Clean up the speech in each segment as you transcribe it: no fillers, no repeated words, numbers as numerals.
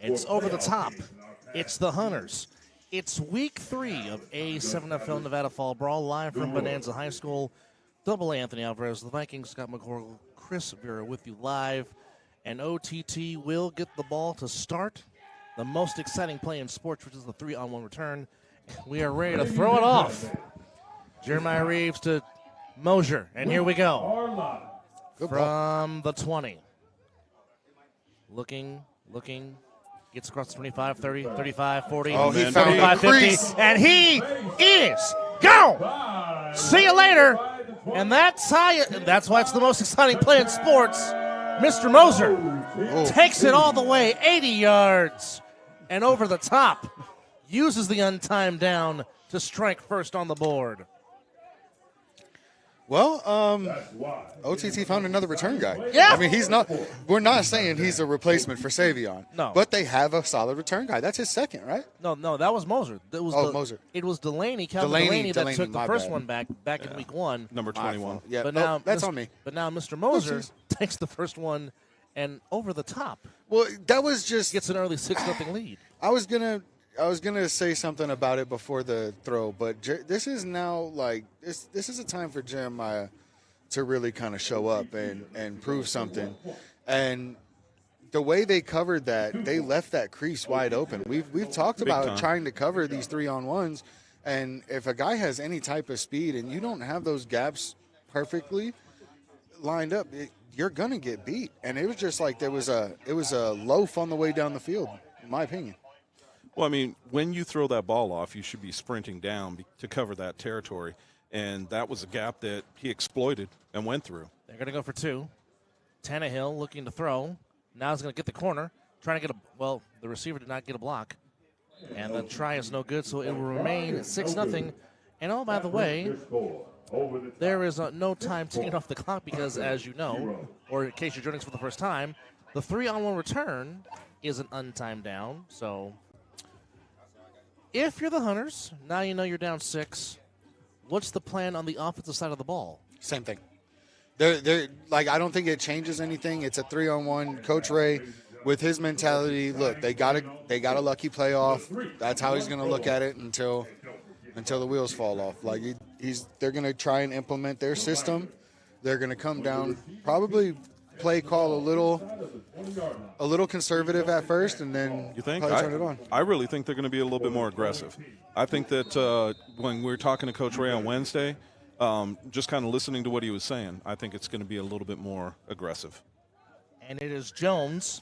It's over the top. It's the Hunters. It's week 3 of A7FL Nevada Fall Brawl, live from Bonanza High School. Double A Anthony Alvarez, the Vikings, Scott McCorkle, Chris Vera with you live. And OTT will get the ball to start the most exciting play in sports, which is the 3-on-1 return. We are ready to throw it off. Jeremiah Reeves to Mosier, and here we go. From the 20. Looking, gets across the 25, 30, 35, 40, oh, he 45, 50, and he is gone. See you later. And that's why it's the most exciting play in sports. Mr. Moser takes it all the way, 80 yards, and over the top. Uses the untimed down to strike first on the board. Well, OTT found another return guy. Yeah. I mean, we're not saying he's a replacement for Savion. No. But they have a solid return guy. That's his second, right? No, that was Moser. Moser. It was Calvin Delaney that took the first one back in week 1. Number 21. Yeah, but now that's on me. But now Mr. Moser takes the first one and over the top. Well, that was just gets an early 6-0 lead. I was gonna say something about it before the throw, but this is now like this is a time for Jeremiah to really kind of show up and prove something. And the way they covered that, they left that crease wide open. We've talked about trying to cover these 3-on-1s, and if a guy has any type of speed and you don't have those gaps perfectly lined up, you're gonna get beat. And it was just like it was a loaf on the way down the field, in my opinion. Well, I mean, when you throw that ball off, you should be sprinting down to cover that territory. And that was a gap that he exploited and went through. They're going to go for 2. Tannehill looking to throw. Now he's going to get the corner. Trying to get the receiver did not get a block. And the try is no good, so it will remain 6-0. And oh, by the way, there is no time ticking off the clock because, as you know, or in case you're joining us for the first time, the 3-on-1 return is an untimed down. So if you're the Hunters, now you know you're down 6. What's the plan on the offensive side of the ball? Same thing. They're like, I don't think it changes anything. It's a 3-on-1. Coach Ray, with his mentality, look, they got a lucky playoff. That's how he's going to look at it until the wheels fall off. Like they're going to try and implement their system. They're going to come down, probably play call a little conservative at first, and then you think probably turn it on. I really think they're going to be a little bit more aggressive. I think that when we were talking to Coach Ray on Wednesday, just kind of listening to what he was saying, I think it's going to be a little bit more aggressive. And it is Jones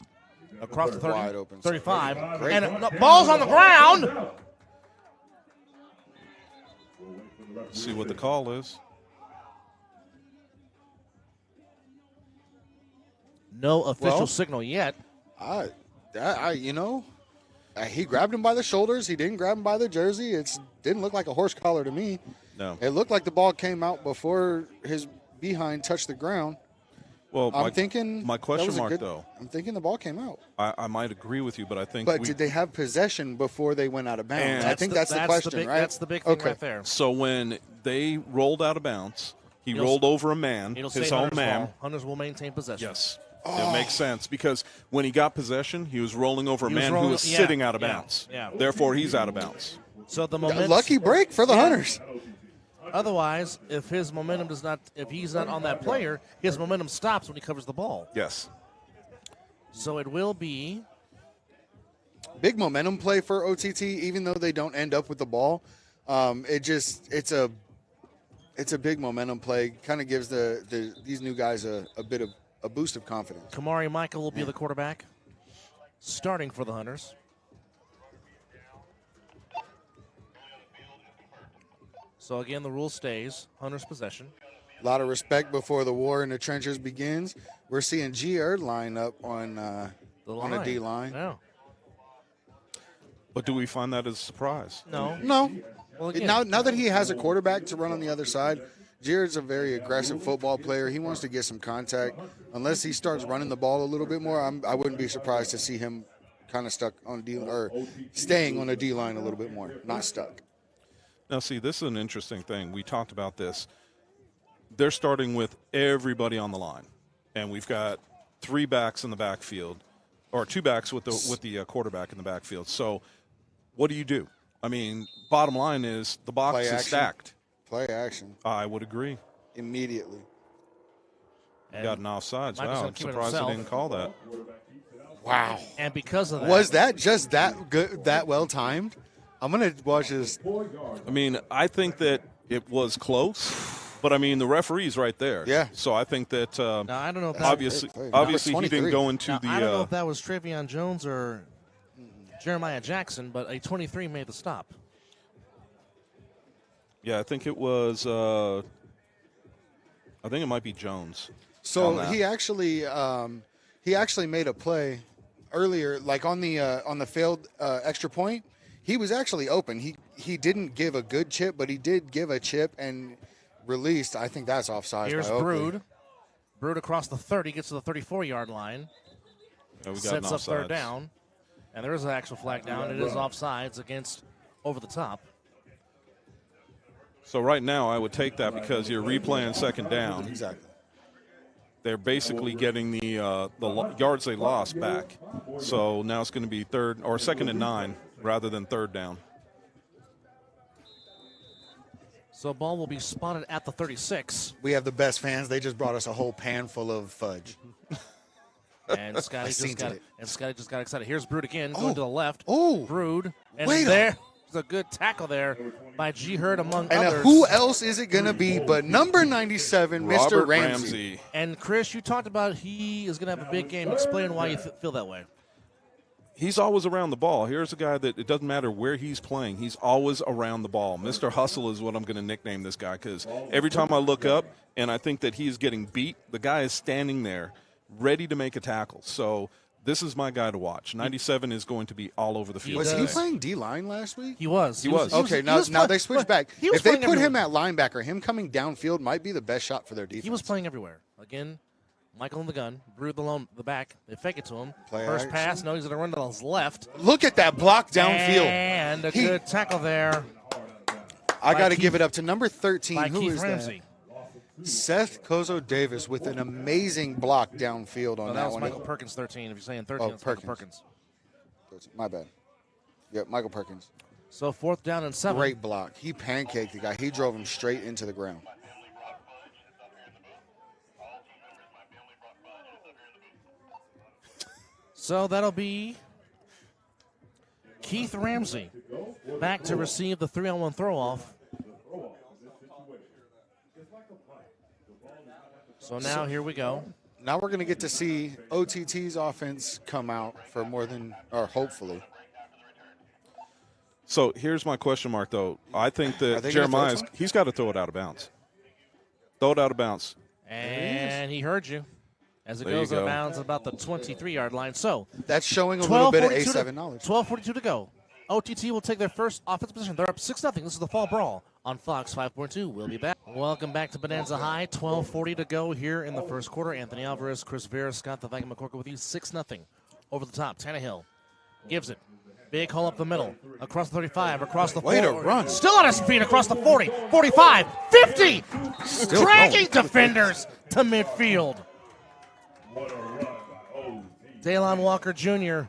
across the 30, wide open 35, and the ball's on the ground. See what the call is. No official signal yet. He grabbed him by the shoulders. He didn't grab him by the jersey. It didn't look like a horse collar to me. No. It looked like the ball came out before his behind touched the ground. Well, I'm thinking my question mark, though. I'm thinking the ball came out. I might agree with you, but I think. But did they have possession before they went out of bounds? I think that's the question, right? That's the big thing right there. So when they rolled out of bounds, he rolled over a man, his own man. Hunters will maintain possession. Yes. It makes sense because when he got possession, he was rolling over a man who was sitting out of bounds. Yeah. Therefore, he's out of bounds. So the momentum. Lucky break for the Hunters. Otherwise, if his momentum if he's not on that player, his momentum stops when he covers the ball. Yes. So it will be big momentum play for OTT, even though they don't end up with the ball. It's a big momentum play. Kind of gives these new guys a bit of a boost of confidence. Kamari Michael will be the quarterback, starting for the Hunters. So again, the rule stays. Hunters possession. A lot of respect before the war in the trenches begins. We're seeing G-Erd line up on a D-line. Yeah. But do we find that as a surprise? No. Well, now that he has a quarterback to run on the other side, Jared's a very aggressive football player. He wants to get some contact. Unless he starts running the ball a little bit more, I wouldn't be surprised to see him kind of stuck on D or staying on the D line a little bit more, not stuck. Now, see, this is an interesting thing. We talked about this. They're starting with everybody on the line, and we've got 3 backs in the backfield. or 2 backs with the quarterback in the backfield. So what do? I mean, bottom line is the box Play is action. stacked. Play action I would agree. immediately. You got an offsides. Micah's Wow, gonna I'm keep it surprised they himself. didn't call that. Wow. And because of that, Was that just that good, that well timed? I'm gonna watch this. I mean, I think that it was close, but I mean, the referee's right there. Yeah. So I think that now I don't know if that, obviously Number he 23. didn't go into now, the. I don't know if that was Travion Jones or Jeremiah Jackson, but a 23 made the stop. Yeah, I think it was. I think it might be Jones. So he actually made a play earlier, like on the failed extra point. He was actually open. He didn't give a good chip, but he did give a chip and released. I think that's offside. Here's Brood. Brood across the 30, gets to the 34-yard line, Yeah, we got sets an up third offsides. down, and there is an actual flag down. It is offsides against over the top. So right now, I would take that because you're replaying second down. Exactly. They're basically getting the yards they lost back. So now it's going to be second and 9 rather than third down. So ball will be spotted at the 36. We have the best fans. They just brought us a whole pan full of fudge. And Scotty just got excited. Here's Brood again, going to the left. Oh. Brood. And Wait there's a good tackle there by G. Hurd among And others. who else is it going to be but number 97, Mr. Robert Ramsey. And Chris, you talked about he is going to have a big game. Explain why you feel that way. He's always around the ball. Here's a guy that it doesn't matter where he's playing. He's always around the ball. Mr. Hustle is what I'm going to nickname this guy because every time I look up and I think that he's getting beat, the guy is standing there ready to make a tackle. So this is my guy to watch. 97 is going to be all over the field. Was he does. playing D-line last week? He was. He was. Okay, now they switched back. He was If they playing put him everywhere. at linebacker, him coming downfield might be the best shot for their defense. He was playing everywhere. Again, Michael in the gun. Brood the back. They fake it to him. Play First action. pass. No, he's going to run to his left. Look at that block downfield. And a good tackle there I got to Keith- give it up to number 13. by Who Keith is Ramsey. that? Seth Kozo Davis with an amazing block downfield on No, that that was one. Michael Perkins, 13. If you're saying 13, Oh, it's Michael Perkins. My bad. Yep, Michael Perkins. So 4th down and 7. Great block. He pancaked the guy. He drove him straight into the ground. So that'll be Keith Ramsey back to receive the 3-on-1 throw-off. So now here we go. Now we're going to get to see OTT's offense come out for more than, or hopefully. So here's my question mark, though. I think Are that they gonna throw it Jeremiah's to him? he's got to throw it out of bounds. Throw it out of bounds. And he heard you as it There you goes out of go. bounds at about the 23-yard line. So That's showing a little bit of 12:42 A7 knowledge. 12:42 to go. OTT will take their first offensive position. They're up 6-0. This is the Fall Brawl on Fox 5.2. We'll be back. Welcome back to Bonanza High. 12:40 to go here in the first quarter. Anthony Alvarez, Chris Vera, Scott the Viking McCorkle with you. 6-0 over the top. Tannehill gives it. Big hole up the middle. Across the 35. Across the 40. Way to run. Still on his feet. Across the 40. 45. 50. Dragging defenders to midfield. Daylon Walker Jr.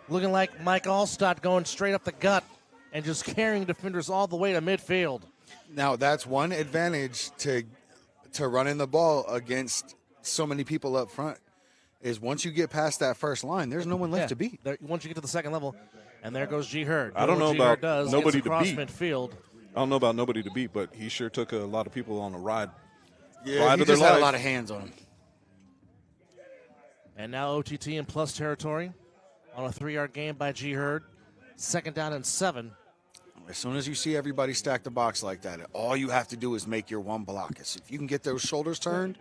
looking like Mike Allstott going straight up the gut and just carrying defenders all the way to midfield. Now that's one advantage to running the ball against so many people up front is once you get past that first line, there's no one left to beat. Once you get to the second level, and there goes G. Hurd. I don't know G. Hurd about does, nobody gets to across beat. midfield. I don't know about nobody to beat, but he sure took a lot of people on a ride. Yeah, Ride he of their just had a life. lot of hands on him. And now OTT in plus territory on a 3-yard gain by G. Hurd. 2nd down and 7. As soon as you see everybody stack the box like that, all you have to do is make your one block. If you can get those shoulders turned,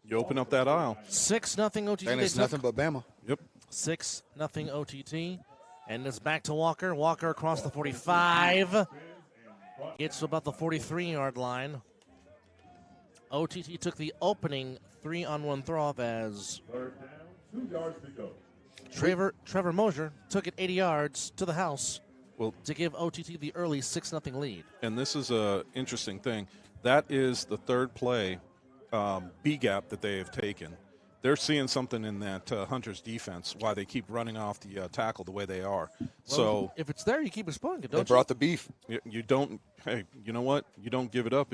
You open up that aisle. 6-0 OTT. then they it's took. nothing but Bama. Yep. 6-0 OTT. And it's back to Walker. Walker across the 45. Gets to about the 43-yard line. OTT took the opening 3-on-1 throw-off as Trevor Mosier took it 80 yards to the house Well, to give OTT the early 6-0 lead. and this is a interesting thing. That is the third play B gap that they have taken. they're seeing something in that Hunters defense, why they keep running off the tackle the way they are. Well, so if it's there, you keep exploring it, don't They brought the beef. you don't. Hey, you know what? You don't give it up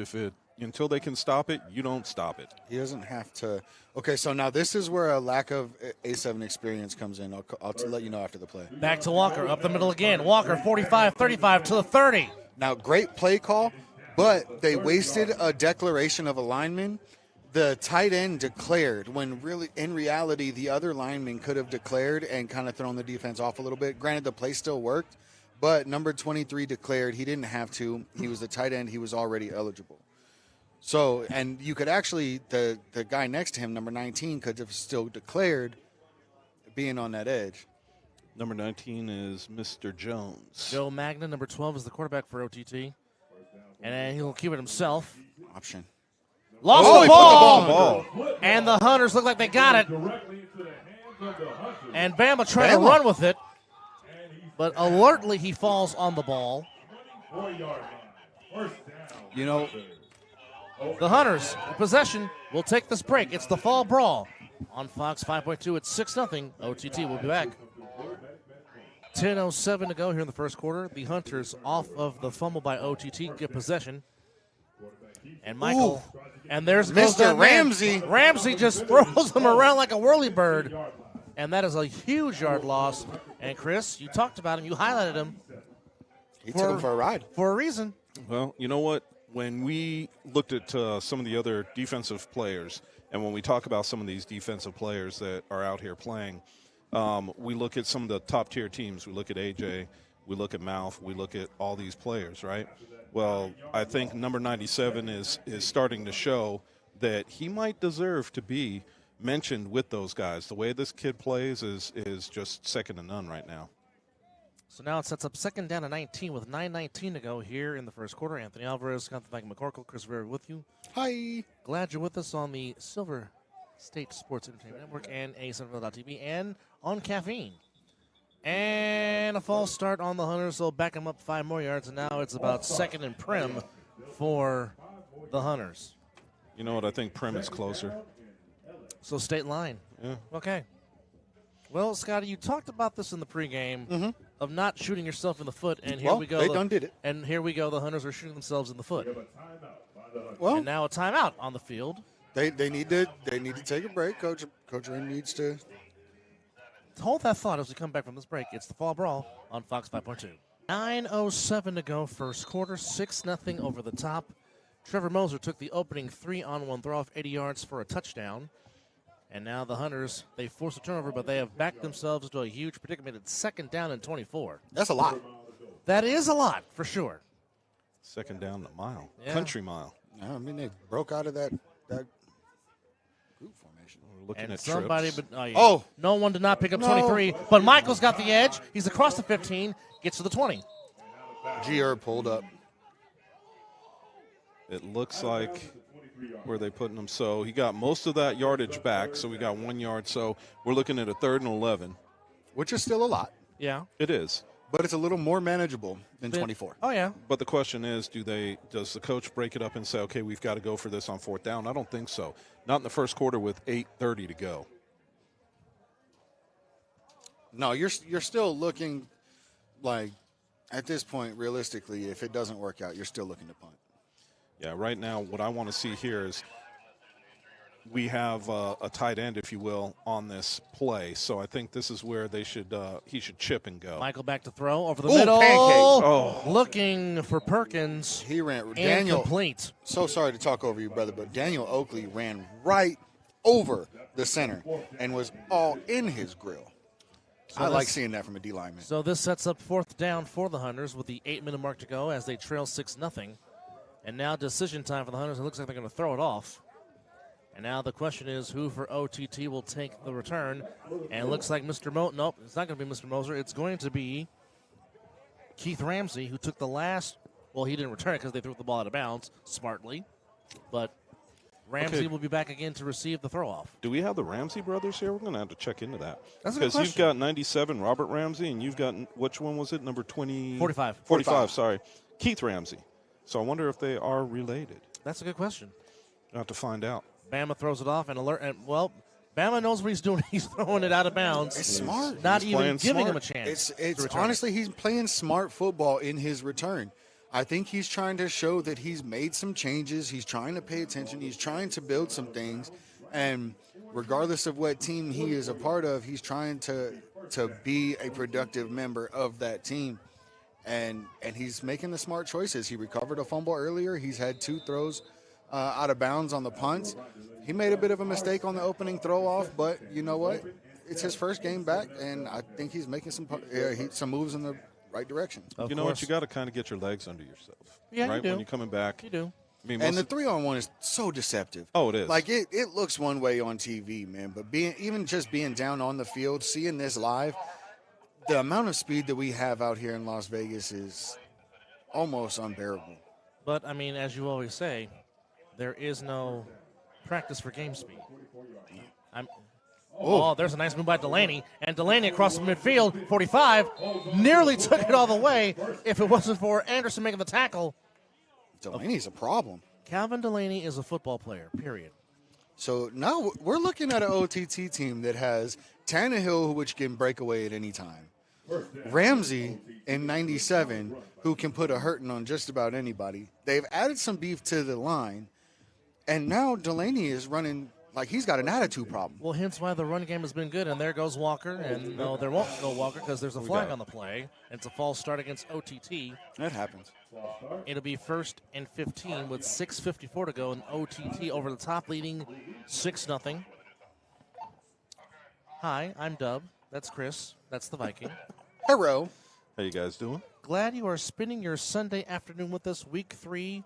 until they can stop it. You don't stop it. He doesn't have to. Okay, so now this is where a lack of A7 experience comes in. I'll let you know after the play. Back to Walker, up the middle again. Walker, 45-35 to the 30. Now, great play call, but they wasted a declaration of a lineman. The tight end declared when really, in reality, the other lineman could have declared and kind of thrown the defense off a little bit. Granted, the play still worked, but number 23 declared. He didn't have to. He was the tight end. He was already eligible. So, and you could actually, the guy next to him, number 19, could have still declared being on that edge. Number 19 is Mr. Jones. Joe Magna, number 12, is the quarterback for OTT. And then he'll keep it himself. Option. Lost Oh, the he ball. put the ball. And the Hunters look like they got it. And Bama trying to run with it. But alertly, he falls on the ball. You know, The Hunters, in possession, will take this break. It's the Fall Brawl. On Fox 5.2, it's 6-0. OTT will be back. 10:07 to go here in the first quarter. The Hunters, off of the fumble by OTT, get possession. And Michael, and there's Mr. Ramsey. Ramsey just throws him around like a whirly bird. And that is a huge yard loss. And Chris, you talked about him. You highlighted him. he took him for a ride. For a reason. Well, you know what? When we looked at some of the other defensive players, and when we talk about some of these defensive players that are out here playing, we look at some of the top-tier teams. We look at AJ. We look at Mouth. We look at all these players, right? Well, I think number 97 is starting to show that he might deserve to be mentioned with those guys. The way this kid plays is just second to none right now. So now it sets up second down and 19 with 9:19 to go here in the first quarter. Anthony Alvarez, Jonathan McCorkle, Chris Rivera with you. Hi. Glad you're with us on the Silver State Sports Entertainment Network and A7FL.TV and on Caffeine. And a false start on the Hunters. They'll back them up 5 more yards, and now it's about second and prim for the Hunters. You know what? I think Prim is closer. So state line. Yeah. Okay. Well, Scotty, you talked about this in the pregame of not shooting yourself in the foot, and here Well, we go. they done did it. And here we go. The Hunters are shooting themselves in the foot. Well, And now a timeout on the field. they need to take a break. Coach Ren needs to. Hold that thought as we come back from this break. It's the Fall Brawl on Fox 5.2. 9:07 to go, first quarter, 6-0 over the top. Trevor Moser took the opening 3-on-1 throw off 80 yards for a touchdown. And now the Hunters, they forced a turnover, but they have backed themselves into a huge predicament. It's second down and 24. That's a lot. That is a lot, for sure. Second down the mile. Yeah. Country mile. I mean, they broke out of that group formation. We're looking And at somebody, trips. but Oh. no one did not pick up No. 23. But Michael's got the edge. He's across the 15, gets to the 20. G-Herb pulled up. It looks like where they putting him. So he got most of that yardage back. So we got 1 yard. So we're looking at a 3rd and 11. Which is still a lot, Yeah. It is. but it's a little more manageable than 24. Oh, yeah. But the question is, does the coach break it up and say, okay, we've got to go for this on 4th down? I don't think so. Not in the first quarter with 8:30 to go. No, you're still looking like at this point, realistically, if it doesn't work out, you're still looking to punt. Yeah, right now what I want to see here is we have a tight end, if you will, on this play. So I think this is where he should chip and go. Michael back to throw over the Ooh, middle. pancake. Oh. Looking for Perkins. He ran. Daniel, Incomplete. so sorry to talk over you, brother, but Daniel Oakley ran right over the center and was all in his grill. I like seeing that from a D lineman. So this sets up 4th down for the Hunters with the 8-minute mark to go as they trail 6-0. And now decision time for the Hunters. It looks like they're going to throw it off. And now the question is who for OTT will take the return. And it looks like nope, it's not going to be Mr. Moser. It's going to be Keith Ramsey, who took the last. Well, he didn't return it because they threw the ball out of bounds smartly. But Ramsey will be back again to receive the throw-off. Do we have the Ramsey brothers here? We're going to have to check into that. That's a good because you've question. got 97, Robert Ramsey, and you've got, which one was it, number 20? 45. 45, sorry. Keith Ramsey. So I wonder if they are related. That's a good question. I'll have to find out. Bama throws it off and Bama knows what he's doing. He's throwing it out of bounds. It's smart. Not He's even playing giving smart. him a chance. It's honestly, he's playing smart football in his return. I think he's trying to show that he's made some changes. He's trying to pay attention. He's trying to build some things. And regardless of what team he is a part of, he's trying to be a productive member of that team. And he's making the smart choices. He recovered a fumble earlier. He's had 2 throws out of bounds on the punts. He made a bit of a mistake on the opening throw off, but you know what? It's his first game back, and I think he's making some moves in the right direction. You know what? You got to kind of get your legs under yourself. Yeah, right? you do. When you're coming back. You do. I mean, And the 3-on-1 is so deceptive. Oh, it is. Like it looks one way on TV, man. But even being down on the field, seeing this live, the amount of speed that we have out here in Las Vegas is almost unbearable. But, I mean, as you always say, there is no practice for game speed. There's a nice move by Delaney. And Delaney across the midfield, 45, nearly took it all the way if it wasn't for Anderson making the tackle. Delaney's a problem. Calvin Delaney is a football player, period. So now we're looking at an OTT team that has Tannehill, which can break away at any time. Ramsey in 97, who can put a hurting on just about anybody. They've added some beef to the line, and now Delaney is running like he's got an attitude problem. Well, hence why the run game has been good. And there goes Walker. And no, there won't go Walker because there's a flag on the play. It's a false start against OTT. That happens. It'll be 1st and 15 with 6:54 to go, and OTT over the top leading 6-0. Hi, I'm Dub. That's Chris. That's the Viking. Hello. How you guys doing? Glad you are spending your Sunday afternoon with us, week 3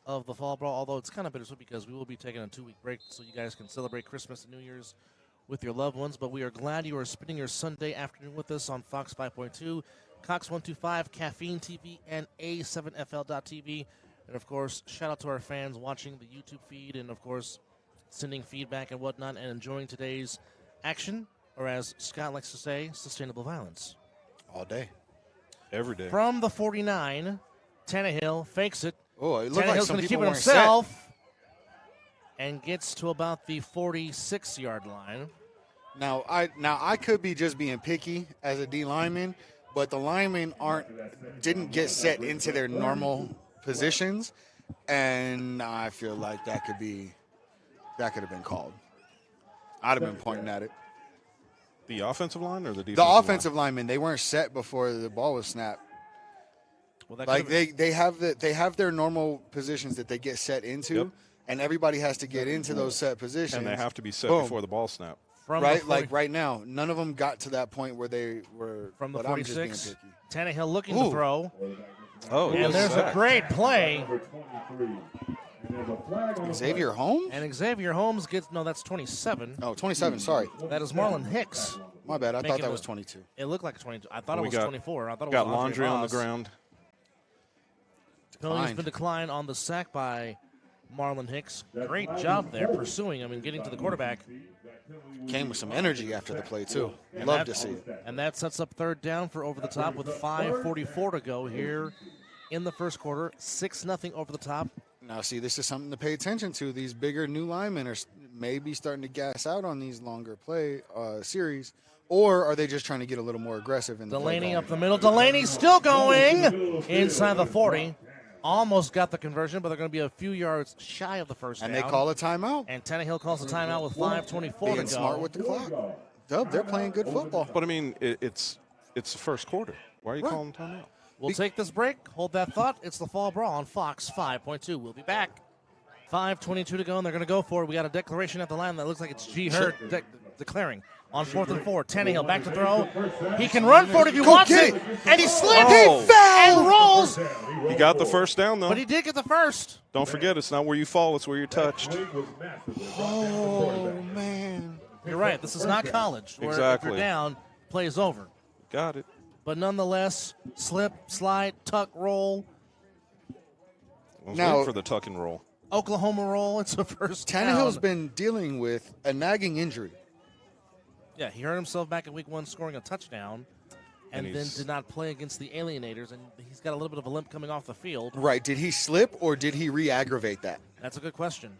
of the Fall Brawl, although it's kind of bittersweet because we will be taking a 2-week break so you guys can celebrate Christmas and New Year's with your loved ones. But we are glad you are spending your Sunday afternoon with us on Fox 5.2, Cox 125, Caffeine TV, and A7FL.TV. And, of course, shout out to our fans watching the YouTube feed and, of course, sending feedback and whatnot and enjoying today's action, or as Scott likes to say, sustainable violence. All day. Every day. From the 49, Tannehill fakes it. Oh, it looked like Tannehill's some going to people keep it weren't set. himself and gets to about the 46-yard line. Now I could be just being picky as a D lineman, but the linemen didn't get set into their normal positions, and I feel like that could have been called. I'd have been pointing at it. The offensive line or the defensive The line? offensive linemen, they weren't set before the ball was snapped. Well, that Like could've- they have their normal positions that they get set into, Yep. and everybody has to get into those set positions. And they have to be set Boom. before the ball snap. from right, the 40 like right now, none of them got to that point where they were. from the but I'm just being 46. picky. Tannehill looking Ooh. to throw. Oh, And there's a great play. Xavier Holmes? And Xavier Holmes gets, no, that's 27. Oh, 27, sorry. That is Marlon Hicks. My bad. I Making thought that the- was 22. It looked like a 22. I thought it We was got- 24. I thought it Got was Andre laundry on the Ross. ground. Penalty's been declined on the sack by Marlon Hicks. Great job there pursuing him and getting to the quarterback. Came with some energy after the play, too. And Love that- to see it. And that sets up 3rd down for over the top with 5:44 to go here in the first quarter. 6-0 over the top. Now, see, this is something to pay attention to. These bigger new linemen are maybe starting to gas out on these longer play series, or are they just trying to get a little more aggressive in the play Delaney calling? up the middle. Delaney still going inside the 40. Almost got the conversion, but they're going to be a few yards shy of the first And down. they call a timeout. And Tannehill calls a timeout with 5:24 to Being go. smart with the clock. Dub, they're playing good football. But, I mean, it's the first quarter. Why are you Right. calling timeout? We'll take this break. Hold that thought. It's the Fall Brawl on Fox 5.2. We'll be back. 5:22 to go, and they're going to go for it. We got a declaration at the line that looks like it's G. Hurt declaring on 4th and 4. Tannehill back to throw. He can run for it if he wants get it. And he slipped. Oh. He fell and rolls. He got the first down, though. But he did get the first. Don't forget, it's not where you fall, it's where you're touched. Oh, man. You're right. This is not college. Where Exactly. If you're down, play is over. Got it. But nonetheless, slip, slide, tuck, roll, I was Now- waiting for the tuck and roll. Oklahoma roll. It's a first Tannehill's down. been dealing with a nagging injury. Yeah, he hurt himself back in week 1 scoring a touchdown and And then he's- did not play against the Alienators, and he's got a little bit of a limp coming off the field. Right. Did he slip or did he re-aggravate that? That's a good question.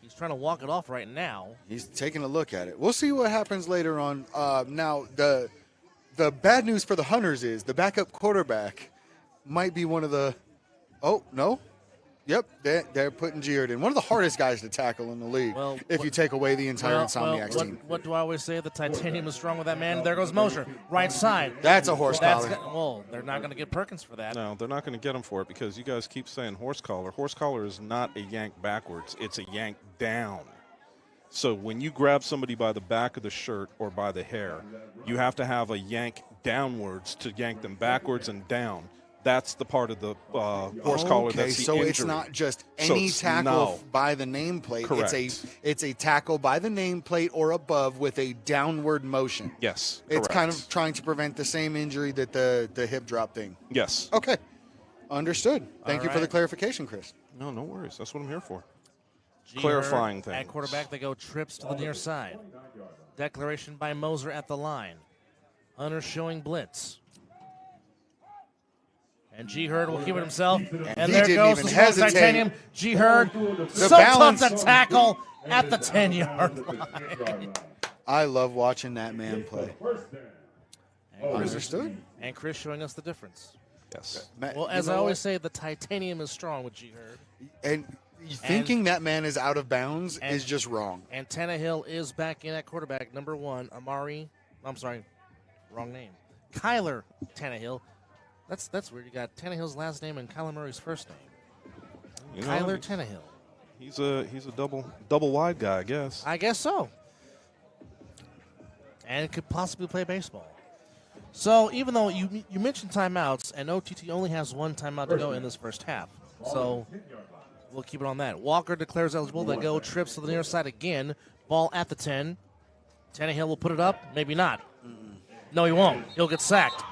He's trying to walk it off right now. He's taking a look at it. We'll see what happens later on. Now, the bad news for the Hunters is the backup quarterback might be one of the – oh, no. Yep, they're putting Giard in. One of the hardest guys to tackle in the league if you take away the entire Insomniacs team. What do I always say? The titanium is strong with that man. There goes Mosher, right side. That's a horse collar. Well, they're not going to get Perkins for that. No, they're not going to get him for it because you guys keep saying horse collar. Horse collar is not a yank backwards. It's a yank down. So when you grab somebody by the back of the shirt or by the hair, you have to have a yank downwards to yank them backwards and down. That's the part of the horse collar that's the so injury. It's not just any tackle by the nameplate. Correct. It's a tackle by the nameplate or above with a downward motion. Yes, It's correct. kind of trying to prevent the same injury that the hip drop thing. Yes. Okay. Understood. Thank you for the clarification, Chris. No worries. That's what I'm here for. G. Clarifying Hurd things. At quarterback, they go trips to the near side. Declaration by Moser at the line. Hunter showing blitz. And G. Hurd will keep it himself. And there goes the hesitate. titanium. G. Hurd, so tough to tackle at the 10-yard line. I love watching that man play. Understood. And Chris showing us the difference. Yes. Well, as I always say, the titanium is strong with G. Hurd. And thinking that man is out of bounds is just wrong. And Tannehill is back in at quarterback. Number 1, wrong name. Kyler Tannehill. That's weird. You got Tannehill's last name and Kyler Murray's first name. Kyler Tannehill. He's a double wide guy, I guess. I guess so. And could possibly play baseball. So even though you mentioned timeouts, and OTT only has one timeout to go in this first half, so we'll keep it on that. Walker declares eligible. They go trips to the near side again. Ball at the 10. Tannehill will put it up. Maybe not. No, he won't. He'll get sacked.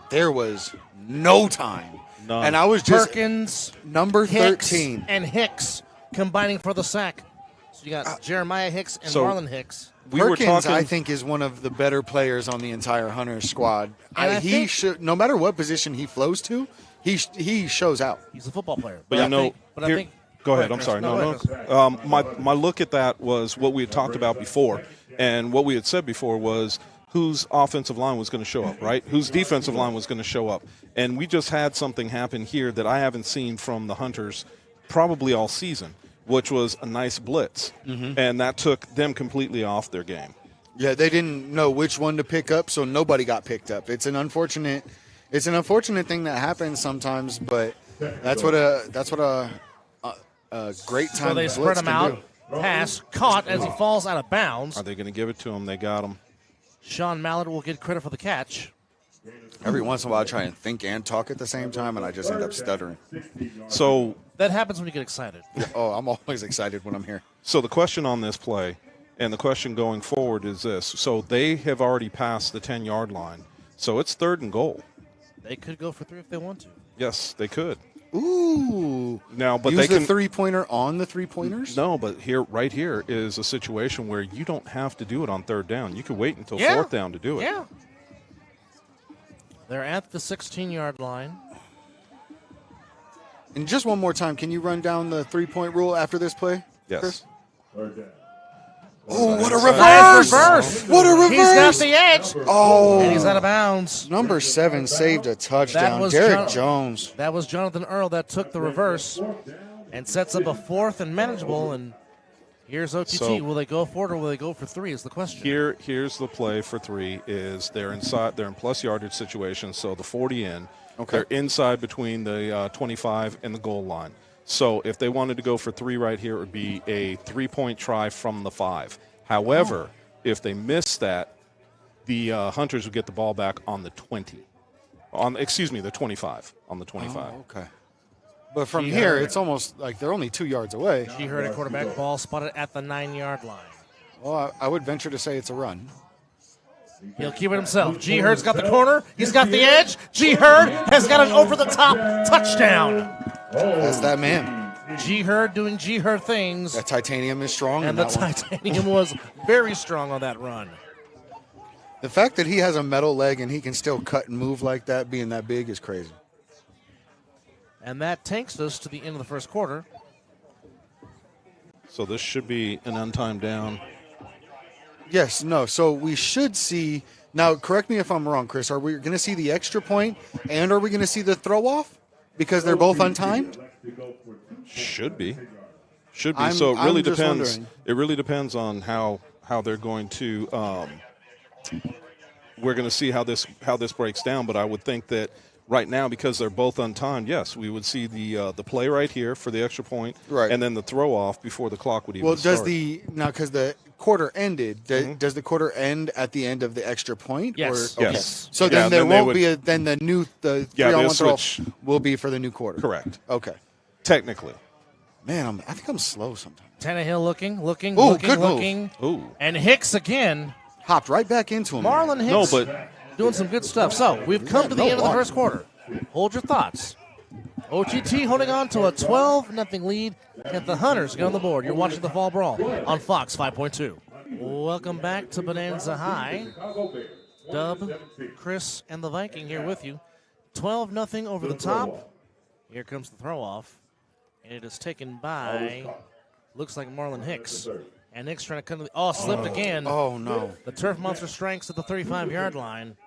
There was no time. None. And I was just Perkins, number Hicks, 13. and Hicks combining for the sack. So you got Jeremiah Hicks and Marlon Hicks. Perkins, I think, is one of the better players on the entire Hunters squad. He should, no matter what position he flows to, he shows out. He's a football player. But I think. Go ahead. I'm sorry. No. My look at that was what we had talked about before, and what we had said before was whose offensive line was going to show up, right? Whose defensive line was going to show up. And we just had something happen here that I haven't seen from the Hunters probably all season, which was a nice blitz. Mm-hmm. And that took them completely off their game. Yeah, they didn't know which one to pick up, so nobody got picked up. It's an unfortunate thing that happens sometimes, but that's what a great time. So they spread him out. Pass caught as he falls out of bounds. Are they going to give it to him? They got him. Sean Mallett will get credit for the catch. Every once in a while I try and think and talk at the same time, and I just end up stuttering. So that happens when you get excited. Oh, I'm always excited when I'm here. So the question on this play and the question going forward is this. So they have already passed the 10-yard line. So it's 3rd and goal. They could go for 3 if they want to. Yes, they could. Ooh. Now, but use they can the three-pointer on the three-pointers? No, but right here is a situation where you don't have to do it on 3rd down. You can wait until 4th down to do it. Yeah. They're at the 16-yard line. And just one more time, can you run down the three-point rule after this play? Yes. Chris? Oh, what a reverse! What a reverse! He's got the edge. Oh. And he's out of bounds. Number 7 saved a touchdown. Derek Jones. That was Jonathan Earl that took the reverse and sets up a 4th and manageable. And here's OTT. So, will they go for it or will they go for 3 is the question. Here's the play for 3 is they're inside. They're in plus yardage situation, so the 40 in. Okay. They're inside between the 25 and the goal line. So if they wanted to go for 3 right here, it would be a 3-point try from the 5. However, if they miss that, the Hunters would get the ball back on the 20. The 25. On the 25. Oh, okay. But from here, it's almost like they're only 2 yards away. She heard a quarterback ball spotted at the 9-yard line. Well, I would venture to say it's a run. He'll keep it himself. G. Hurd's got the corner. He's got the edge. G. Hurd has got an over-the-top touchdown. That's that man. G. Hurd doing G. Hurd things. That titanium is strong. And the titanium was very strong on that run. The fact that he has a metal leg and he can still cut and move like that, being that big, is crazy. And that takes us to the end of the first quarter. So this should be an untimed down. Yes, no. So we should see now. Correct me if I'm wrong, Chris. Are we going to see the extra point, and are we going to see the throw off because they're both untimed? Should be. So it I'm really just depends. wondering. It really depends on how they're going to. We're going to see how this breaks down. But I would think that right now, because they're both untimed, yes, we would see the play right here for the extra point, Right. and then the throw off before the clock would even Well, start. because the quarter ended, does the quarter end at the end of the extra point? Yes. Or, okay. Yes. So Yeah, then there then they won't would- be the Yeah, 3-on-1 they'll throw switch. will be for the new quarter. Correct. Okay. Technically. Man, I think I'm slow sometimes. Tannehill looking, Ooh, good move. looking. Ooh. And Hicks again. Hopped right back into him. Marlon No, Hicks but doing some good stuff. So we've come to the No end of the water. first quarter. Hold your thoughts. OTT holding on to a 12-0 lead. And the Hunters get on the board. You're watching the Fall Brawl on Fox 5.2. Welcome back to Bonanza High. Dub, Chris, and the Viking here with you. 12-0 over the top. Here comes the throw-off. And it is taken by, looks like Marlon Hicks. And Hicks trying to come to the, slipped again. Oh, no. The Turf Monster strikes at the 35-yard line.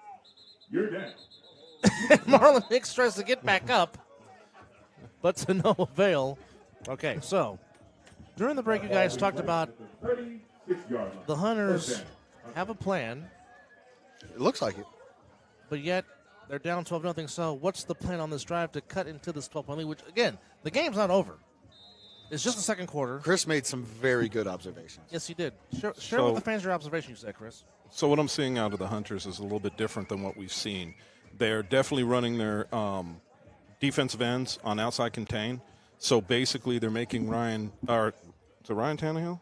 Marlon Hicks tries to get back up, but to no avail. Okay, so during the break, you guys talked about the Hunters have a plan, It looks like it. but yet they're down 12-0. So what's the plan on this drive to cut into this 12-point lead? Which, again, the game's not over. It's just the second quarter. Chris made some very good observations. Yes, you did. Share So- with the fans your observation, you said, Chris. So what I'm seeing out of the Hunters is a little bit different than what we've seen. They're definitely running their defensive ends on outside contain. So basically, they're making Ryan Tannehill?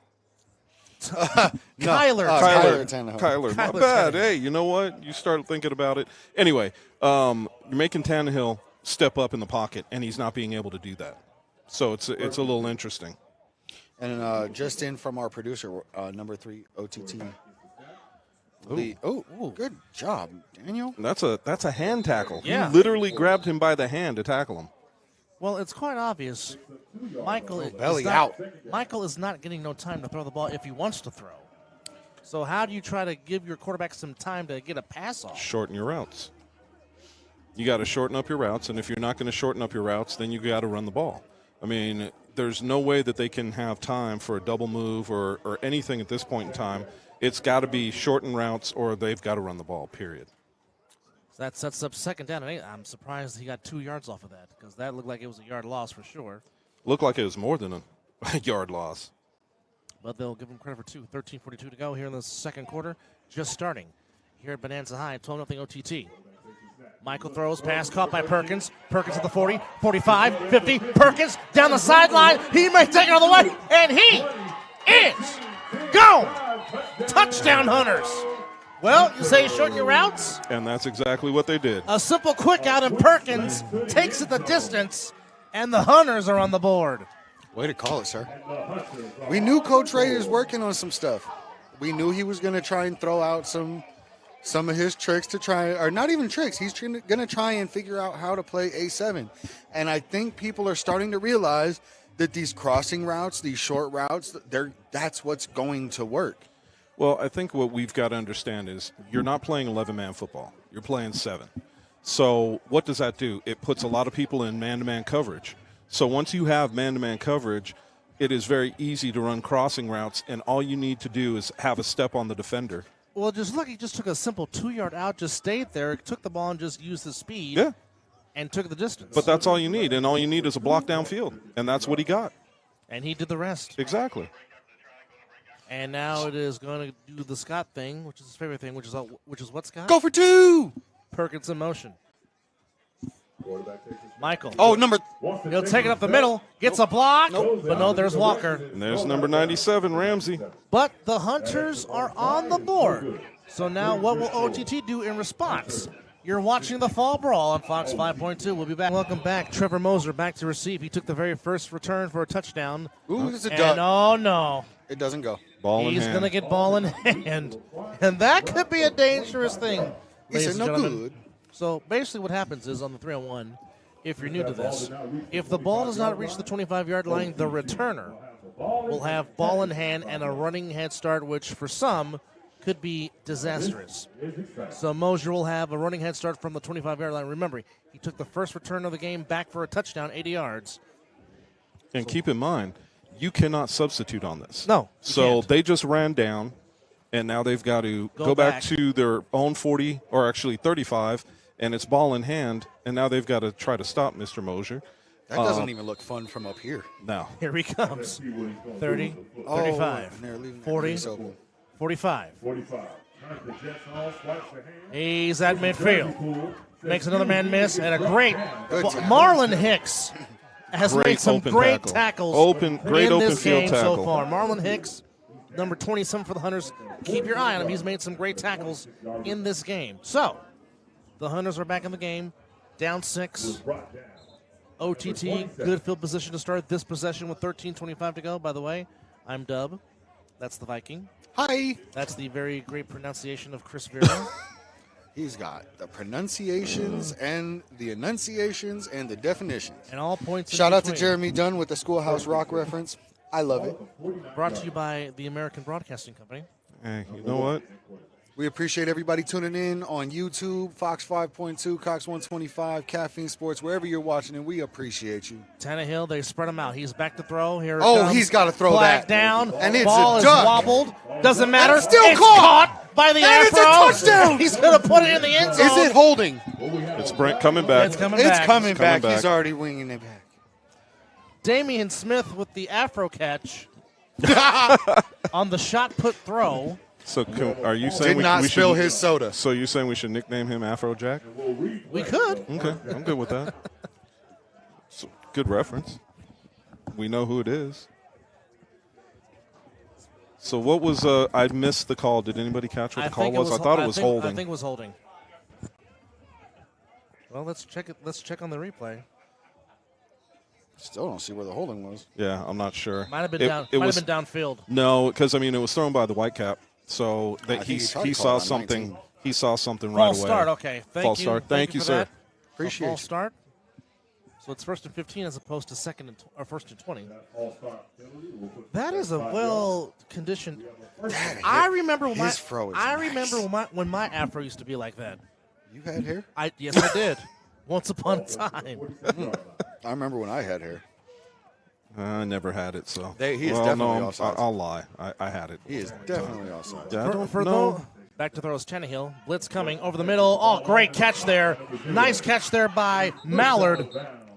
Kyler. Kyler Tannehill. Kyler, my Kyler bad. Tannehill. Hey, you know what? You start thinking about it. Anyway, you're making Tannehill step up in the pocket, and he's not being able to do that. So it's a little interesting. And just in from our producer, number 3, OTT. Good job, Daniel. That's a hand tackle. Yeah. He literally grabbed him by the hand to tackle him. Well, it's quite obvious. Michael belly is not, out. Michael is not getting no time to throw the ball if he wants to throw. So how do you try to give your quarterback some time to get a pass off? Shorten your routes. You got to shorten up your routes, and if you're not going to shorten up your routes, then you got to run the ball. I mean, there's no way that they can have time for a double move or anything at this point in time. It's got to be shortened routes, or they've got to run the ball, period. So that sets up second down. And I'm surprised he got 2 yards off of that because that looked like it was a yard loss for sure. Looked like it was more than a yard loss. But they'll give him credit for 2. 13:42 to go here in the second quarter. Just starting here at Bonanza High. 12-0 OTT. Michael throws, pass caught by Perkins. Perkins at the 40, 45, 50. Perkins down the sideline. He may take it all the way, and he is gone. Touchdown, Hunters. Well, you say shorten your routes? And that's exactly what they did. A simple quick out, and Perkins takes it the distance, and the Hunters are on the board. Way to call it, sir. We knew Coach Ray is working on some stuff. We knew he was going to try and throw out some of his tricks to try, or not even tricks. He's going to try and figure out how to play A7. And I think people are starting to realize that these crossing routes, these short routes, that's what's going to work. Well, I think what we've got to understand is you're not playing 11-man football. You're playing 7. So what does that do? It puts a lot of people in man-to-man coverage. So once you have man-to-man coverage, it is very easy to run crossing routes, and all you need to do is have a step on the defender. Well, just look, he just took a simple 2-yard out, just stayed there, took the ball and just used his speed Yeah. and took the distance. But that's all you need, and all you need is a block downfield, and that's what he got. And he did the rest. Exactly. And now it is going to do the Scott thing, which is his favorite thing, which is what, Scott? Go for 2. Perkins in motion. Michael. Oh, number. He'll take it up the middle, gets a block, but no, there's Walker. And there's number 97, Ramsey. But the Hunters are on the board. So now what will OTT do in response? You're watching the Fall Brawl on Fox 5.2. We'll be back. Welcome back. Trevor Moser back to receive. He took the very first return for a touchdown. Ooh, it's a And duck. oh, no. It doesn't go. Ball in He's hand. going to get ball in hand. And that could be a dangerous thing. He ladies said and no gentlemen. good. So basically what happens is on the 3-on-1, if you're new to this, if the ball does not reach the 25-yard line, the returner will have ball in hand and a running head start, which for some could be disastrous. So Mosier will have a running head start from the 25-yard line. Remember, he took the first return of the game back for a touchdown, 80 yards. And keep in mind, you cannot substitute on this. No. So can't. they just ran down, and now they've got to go back to their own 40, or actually 35, and it's ball in hand, and now they've got to try to stop Mr. Mosier. That doesn't even look fun from up here. No. Here he comes. 30, Oh, 35, and they're leaving that 40, space open. 45. He's at midfield. Makes another man miss, and a great Marlon Hicks has Great made some open great tackle. tackles Great in open this field game tackle. so far. Marlon Hicks, number 27 for the Hunters. Keep your eye on him. He's made some great tackles in this game. So, the Hunters are back in the game, down 6. OTT, good field position to start this possession with 13:25 to go. By the way, I'm Dub. That's the Viking. Hi. That's the very great pronunciation of Chris Vera. He's got the pronunciations and the enunciations and the definitions. And all points in Shout out to between. Jeremy Dunn with the Schoolhouse Rock reference. I love it. Brought to you by the American Broadcasting Company. Hey, you know what? We appreciate everybody tuning in on YouTube, Fox 5.2, Cox 125, Caffeine Sports, wherever you're watching, and we appreciate you. Tannehill, they spread him out. He's back to throw. Here it Oh, comes. he's gotta throw Flag that. down. And it's Ball a is duck. wobbled. Doesn't matter. And still it's caught. by the And it's a Afro. touchdown. He's going to put it in the end zone. Is it holding? It's Brent coming back. It's coming It's back. coming back. back. He's already winging it back. Damian Smith with the Afro catch on the shot put throw. So are you saying Did not we spill should, his soda. So you're saying we should nickname him Afrojack? We could. Okay, I'm good with that. So, good reference. We know who it is. So what was I missed the call. Did anybody catch what the call was? I thought it was holding. I think it was holding. Well, let's check it. Let's check on the replay. Still don't see where the holding was. Yeah, I'm not sure. Might have been It was downfield. no, because I mean it was thrown by the Whitecap. So that I he think he tried to saw call it on something. 19. He saw something right False away. start. Okay. Thank False you. start. Thank you, for sir. that. Appreciate False you. start. So it's 1st and 15 as opposed to first and 20. That is a well-conditioned. I remember when His fro is nice. when my Afro used to be like that. You had hair? Yes, I did. Once upon a time. I remember when I had hair. I never had it, so He is well, definitely no, offsides. I'll lie. I had it. He is definitely offside. Yeah, I don't know. Throw, back to throws Tannehill. Blitz coming over the middle. Oh, great catch there. Nice catch there by Mallard.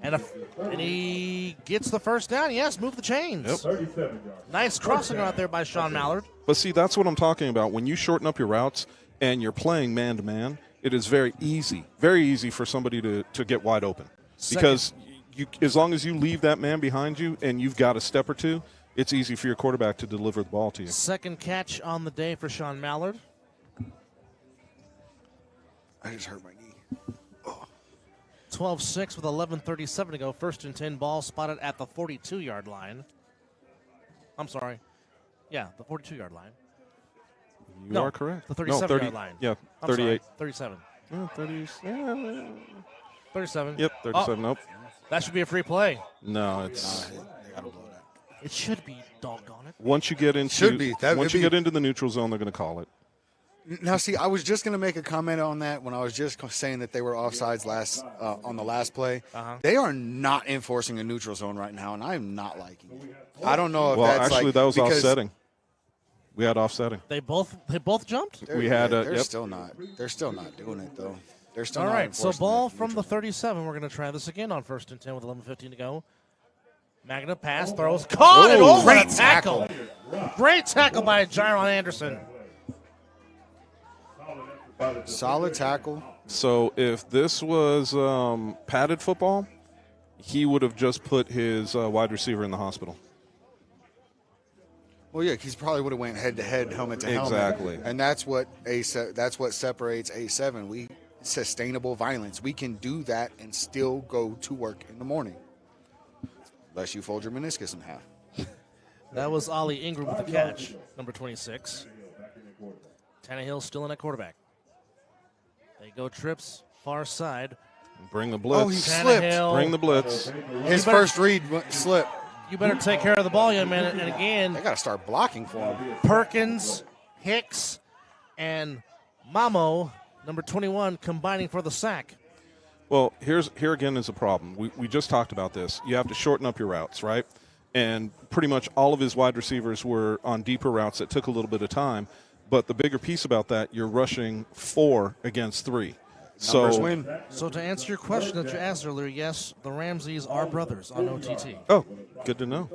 And he gets the first down. Yes, move the chains. Yep. Nice crossing out there by Sean Mallard. But see, that's what I'm talking about. When you shorten up your routes and you're playing man-to-man, it is very easy for somebody to get wide open. Because as long as you leave that man behind you and you've got a step or two, it's easy for your quarterback to deliver the ball to you. Second catch on the day for Sean Mallard. I just hurt my knee. 12-6 with 11:37 to go. 1st and 10 ball spotted at the 42-yard line. I'm sorry. Yeah, the 42-yard line. You are correct. The 37-yard line. Yeah, I'm 38. sorry, 37. Yeah, 30. Yeah. 37. Yep, 37. Nope. That should be a free play. No, it's They gotta blow that. It should be, doggone it. once you get into Should be. That once would you be. get into the neutral zone, they're going to call it. Now, see, I was just going to make a comment on that when I was just saying that they were offsides on the last play. Uh-huh. They are not enforcing a neutral zone right now, and I am not liking it. I don't know if Well, that's actually, like, that was because offsetting. We had offsetting. They both jumped? They're, We had, they're yep. still not. They're still not doing it though. They're still All not right, so enforcing ball that from the neutral 37. We're going to try this again on 1st and 10 with 11:15 to go. Magna pass, throws, caught it over. great a tackle. Great tackle by Jaron Anderson. zone. Solid tackle. So if this was padded football, he would have just put his wide receiver in the hospital. Well, yeah, he probably would have went head to head, helmet to helmet. Exactly. And that's what separates A7. Sustainable violence. We can do that and still go to work in the morning. Unless you fold your meniscus in half. That was Ollie Ingram with the catch, number 26. Tannehill still in at quarterback. They go trips, far side. Bring the blitz. Oh, he slipped. Tannehill. Bring the blitz. His first read slip. you better take care of the ball, young man. And again, They got to start blocking for him. Perkins, Hicks, and Mamo, number 21, combining for the sack. Well, here again is a problem. We just talked about this. You have to shorten up your routes, right? And pretty much all of his wide receivers were on deeper routes that took a little bit of time. But the bigger piece about that, you're rushing 4 against 3. Numbers win. So to answer your question that you asked earlier, yes, the Ramseys are brothers on OTT. Oh, good to know.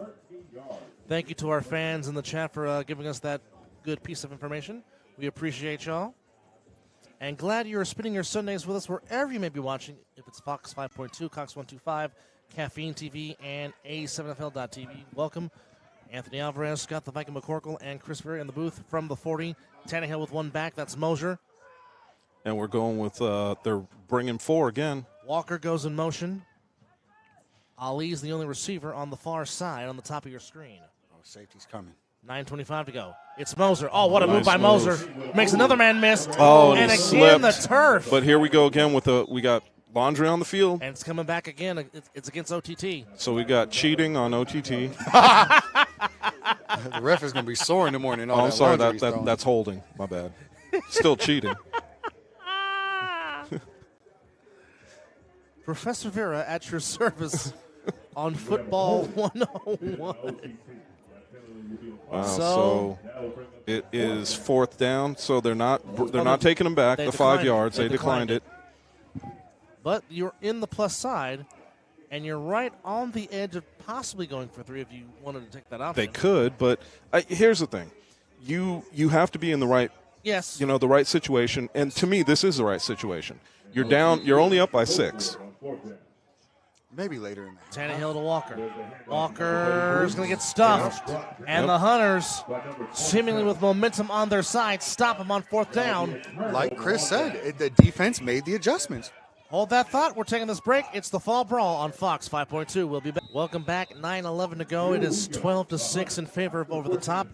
Thank you to our fans in the chat for giving us that good piece of information. We appreciate y'all. And glad you're spending your Sundays with us wherever you may be watching, if it's Fox 5.2, Cox 125, Caffeine TV, and A7FL.TV. Welcome. Anthony Alvarez, Scott the Viking McCorkle, and Chris Berry in the booth from the 40. Tannehill with one back. That's Mosier. And we're going with, they're bringing 4 again. Walker goes in motion. Ali's the only receiver on the far side on the top of your screen. Oh, safety's coming. 9:25 to go. It's Moser. Oh, what a move Nice by move. Moser. Makes another man miss. Oh, and he again slipped. the turf. But here we go again with we got laundry on the field. And it's coming back again. It's against OTT. So we got cheating on OTT. The ref is going to be sore in the morning. Oh, I'm sorry, that's holding. My bad. Still cheating. Professor Vera at your service on Football 101. Wow, So- so it is 4th down. So they're not taking them back They the declined 5 it. yards. They They declined it. But you're in the plus side, and you're right on the edge of possibly going for 3 if you wanted to take that option. They could, but here's the thing: you have to be in the right Yes. the right situation. And to me, this is the right situation. You're down. You're only up by 6. Maybe later in that. Tannehill to Walker. Walker's going to get stuffed. And the Hunters, seemingly with momentum on their side, stop him on 4th down. Like Chris said, the defense made the adjustments. Hold that thought. We're taking this break. It's the Fall Brawl on Fox 5.2. We'll be back. Welcome back. 9:11 to go. It is 12-6 in favor of Over the Top.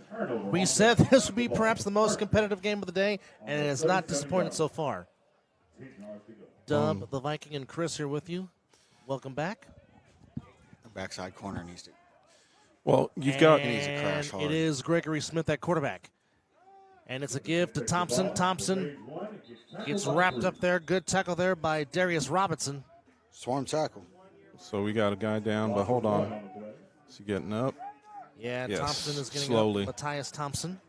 We said this would be perhaps the most competitive game of the day, and it has not disappointed so far. Dub, the Viking, and Chris here with you. Welcome back. The backside corner needs to. Well, you've got. needs to crash hard. It is Gregory Smith at quarterback. And it's a give to Thompson. Thompson gets wrapped up there. Good tackle there by Darius Robinson. Swarm tackle. So we got a guy down, but hold on. Is he getting up? Yeah, Yes, Thompson is getting slowly. up. Matthias Thompson.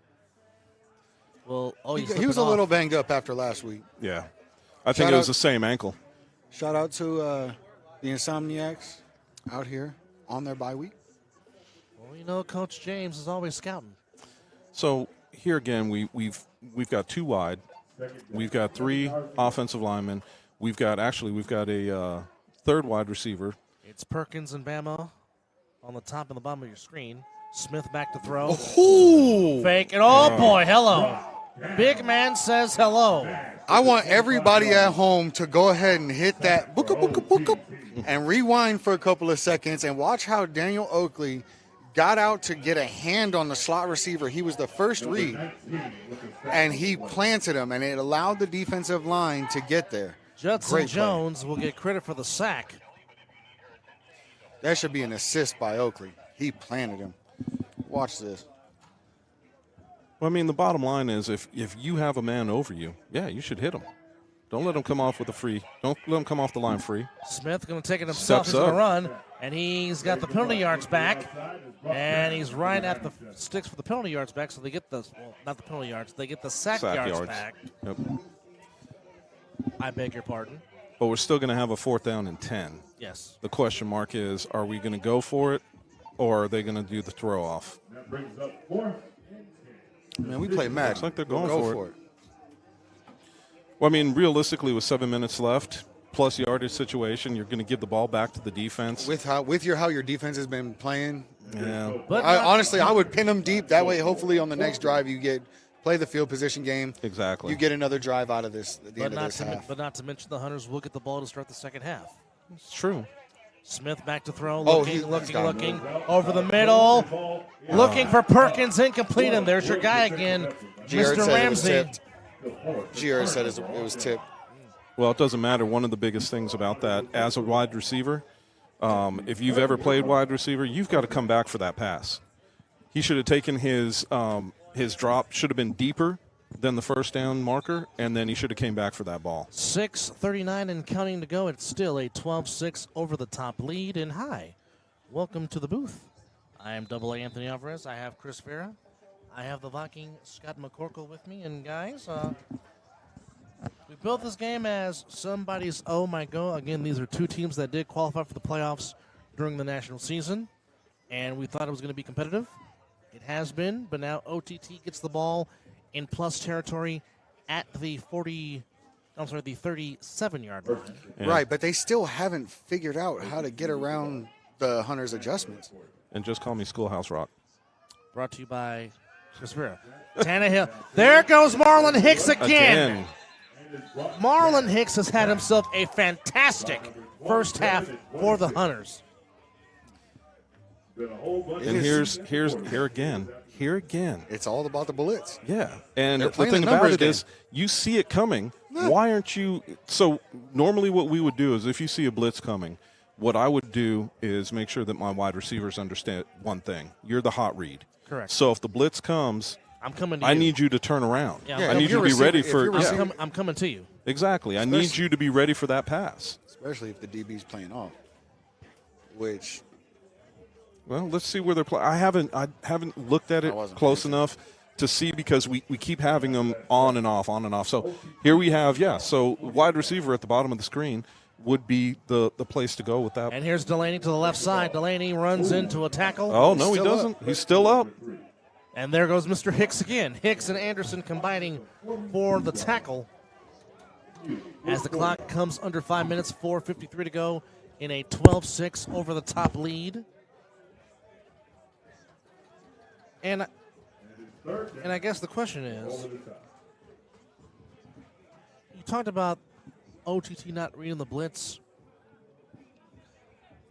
Well, He was a little banged up after last week. Yeah. I think Shout it was out- the same ankle. Shout out to the Insomniacs out here on their bye week. Well, Coach James is always scouting. So here again, we've got 2 wide. We've got 3 offensive linemen. We've got a 3rd wide receiver. It's Perkins and Bama on the top and the bottom of your screen. Smith back to throw. Ooh! Fake it. Oh, boy. Hello. Big man says hello. I want everybody at home to go ahead and hit that booka, booka, booka, and rewind for a couple of seconds and watch how Daniel Oakley got out to get a hand on the slot receiver. He was the first read, and he planted him, and it allowed the defensive line to get there. Judson Great play. Jones will get credit for the sack. That should be an assist by Oakley. He planted him. Watch this. Well, I mean, the bottom line is if you have a man over you, yeah, you should hit him. Don't let him come off with a free. Don't let him come off the line free. Smith going to take it himself. Steps He's going up. to run, and he's got the penalty yards back, and he's right at the sticks for the penalty yards back, so they get not the penalty yards, they get the sack yards back. Yep. I beg your pardon. But we're still going to have a 4th down and 10. Yes. The question mark is, are we going to go for it, or are they going to do the throw off? Man, we play Madden. Looks like they're going Go for it. Well, I mean, realistically, with 7 minutes left, plus yardage situation, you're going to give the ball back to the defense. With how your defense has been playing, Yeah. But honestly, I would pin them deep. That way, hopefully, on the next drive, play the field position game. Exactly. You get another drive out of this at the end of this half. But not to mention the Hunters will get the ball to start the second half. It's true. Smith back to throw, Oh, looking, he's got him. over the middle, looking for Perkins, incomplete, and there's your guy again, Jared Mr. said it was Ramsey. tipped. Jared said it was tipped. Well, it doesn't matter. One of the biggest things about that, as a wide receiver, If you've ever played wide receiver, you've got to come back for that pass. He should have taken his drop, should have been deeper than the first down marker, and then he should have came back for that ball. 6:39 and counting to go. It's still a 12-6 over-the-top lead. And hi, welcome to the booth. I am Double A Anthony Alvarez. I have Chris Vera. I have the Viking Scott McCorkle with me. And guys, we built this game as somebody's oh my go. Again, these are two teams that did qualify for the playoffs during the national season, and we thought it was going to be competitive. It has been, but now OTT gets the ball in plus territory at the 37-yard line. Yeah. Right, but they still haven't figured out how to get around the Hunters' adjustments. And just call me Schoolhouse Rock. Brought to you by Chris Vera. Tannehill. There goes Marlon Hicks again. Marlon Hicks has had himself a fantastic first half for the Hunters. And here again. It's all about the blitz. Yeah, and They're the playing thing the about numbers it is, game. you see it coming. Why aren't you? So normally, what we would do is, if you see a blitz coming, what I would do is make sure that my wide receivers understand one thing: you're the hot read. Correct. So if the blitz comes, I'm coming to you. I need you to turn around. Yeah, I need you to be ready for. Yeah, I'm coming to you. exactly. I need you to be ready for that pass. Especially if the DB's playing off, which Well, let's see where they're playing. I haven't looked at it close enough to see, because we keep having them on and off. So here we have, so wide receiver at the bottom of the screen would be the place to go with that. And here's Delaney to the left side. Delaney runs into a tackle. Oh, no, he doesn't. He's still up. And there goes Mr. Hicks again. Hicks and Anderson combining for the tackle. As the clock comes under 5 minutes, 4:53 to go in a 12-6 over-the-top lead. And I guess the question is, you talked about OTT not reading the blitz.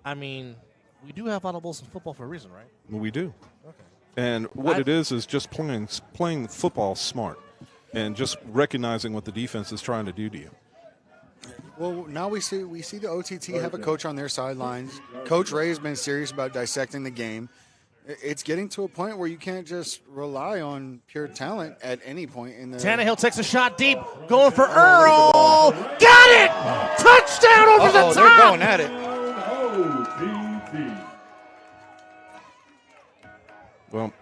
I mean, we do have audibles in football for a reason, right? We do. Okay. And what it is just playing football smart and just recognizing what the defense is trying to do to you. well, now we see the OTT have a coach on their sidelines. Coach Ray has been serious about dissecting the game. It's getting to a point where you can't just rely on pure talent at any point in the. Tannehill takes a shot deep, going for Earl. Got it! Touchdown over the top! They're going at it. Well,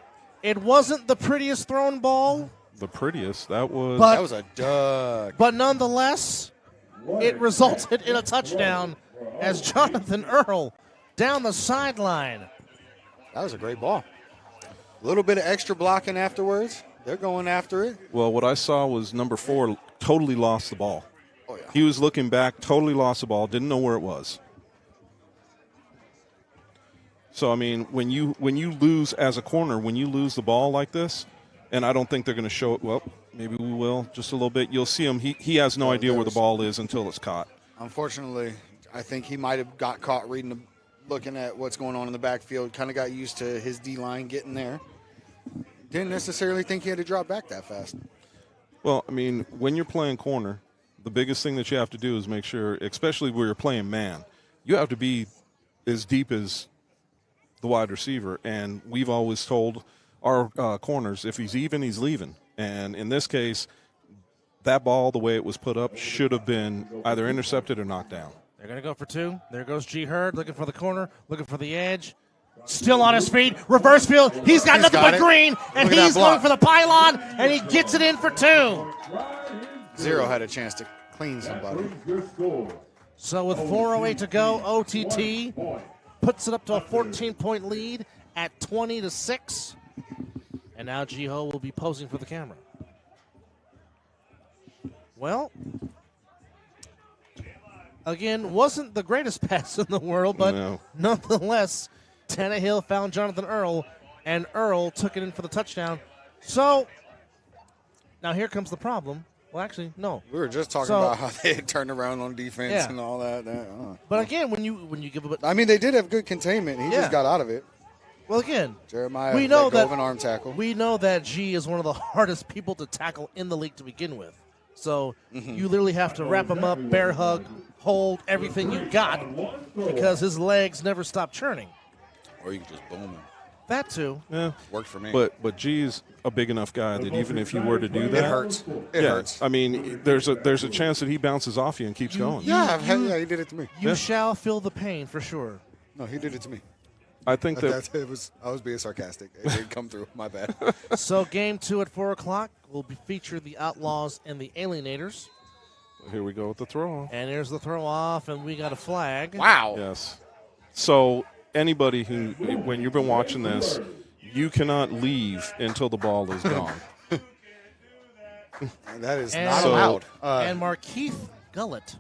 It wasn't the prettiest thrown ball, the prettiest, that was. That was a duck. but nonetheless, it resulted in a touchdown as Jonathan Earl down the sideline. That was a great ball. A little bit of extra blocking afterwards. They're going after it. Well, what I saw was number 4 totally lost the ball. Oh, yeah. He was looking back, totally lost the ball, didn't know where it was. So, I mean, when you lose as a corner, when you lose the ball like this, and I don't think they're going to show it, well, maybe we will just a little bit. You'll see him. He has no idea where the ball is until it's caught. Unfortunately, I think he might have got caught looking at what's going on in the backfield, kind of got used to his D-line getting there. Didn't necessarily think he had to drop back that fast. Well, I mean, when you're playing corner, the biggest thing that you have to do is make sure, especially where you're playing man, you have to be as deep as the wide receiver. And we've always told our corners, if he's even, he's leaving. And in this case, that ball, the way it was put up, should have been either intercepted or knocked down. They're going to go for 2. There goes G. Hurd looking for the corner, looking for the edge. Still on his feet. Reverse field. He's got nothing but green, and he's going for the pylon, and he gets it in for 2. Zero had a chance to clean somebody. So with 4:08 to go, OTT puts it up to a 14-point lead at 20-6. And now G-Ho will be posing for the camera. Well, again, wasn't the greatest pass in the world, but nonetheless, Tannehill found Jonathan Earl, and Earl took it in for the touchdown. So now here comes the problem. Well, actually, no. We were just talking about how they had turned around on defense and all that. But again, when you give a, I mean, they did have good containment. He just got out of it. Well, again, Jeremiah we know let go that of an arm tackle. We know that G is one of the hardest people to tackle in the league to begin with. So you literally have to wrap him up, bear hug, hold everything you got because his legs never stop churning. Or you can just boom him. That too. Yeah. Worked for me. But G's a big enough guy that even if you were to do that, it hurts. It hurts. I mean, there's a chance that he bounces off you and keeps going. Yeah, he did it to me. You shall feel the pain for sure. No, he did it to me. I think that I was being sarcastic. It didn't come through. My bad. So game 2 at 4 o'clock will feature the Outlaws and the Alienators. here we go with the throw. And here's the throw off, and we got a flag. Wow. Yes. So anybody who, when you've been watching this, you cannot leave until the ball is gone. That is And- not So- allowed. And Markeith Gullett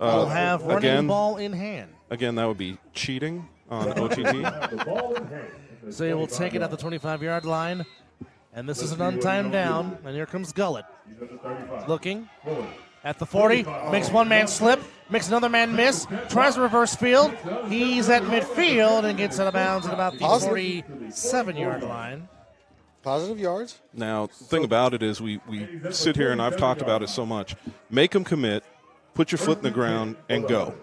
will have running again- ball in hand. Again, that would be cheating on OTT. So he will take it at the 25-yard line. And this is an untimed down. And here comes Gullett. Looking at the 40. Makes one man slip. Makes another man miss. Tries to reverse field. He's at midfield and gets out of bounds at about the 47-yard line. Positive yards. Now, the thing about it is we sit here, and I've talked about it so much. Make them commit, put your foot in the ground, and go.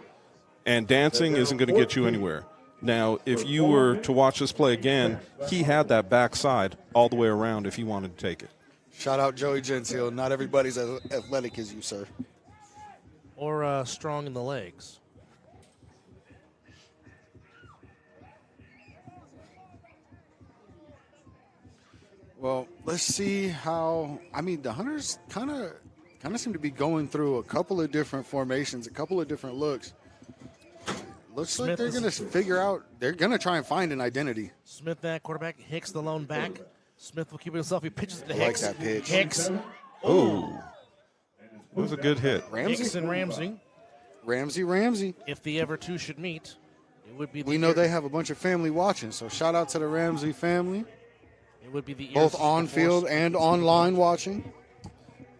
And dancing isn't going to get you anywhere. Now, if you were to watch this play again, he had that backside all the way around if he wanted to take it. Shout out Joey Gentile. Not everybody's as athletic as you, sir. Or strong in the legs. Well, let's see how. I mean, the Hunters kind of seem to be going through a couple of different formations, a couple of different looks. Looks like they're going to figure out. They're going to try and find an identity. Smith that quarterback. Hicks the lone back. Smith will keep it himself. He pitches it to I like Hicks. that pitch. Hicks. Ooh. It was a good hit. Hicks and Ramsey. Ramsey. If the ever two should meet, it would be the We know they have a bunch of family watching, so shout out to the Ramsey family. It would be the Both on field and online watching.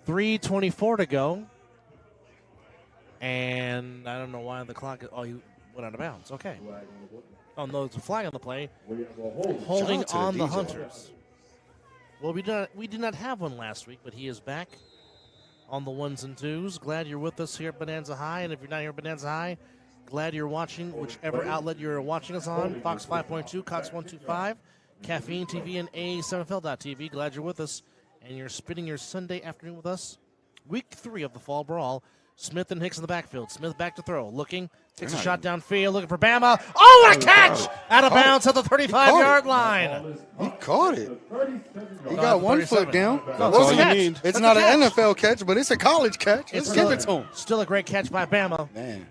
3:24 to go. And I don't know why the clock. Oh, he went out of bounds. Okay. Oh, no, it's a flag on the play. Holding Shout out on to the the DJ. Hunters. Well, we did not have one last week, but he is back on the ones and twos. Glad you're with us here at Bonanza High. And if you're not here at Bonanza High, glad you're watching whichever outlet you're watching us on. Fox 5.2, Cox 125, Caffeine TV, and A7FL.TV. Glad you're with us. And you're spending your Sunday afternoon with us. Week 3 of the Fall Brawl. Smith and Hicks in the backfield. Smith back to throw. Looking. Takes a shot downfield. Looking for Bama. Oh, what a catch! Out of bounds at the 35-yard line. He caught it. He got 1 foot down. That's all you need. It's That's not a an catch. NFL catch, but it's a college catch. Let's give it to him. Still a great catch by Bama. Man,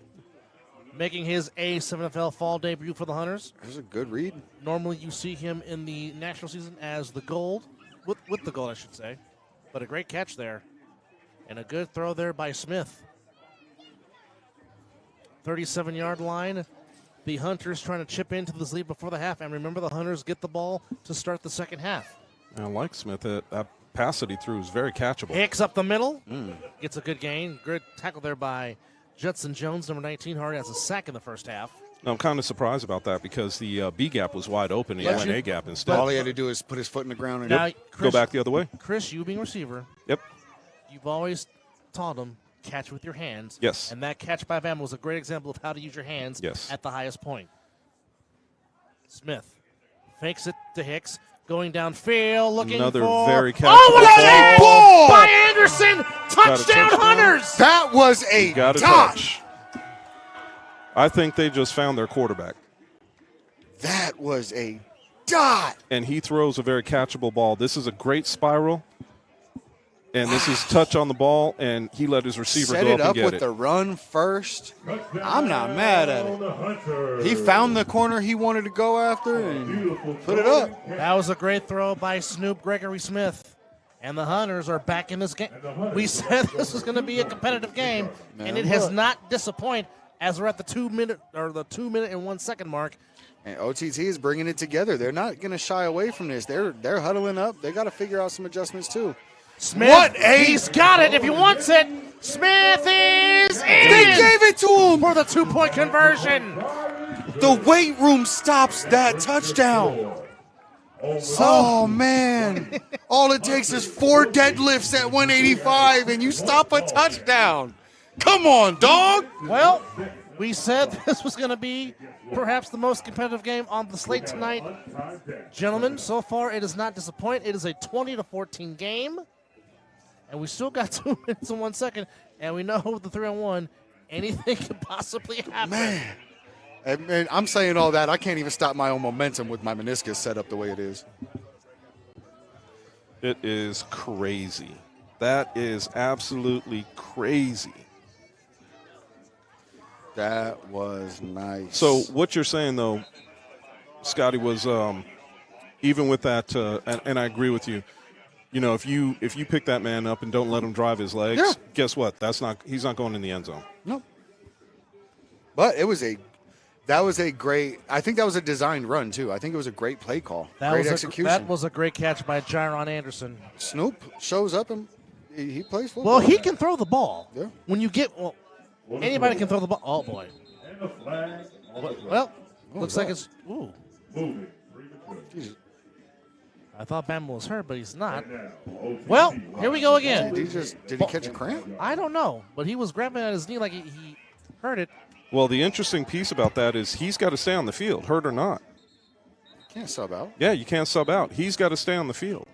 Making his A7FL fall debut for the Hunters. that was a good read. Normally you see him in the national season as the gold, with the gold, I should say. But a great catch there. And a good throw there by Smith. 37-yard line. The Hunters trying to chip into this lead before the half. And remember, the Hunters get the ball to start the second half. I like Smith. That pass that he threw is very catchable. Hicks up the middle. Gets a good gain. Good tackle there by Judson Jones, number 19. Hardy has a sack in the first half. I'm kind of surprised about that because the B gap was wide open. He went A gap instead. All he had to do is put his foot in the ground and Now, Go Chris, back the other way. Chris, you being receiver, Yep. you've always taught him catch with your hands. Yes. And that catch by Bama was a great example of how to use your hands Yes. at the highest point. Smith fakes it to Hicks, going downfield, looking Another for... very catchable Oh, what a catch ball! by Anderson! Touchdown, touchdown. Hunters! that was a Got a dot. touch. I think they just found their quarterback. That was a dot. And he throws a very catchable ball. This is a great spiral. And this is touch on the ball, and he let his receiver Set go it up up and get with it. the run first. I'm not mad at it. He found the corner he wanted to go after and put it up. That was a great throw by Snoop Gregory Smith. And the Hunters are back in this game. We said this was going to be a competitive game, and it has not disappointed as we're at the 2 minute and 1 second mark. And OTT is bringing it together. They're not going to shy away from this. They're huddling up. They got to figure out some adjustments too. Smith, he's got it if he wants it. Smith is in. They gave it to him. For the 2-point conversion. The weight room stops that touchdown. Oh, man. All it takes is 4 deadlifts at 185, and you stop a touchdown. Come on, dog. Well, we said this was going to be perhaps the most competitive game on the slate tonight. Gentlemen, so far it is not disappointing. It is a 20-14 game. And we still got 2 minutes and 1 second. And we know with the 3-on-1, anything could possibly happen. Man. And I'm saying all that. I can't even stop my own momentum with my meniscus set up the way it is. It is crazy. That is absolutely crazy. That was nice. So what you're saying, though, Scotty, was even with that, and I agree with you. You know, if you pick that man up and don't let him drive his legs, Yeah. guess what? He's not going in the end zone. No. But that was a great. I think that was a designed run too. I think it was a great play call. Great execution. That was a great catch by Gyron Anderson. Snoop shows up and he plays football. Well, he can throw the ball. Yeah. When you get anybody can throw the ball. Oh boy. Well, looks like it's. Ooh. Jesus. I thought Bama was hurt, but he's not. Well, here we go again. Did he catch a cramp? I don't know, but he was grabbing at his knee like he hurt it. Well, the interesting piece about that is he's got to stay on the field, hurt or not. Can't sub out. Yeah, you can't sub out. He's got to stay on the field.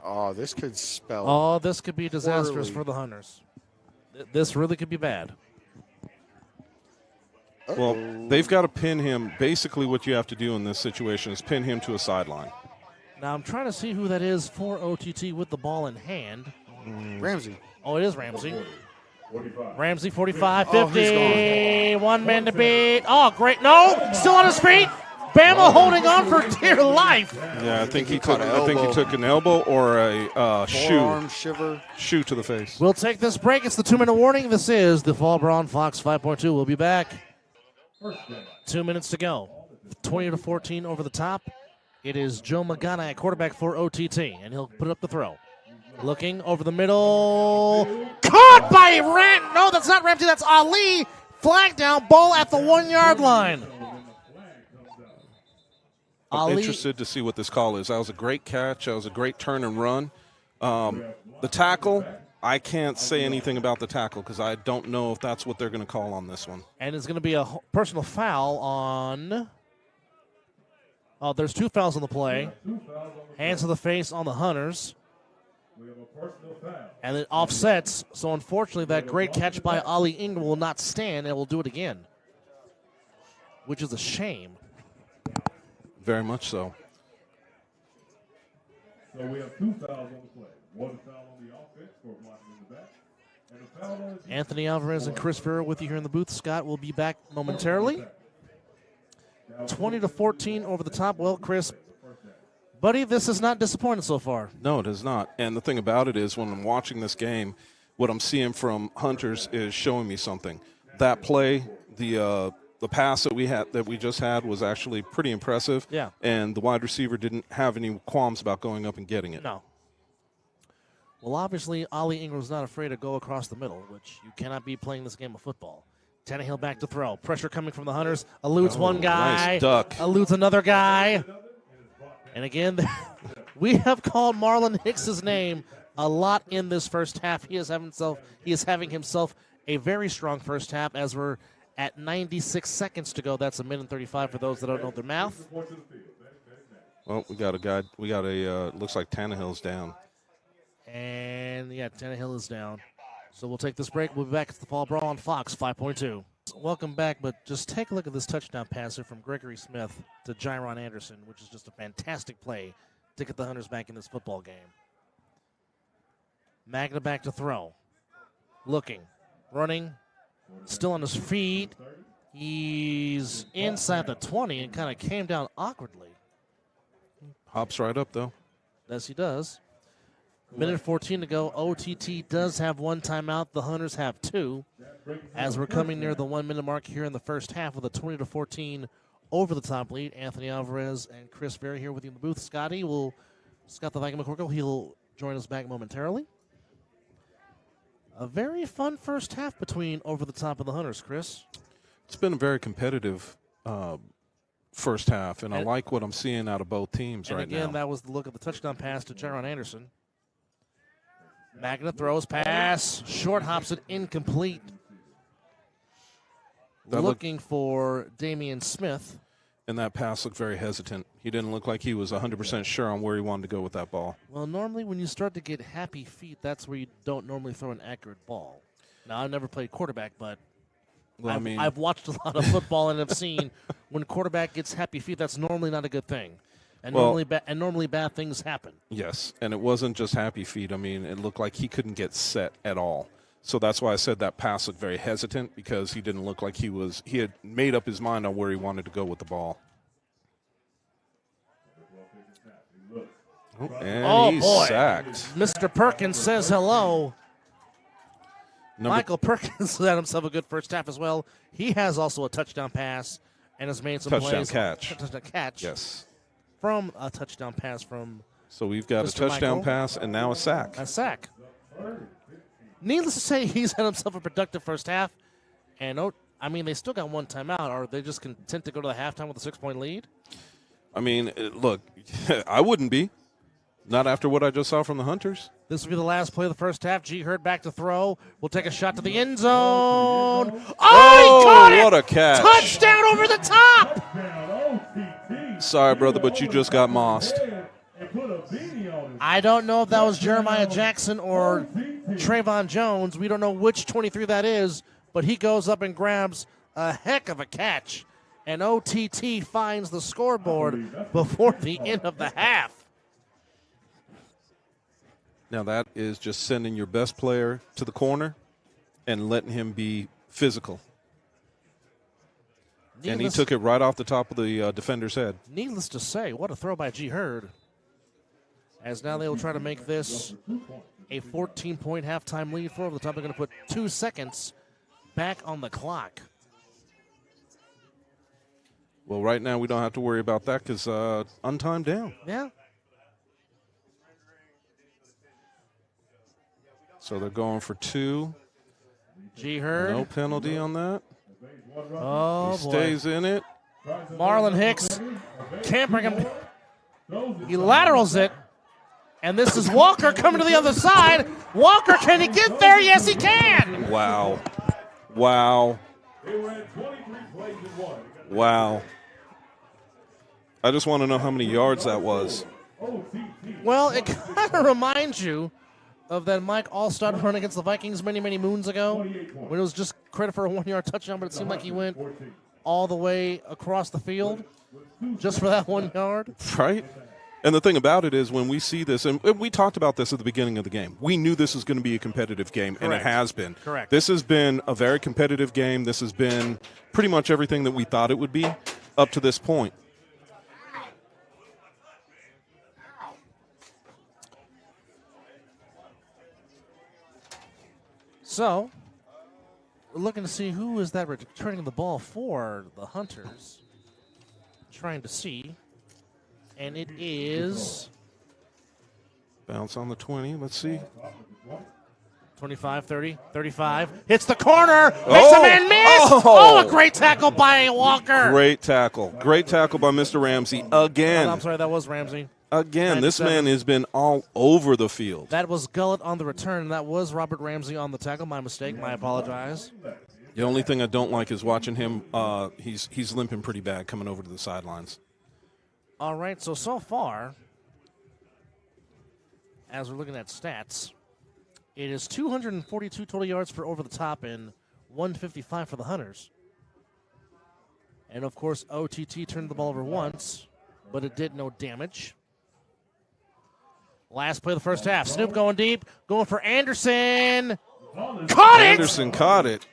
Oh, this could spell. Oh, this could be disastrous poorly. for the Hunters. This really could be bad. Well, they've got to pin him. Basically, what you have to do in this situation is pin him to a sideline. Now, I'm trying to see who that is for OTT with the ball in hand. Ramsey. Oh, it is Ramsey. Ramsey, 45, Oh, he's 50. One man to beat. Oh, great. No, still on his feet. Bama holding on for dear life. Yeah, I think he caught took an elbow or a Forearm shiver. shoe to the face. We'll take this break. It's the 2-minute warning. This is the Fall Brawl on Fox 5.2. We'll be back. 2 minutes to go. 20-14 over the top. It is Joe Magana at quarterback for OTT, and he'll put up the throw. Looking over the middle. Caught by No, that's not Ramsey. That's Ali. Flag down. Ball at the 1-yard line. I'm interested to see what this call is. That was a great catch. That was a great turn and run. The tackle, I can't say anything about the tackle because I don't know if that's what they're going to call on this one. And it's going to be a personal foul on. Oh, there's 2 fouls on the play. Hands to the face on the Hunters. And it offsets. So, unfortunately, that great catch by Ali Ingram will not stand and will do it again, which is a shame. Very much so. So we have 2 fouls on the play. 1 foul on the offense for blocking in the back. And a foul on the Anthony Alvarez and Chris Vera with you here in the booth. Scott will be back momentarily. 20-14 over the top. Well, Chris, buddy, this is not disappointing so far. No, it is not. And the thing about it is when I'm watching this game, what I'm seeing from Hunters is showing me something. That play, the pass that we just had was actually pretty impressive. Yeah. And the wide receiver didn't have any qualms about going up and getting it. No. Well, obviously, Ali Ingram's not afraid to go across the middle, which you cannot be playing this game of football. Tannehill back to throw. Pressure coming from the Hunters. Eludes one guy. Nice duck. Eludes another guy. And again, we have called Marlon Hicks' name a lot in this first half. He is having himself a very strong first half as we're at 96 seconds to go. That's a minute and 35 for those that don't know their math. Well, we got a guy. We got a. Looks like Tannehill's down. And yeah, Tannehill is down. So we'll take this break. We'll be back. It's the Fall Brawl on Fox 5.2. Welcome back, but just take a look at this touchdown passer from Gregory Smith to Gyron Anderson, which is just a fantastic play to get the Hunters back in this football game. Magna back to throw. Looking. Running. Still on his feet. He's inside the 20 and kind of came down awkwardly. Hops right up, though. Yes, he does. Minute 14 to go. OTT does have 1 timeout. The Hunters have 2. As we're coming near the 1-minute mark here in the first half with a 20-14 over-the-top lead. Anthony Alvarez and Chris Vera here with you in the booth. Scott the Viking McCorkle, he'll join us back momentarily. A very fun first half between over-the-top and the Hunters, Chris. It's been a very competitive first half, and I like what I'm seeing out of both teams right now. And again, that was the look of the touchdown pass to Gyron Anderson. Magna throws pass. Short hops it incomplete. Looking for Damian Smith. And that pass looked very hesitant. He didn't look like he was 100% sure on where he wanted to go with that ball. Well, normally when you start to get happy feet, that's where you don't normally throw an accurate ball. Now, I've never played quarterback, but Well, I've watched a lot of football and have seen when quarterback gets happy feet, that's normally not a good thing. And normally bad things happen. Yes, and it wasn't just happy feet. I mean, it looked like he couldn't get set at all. So that's why I said that pass looked very hesitant, because he didn't look like he had made up his mind on where he wanted to go with the ball. Oh, and he's sacked. Mr. Perkins says hello. Michael Perkins had himself a good first half as well. He has also a touchdown pass and has made some touchdown plays. catch. Touchdown catch. Yes. From a touchdown pass from So we've got Mr. a touchdown Michael. pass and now a sack. A sack. Needless to say, he's had himself a productive first half. And, they still got one timeout. Are they just content to go to the halftime with a 6-point lead? I mean, look, I wouldn't be. Not after what I just saw from the Hunters. This will be the last play of the first half. G. Hurd back to throw. Will take a shot to the end zone. Oh, he caught it! What a catch. Touchdown over the top! Sorry, brother, but you just got mossed. I don't know if that was Jeremiah Jackson or Trayvon Jones. We don't know which 23 that is, but he goes up and grabs a heck of a catch. And OTT finds the scoreboard before the end of the half. Now that is just sending your best player to the corner and letting him be physical. And he took it right off the top of the defender's head. Needless to say, what a throw by G. Hurd. As now they will try to make this a 14-point halftime lead for over the top. They're going to put 2 seconds back on the clock. Well, right now we don't have to worry about that because untimed down. Yeah. So they're going for 2. G. Hurd. No penalty on that. Oh, He boy. stays in it. Marlon Hicks can't bring him. He laterals it. And this is Walker coming to the other side. Walker, can he get there? Yes, he can. Wow. Wow. Wow. I just want to know how many yards that was. Well, it kind of reminds you of that Mike Allstott run against the Vikings many, many moons ago when it was just credit for a 1-yard touchdown, but it seemed like he went all the way across the field just for that 1 yard. Right? And the thing about it is when we see this, and we talked about this at the beginning of the game, we knew this was going to be a competitive game, and it has been. Correct. This has been a very competitive game. This has been pretty much everything that we thought it would be up to this point. So, we're looking to see who is that returning the ball for the Hunters. Trying to see. And it is Bounce on the 20. Let's see. 25, 30, 35. Hits the corner. Makes a man miss. Oh, a great tackle by Walker. Great tackle. Great tackle by Mr. Ramsey again. Oh, I'm sorry, that was Ramsey. Again, this 97. man has been all over the field. That was Gullett on the return. That was Robert Ramsey on the tackle. My mistake. I apologize. The only thing I don't like is watching him. He's limping pretty bad coming over to the sidelines. All right, so far, as we're looking at stats, it is 242 total yards for over the top and 155 for the Hunters. And, of course, OTT turned the ball over once, but it did no damage. Last play of the first half. Snoop going deep, going for Anderson. Caught it! Anderson caught it.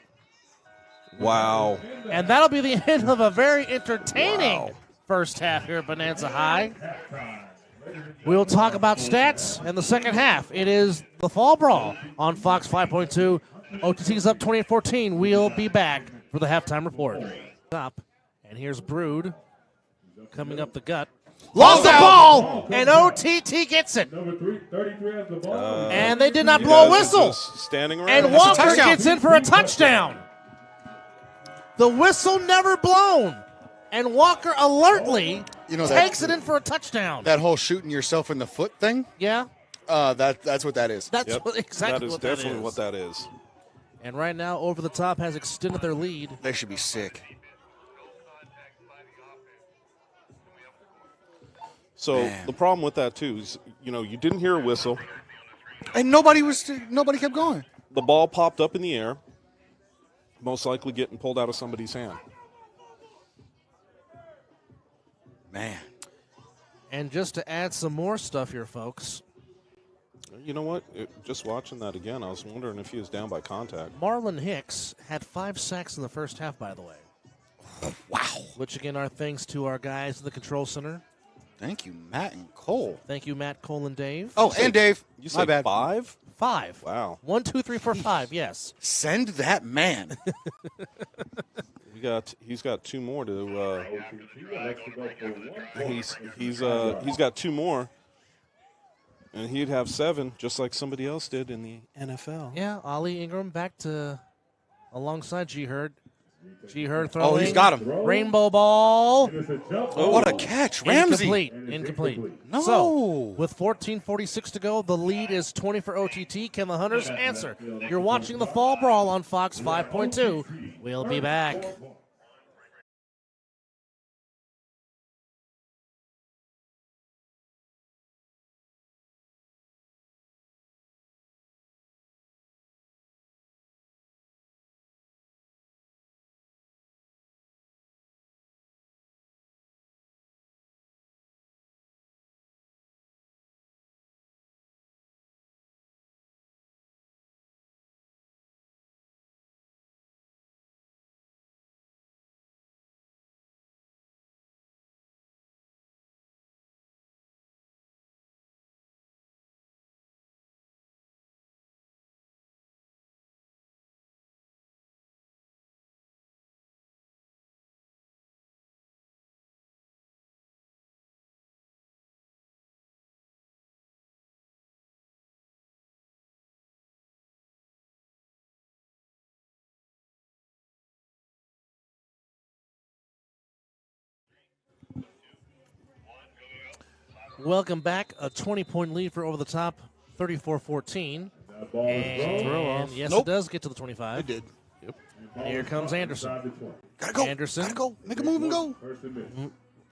Wow. And that'll be the end of a very entertaining first half here at Bonanza High. We'll talk about stats in the second half. It is the Fall Brawl on Fox 5.2. OTT's up 28-14. We'll be back for the halftime report. Up, and here's Brood coming up the gut. Lost the ball, and OTT gets it. And they did not blow a whistle. Standing around. And Walker gets in for a touchdown. The whistle never blown. And Walker alertly takes it in for a touchdown. That whole shooting yourself in the foot thing? Yeah. That's what that is. That's Yep. exactly That is what definitely that is. what that is. And right now, Over the Top has extended their lead. They should be sick. So Man. the problem with that too is, you didn't hear a whistle. And nobody kept going. The ball popped up in the air, most likely getting pulled out of somebody's hand. Man. And just to add some more stuff here, folks, You know what? Just watching that again, I was wondering if he was down by contact. Marlon Hicks had 5 sacks in the first half, by the way. Wow. Which, again, are thanks to our guys in the control center. Thank you, Matt and Cole. Thank you, Matt, Cole, and Dave. Oh, and Dave. You My said bad. 5? 5. Wow. 1, 2, 3, 4, 5, yes. Send that man. He's got 2 more to. He's got 2 more, and he'd have 7, just like somebody else did in the NFL. Yeah, Ollie Ingram back to alongside G. Hurd. G. Hurd throwing. Oh, he's got him. Rainbow ball. Oh, what a catch. Ramsey. Incomplete. No. So, with 14:46 to go, the lead is 20 for OTT. Can the Hunters answer? You're watching the Fall Brawl on Fox 5.2. We'll be back. Welcome back. A 20-point lead for Over the Top, 34-14. And yes, Nope. it does get to the 25. It did. Here comes Anderson. Gotta go. Anderson. Gotta go. Make a move and go.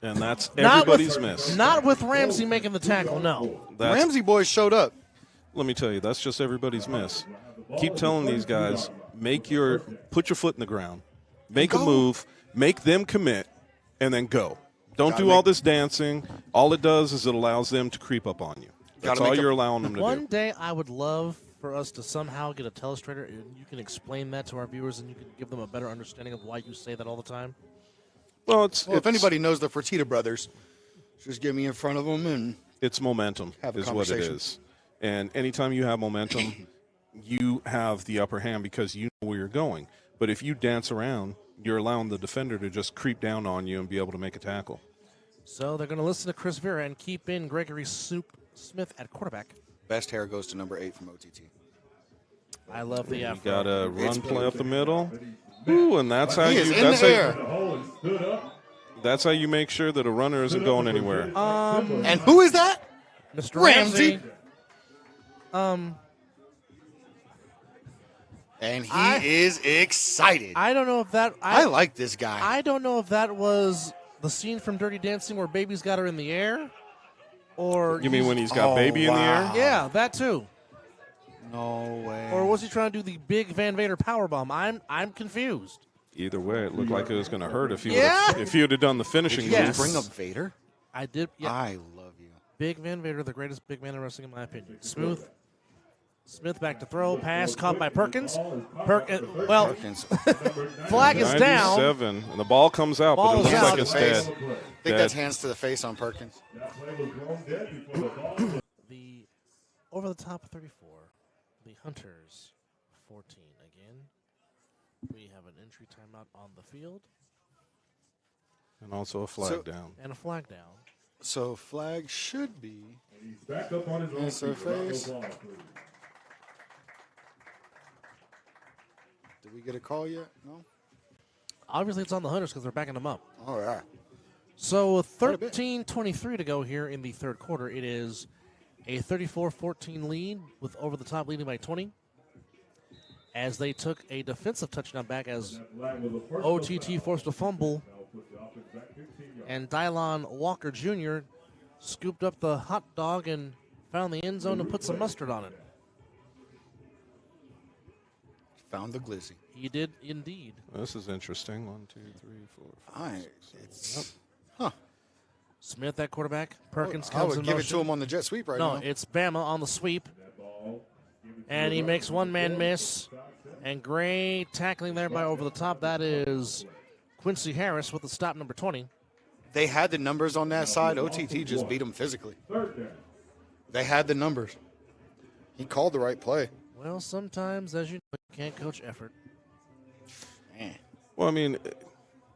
And that's everybody's miss. Not with Ramsey making the tackle, no. That's, Ramsey boys showed up. let me tell you, that's just everybody's miss. Keep telling these guys, put your foot in the ground, make a move, make them commit, and then go. Don't do all this dancing. All it does is it allows them to creep up on you. That's all you're allowing them to One do. day I would love for us to somehow get a telestrator and you can explain that to our viewers and you can give them a better understanding of why you say that all the time. Well, If anybody knows the Fertitta brothers, just get me in front of them and it's momentum have a is what it conversation. is. And anytime you have momentum, you have the upper hand because you know where you're going. But if you dance around, you're allowing the defender to just creep down on you and be able to make a tackle. So they're going to listen to Chris Vera and keep in Gregory Smith at quarterback. best hair goes to number 8 from OTT. I love the You effort. got a run play up the middle. Ooh, and that's how He is you in that's the how, air. that's how you make sure that a runner isn't going anywhere. And who is that? Mr. Ramsey. Ramsey. And he is excited. I don't know if that. I like this guy. I don't know if that was the scene from Dirty Dancing where Baby's got her in the air, or You mean when he's got baby in the wow. air? yeah, that too. No way. Or was he trying to do the big Van Vader powerbomb? I'm confused. Either way, it looked like it was going to hurt if he Yeah. would have done the finishing Did Yes. you move. bring up Vader? I did. Yeah, I love you. big Van Vader, the greatest big man in wrestling, in my opinion. Smith back to throw, pass caught by Perkins. Well, Perkins. flag is down. 97, and the ball comes out, Ball but it is looks out. like it's Face. dead. I think Dead. that's hands to the face on Perkins. The over the top 34, the Hunters 14 again. We have an entry timeout on the field And also a flag down. and a flag down. So flag should be. He's back up on his own Hands to the feet. Round of face. applause, please. Did we get a call yet? No? Obviously, it's on the Hunters because they're backing them up. All right. So with Quite a bit. 13:23 to go here in the third quarter, it is a 34-14 lead with over the top leading by 20 as they took a defensive touchdown back as OTT forced a fumble and Dylon Walker Jr. scooped up the hot dog and found the end zone and put some mustard on it. Found the glizzy. He did indeed. This is interesting. 1, 2, 3, 4, 5. It's, huh. Smith at quarterback. Perkins I comes would in give it motion. to him on the jet sweep right now. No, it's Bama on the sweep. And he makes one-man miss. And great tackling there by over the top. That is Quincy Harris with the stop number 20. They had the numbers on that side. OTT just beat them physically. They had the numbers. He called the right play. Well, sometimes, as you know, you can't coach effort. Man. Well, I mean,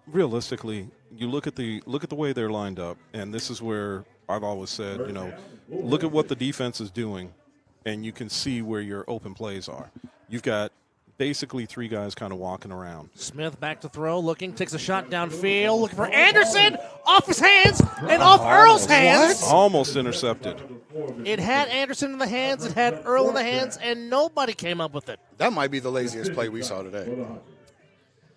realistically, you look at the way they're lined up, and this is where I've always said, you know, look at what the defense is doing, and you can see where your open plays are. You've got basically 3 guys kind of walking around. Smith back to throw, looking, takes a shot downfield, looking for Anderson, off his hands, and off Earl's hands. Almost intercepted. It had Anderson in the hands, it had Earl in the hands, and nobody came up with it. That might be the laziest play we saw today.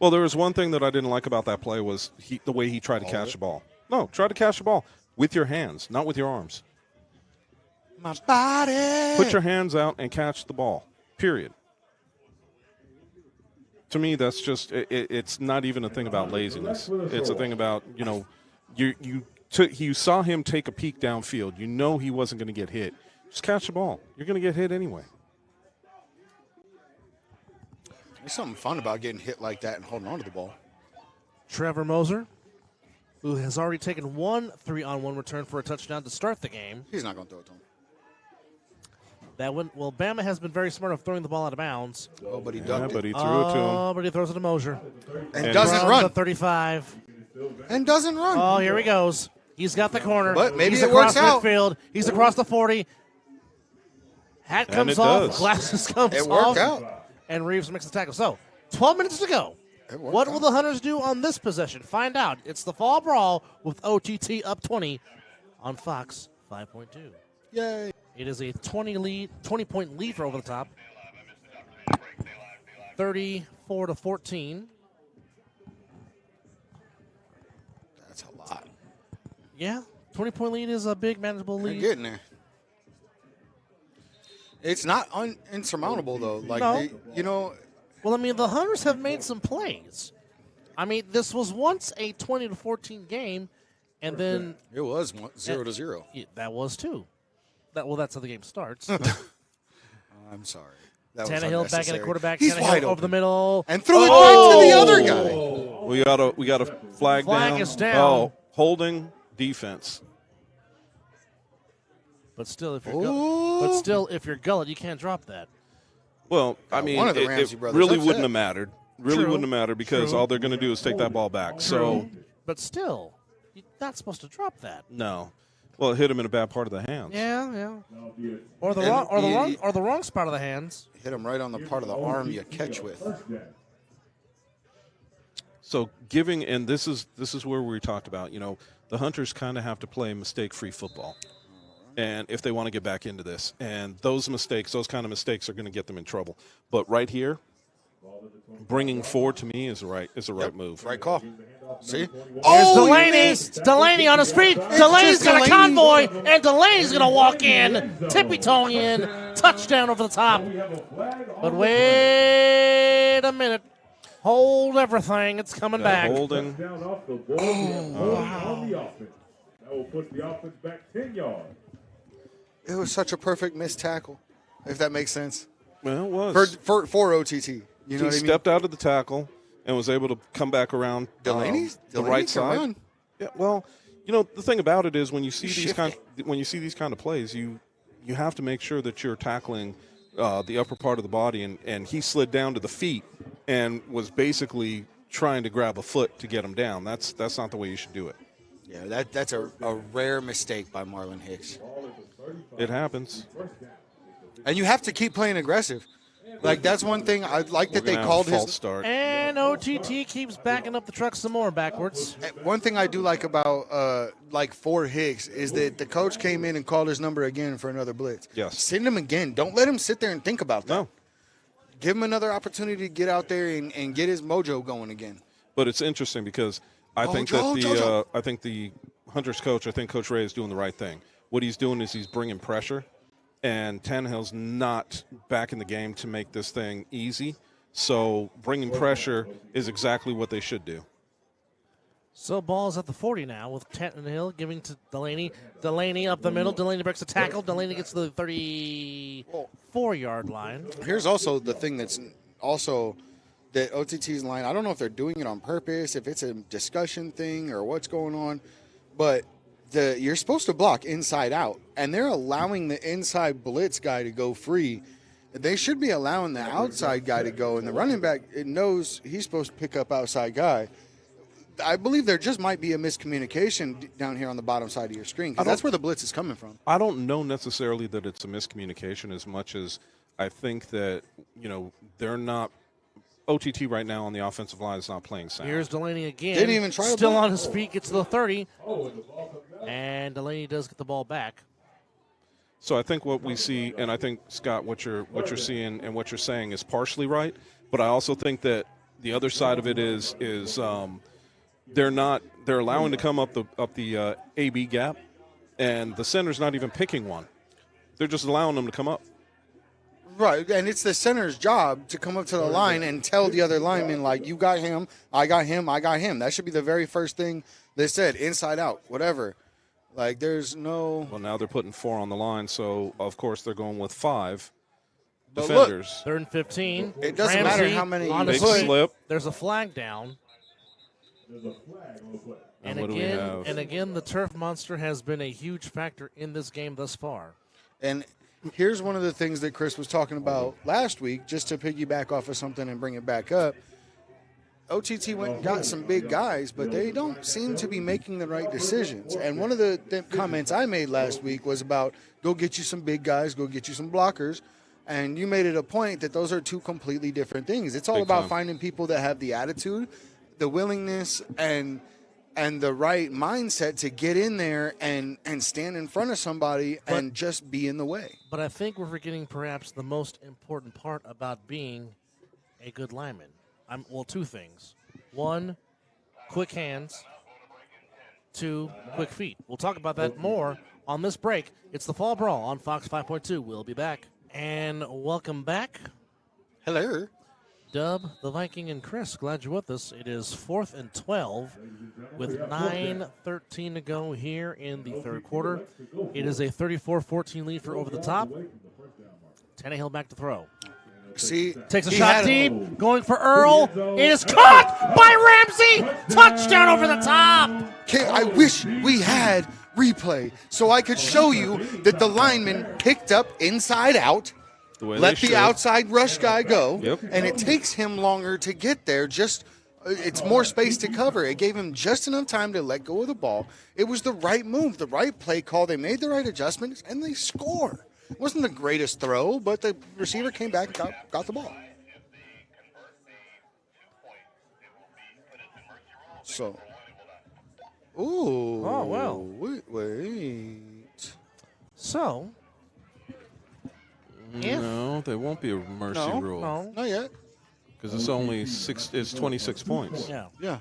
Well, there was one thing that I didn't like about that play was the way he tried to catch the ball. No, try to catch the ball with your hands, not with your arms. My body. Put your hands out and catch the ball, period. To me, that's just it's not even a thing about laziness. It's a thing about, you know, you saw him take a peek downfield. You know he wasn't going to get hit. Just catch the ball. You're going to get hit anyway. There's something fun about getting hit like that and holding on to the ball. Trevor Moser, who has already taken one 3-on-1 return for a touchdown to start the game. He's not going to throw it to him. Bama has been very smart of throwing the ball out of bounds. Oh, but he ducked But he it. threw it to him. Oh, but he throws it to Moser. And doesn't From run. the 35. And doesn't run. Oh, here he goes. He's got the corner. But maybe He's it across works out. midfield. He's across the 40. Hat And comes it off. does. Glasses comes It off. worked out. And Reeves makes the tackle. So, 12 minutes to go. What will the Hunters do on this possession? Find out. It's the Fall Brawl with OTT up 20 on Fox 5.2. Yay. It is a 20-point lead for over the top. 34-14. That's a lot. Yeah, 20-point lead is a big, manageable They're lead. getting there. It's not insurmountable, though. Like, No. you know, Well, I mean, the Hunters have made some plays. I mean, this was once a 20-14 game, and then it was 0-0. Yeah, that was too. That's how the game starts. I'm sorry. That was Tannehill back in unnecessary. the quarterback. He's Tannehill wide over open. the middle. And threw it back to the other guy. We got a flag down. Is down. Oh, holding defense. But still, if Ooh. you're gullet, you can't drop that. Well, I mean, one of the it Ramsey brothers really upset. wouldn't have mattered. Really True. wouldn't have mattered because True. all they're going to do is take that ball back. So, But still, you're not supposed to drop that. no. Well, it hit him in a bad part of the hands. Yeah. Or the And wrong spot of the hands. Hit him right on the part of the arm you catch with. So and this is where we talked about, you know, the Hunters kind of have to play mistake-free football. And if they want to get back into this. And those kind of mistakes are going to get them in trouble. But right here, bringing 4 to me is the right move. Right call. See? Here's Oh, Delaney. Delaney on his feet. Delaney's just got a Delaney. convoy, and Delaney's going to walk in, tippy-toeing in, touchdown over the top. But wait a minute. Hold everything. It's coming back. Holding. Down off the ball. On the offense. That will put the offense back 10 yards. It was such a perfect missed tackle, if that makes sense. Well, it was. For OTT. You know He what I mean? stepped out of the tackle and was able to come back around Delaney the right can side. run. Yeah, well, you know, the thing about it is when you see these kind of plays, you have to make sure that you're tackling the upper part of the body, and he slid down to the feet and was basically trying to grab a foot to get him down. That's not the way you should do it. Yeah, that's a rare mistake by Marlon Hicks. It happens. And you have to keep playing aggressive. Like, that's one thing I like that they called false his. start. And OTT keeps backing up the truck some more backwards. One thing I do like about like for Hicks is that the coach came in and called his number again for another blitz. Yes. Send him again. Don't let him sit there and think about that. No. Give him another opportunity to get out there and get his mojo going again. But it's interesting because I think that I think the Hunters coach, I think Coach Ray is doing the right thing. What he's doing is he's bringing pressure, and Tannehill's not back in the game to make this thing easy. So bringing pressure is exactly what they should do. So ball's at the 40 now with Tannehill giving to Delaney. Delaney up the middle. Delaney breaks a tackle. Delaney gets to the 34-yard line. Here's also the thing that's also that OTT's line, I don't know if they're doing it on purpose, if it's a discussion thing or what's going on, but you're supposed to block inside out, and they're allowing the inside blitz guy to go free. They should be allowing the outside guy to go, and the running back knows he's supposed to pick up outside guy. I believe there just might be a miscommunication down here on the bottom side of your screen, because that's where the blitz is coming from. I don't know necessarily that it's a miscommunication as much as I think that, they're not – OTT right now on the offensive line is not playing sound. Here's Delaney again. Didn't even try to Still block. on his feet, gets to the 30. And Delaney does get the ball back. So I think what we see, and I think, Scott, what you're seeing and what you're saying is partially right, but I also think that the other side of it is they're allowing to come up the AB gap, and the center's not even picking one. They're just allowing them to come up. Right, and it's the center's job to come up to the line and tell the other lineman, like, you got him, I got him, I got him. That should be the very first thing they said, inside out, whatever. Like, there's no... Well, now they're putting 4 on the line, so, of course, they're going with 5 But defenders. Third and 15. It doesn't matter how many on you his Big feet. slip. There's a flag down. There's a flag on the play. And what do we have? again, the turf monster has been a huge factor in this game thus far. And here's one of the things that Chris was talking about last week, just to piggyback off of something and bring it back up. OTT went and got some big guys, but they don't seem to be making the right decisions. And one of the comments I made last week was about, go get you some big guys, go get you some blockers. And you made it a point that those are two completely different things. It's all Big about time. finding people that have the attitude, the willingness, and the right mindset to get in there and stand in front of somebody and just be in the way. But I think we're forgetting perhaps the most important part about being a good lineman. Two things. One, quick hands. 2, quick feet. We'll talk about that more on this break. It's the Fall Brawl on Fox 5.2. We'll be back. And welcome back, Hello. Dub, the Viking, and Chris. Glad you're with us. It is 4th and 12 with 9:13 to go here in the third quarter. It is a 34-14 lead for Over the Top. Tannehill back to throw. See, Takes a he shot had deep, going for Earl. It is caught by Ramsey. Touchdown over the top. I wish we had replay so I could show you that the lineman picked up inside out, let the outside rush guy go, and it takes him longer to get there. It's more space to cover. It gave him just enough time to let go of the ball. It was the right move, the right play call. They made the right adjustments, and they score. It wasn't the greatest throw, but the receiver came back and got the ball. So, ooh. Oh, well. Wait. So, No, there won't be a mercy rule. no, Not yet. Because it's only 26 points. yeah. Yeah.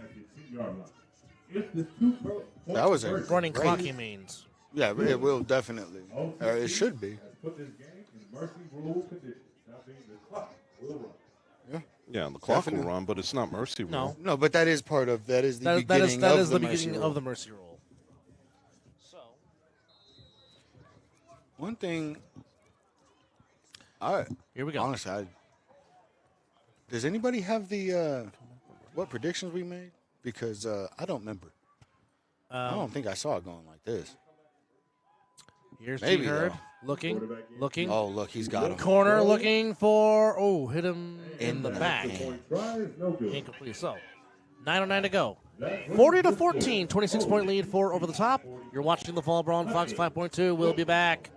If the 2 That was a Running great- clock, he means. Yeah, it will definitely. It should be. put this game in mercy rule conditions. That means the clock will run. Yeah, the clock will Definitely. run, but it's not mercy rule. No. No, but that is part of that is the That beginning is of the mercy beginning rule. of the mercy rule. So, One thing, here we go. honestly, does anybody have the what predictions we made? Because I don't remember. I don't think I saw it going like this. Here's Maybe, G Hurd though. looking. Oh, look, he's got him. Corner looking for, hit him in the back. Try is no good. Incomplete. So, 9:09 to go. 40-14, 26-point lead for Over the Top. You're watching the Fall Brawl on Fox 5.2. We'll be back.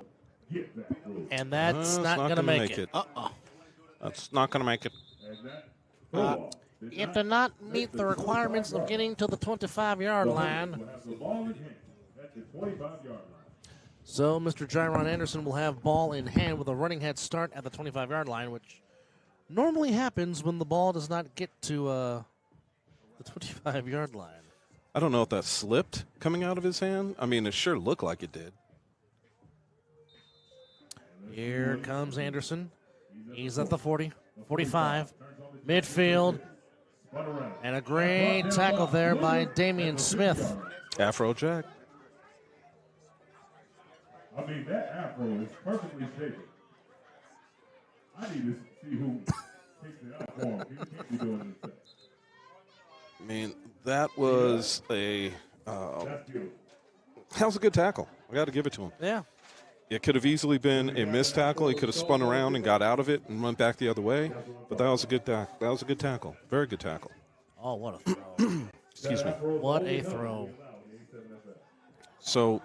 And that's It's not going to gonna make it. That's not going to make it. It did not meet the requirements of getting to the 25-yard line. So Mr. Gyron Anderson will have ball in hand with a running head start at the 25-yard line, which normally happens when the ball does not get to the 25-yard line. I don't know if that slipped coming out of his hand. I mean, it sure looked like it did. Here comes Anderson. He's at the 40, 45, midfield, and a great tackle there by Damian Smith. Afro Jack. I mean, that afro is perfectly shaped. I need to see who takes it out for him. He can't be doing this. I mean, that was that was a good tackle. I got to give it to him. Yeah. It could have easily been a missed tackle. He could have spun around and got out of it and went back the other way. But that was a good tackle. That was a good tackle. Very good tackle. Oh, what a throw. Excuse me. What a throw. So,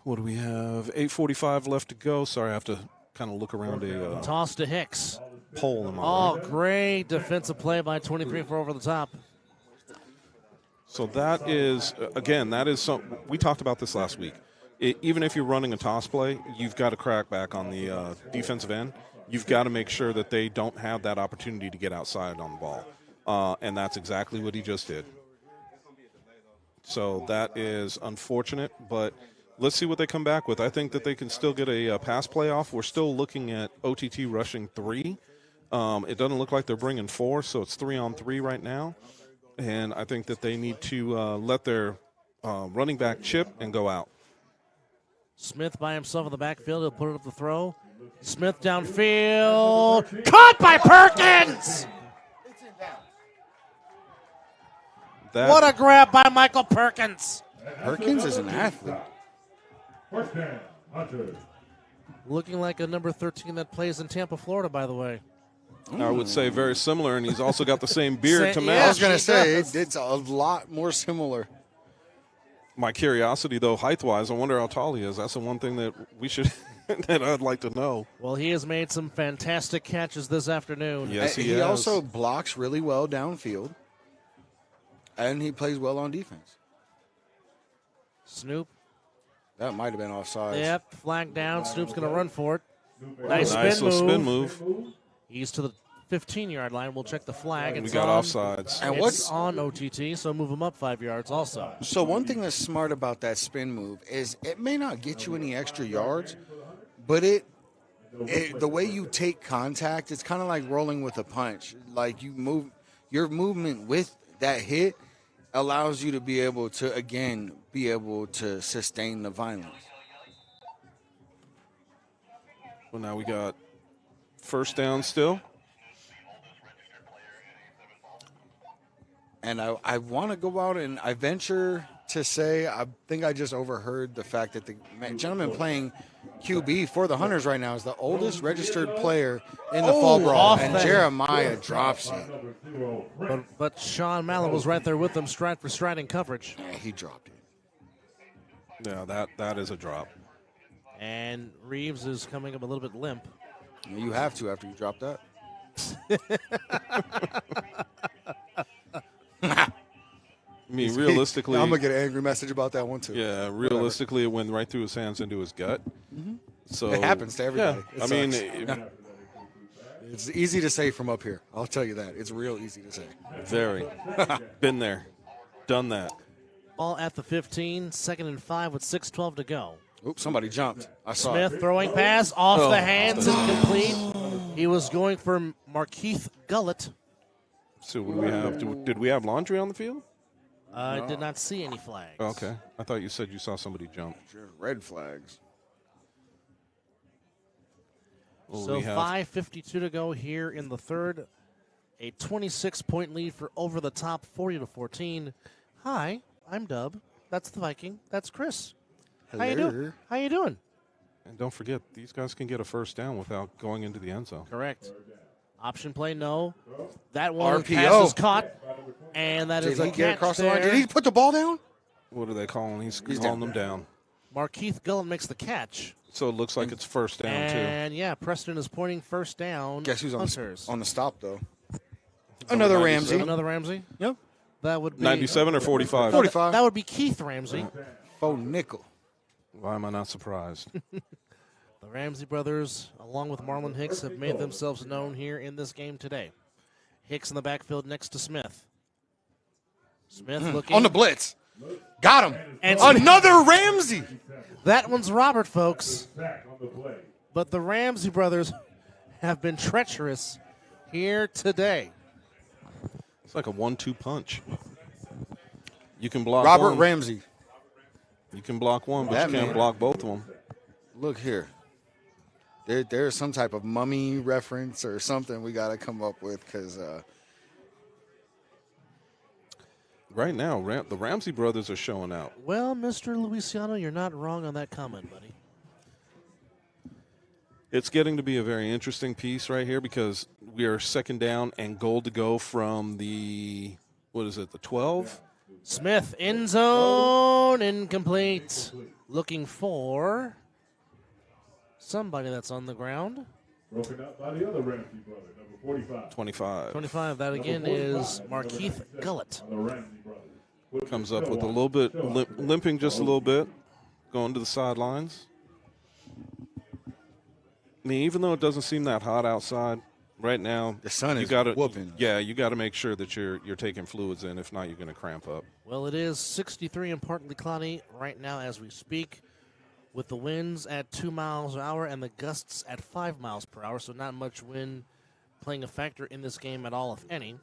what do we have? 8:45 left to go. Sorry, I have to kind of look around a Toss to Hicks. pole in my Oh, way. great defensive play by 23 for over the top. So that is, again, that is something. We talked about this last week. Even if you're running a toss play, you've got to crack back on the defensive end. You've got to make sure that they don't have that opportunity to get outside on the ball. And that's exactly what he just did. So that is unfortunate, but let's see what they come back with. I think that they can still get a pass play off. We're still looking at OTT rushing 3. It doesn't look like they're bringing 4, so it's 3-on-3 right now. And I think that they need to let their running back chip and go out. Smith by himself in the backfield. He'll put it up the throw. Smith downfield. Caught by Perkins! What a grab by Michael Perkins. Perkins is an athlete. First down, Hunter. Looking like a number 13 that plays in Tampa, Florida, by the way. I would say very similar, and he's also got the same beard to Yeah, match. I was going to he say, does. it's a lot more similar. My curiosity, though, height-wise, I wonder how tall he is. That's the one thing that we should that I'd like to know. Well, he has made some fantastic catches this afternoon. Yes, he He has. also blocks really well downfield, and he plays well on defense. Snoop. That might have been offside. Yep, flag down. Snoop's going to run for it. Nice nice spin little move. spin move. He's to the 15-yard line. We'll check the flag. We It's got on, offsides. And it's what's on OTT, so move him up 5 yards also. so one thing that's smart about that spin move is it may not get you any extra yards, but it the way you take contact, it's kind of like rolling with a punch. Like you move, your movement with that hit allows you to be able to sustain the violence. Well, now we got first down still. And I want to go out and I venture to say I think I just overheard the fact that the gentleman playing QB for the Hunters right now is the oldest registered player in the Fall Brawl, off and the- Jeremiah drops it. But Sean Mallon was right there with them, stride for stride in coverage. Yeah, he dropped it. Yeah, that is a drop. And Reeves is coming up a little bit limp. You have to after you drop that. I mean, realistically, I'm gonna get an angry message about that one too. yeah, realistically, it went right through his hands into his gut. So It happens to everybody. Yeah, It I mean, sucks. It's easy to say from up here. I'll tell you that. It's real easy to say. very been there, done that. Ball at the 15, 2nd and 5 with 6:12 to go. Oops, somebody jumped. I saw Smith it. throwing pass off the hands, incomplete. He was going for Markeith Gullett. So what do we have? Did we have laundry on the field? I did not see any flags. Okay, I thought you said you saw somebody jump. Red flags. Well, So we have- 5:52 to go here in the third. A 26-point lead for over the top, 40-14. Hi, I'm Dub. That's the Viking. That's Chris. How you doing? Hello. How you doing? And don't forget, these guys can get a first down without going into the end zone. Correct. Option play, no. That one RPO. pass is caught, and that is Did a he get catch across the there. line? Did he put the ball down? What are they calling? He's He's calling down. them down. Markeith Gullen makes the catch. So it looks like it's first down, too. And, yeah, Preston is pointing first down. Guess who's Hunters. on the stop, though? Another Ramsey. Another Ramsey? Yep. That would be 97 or 45? 45. That would be Keith Ramsey. Faux nickel. Why am I not surprised? The Ramsey brothers, along with Marlon Hicks, have made themselves known here in this game today. Hicks in the backfield next to Smith. Smith looking. On the blitz. Got him. And Another Ramsey. That one's Robert, folks. But the Ramsey brothers have been treacherous here today. It's like a 1-2 punch. You can block Robert one. Ramsey. You can block one, but That you can't man. block both of them. Look here. There's some type of mummy reference or something we got to come up with because Right now, the Ramsey brothers are showing out. Well, Mr. Luciano, you're not wrong on that comment, buddy. It's getting to be a very interesting piece right here because we are second down and goal to go from the, the 12? Smith, end zone, incomplete. Looking for somebody that's on the ground. Broken up by the other Ramsey brother, number 45. 25. 25, that again is Markeith Gullett. The Ramsey brothers. Comes up with a little bit, limping just a little bit, going to the sidelines. I mean, even though it doesn't seem that hot outside right now, the sun is whooping. Yeah, you got to make sure that you're taking fluids in. If not, you're going to cramp up. Well, it is 63 and partly cloudy right now as we speak, with the winds at 2 miles an hour and the gusts at 5 miles per hour, so not much wind playing a factor in this game at all, if any.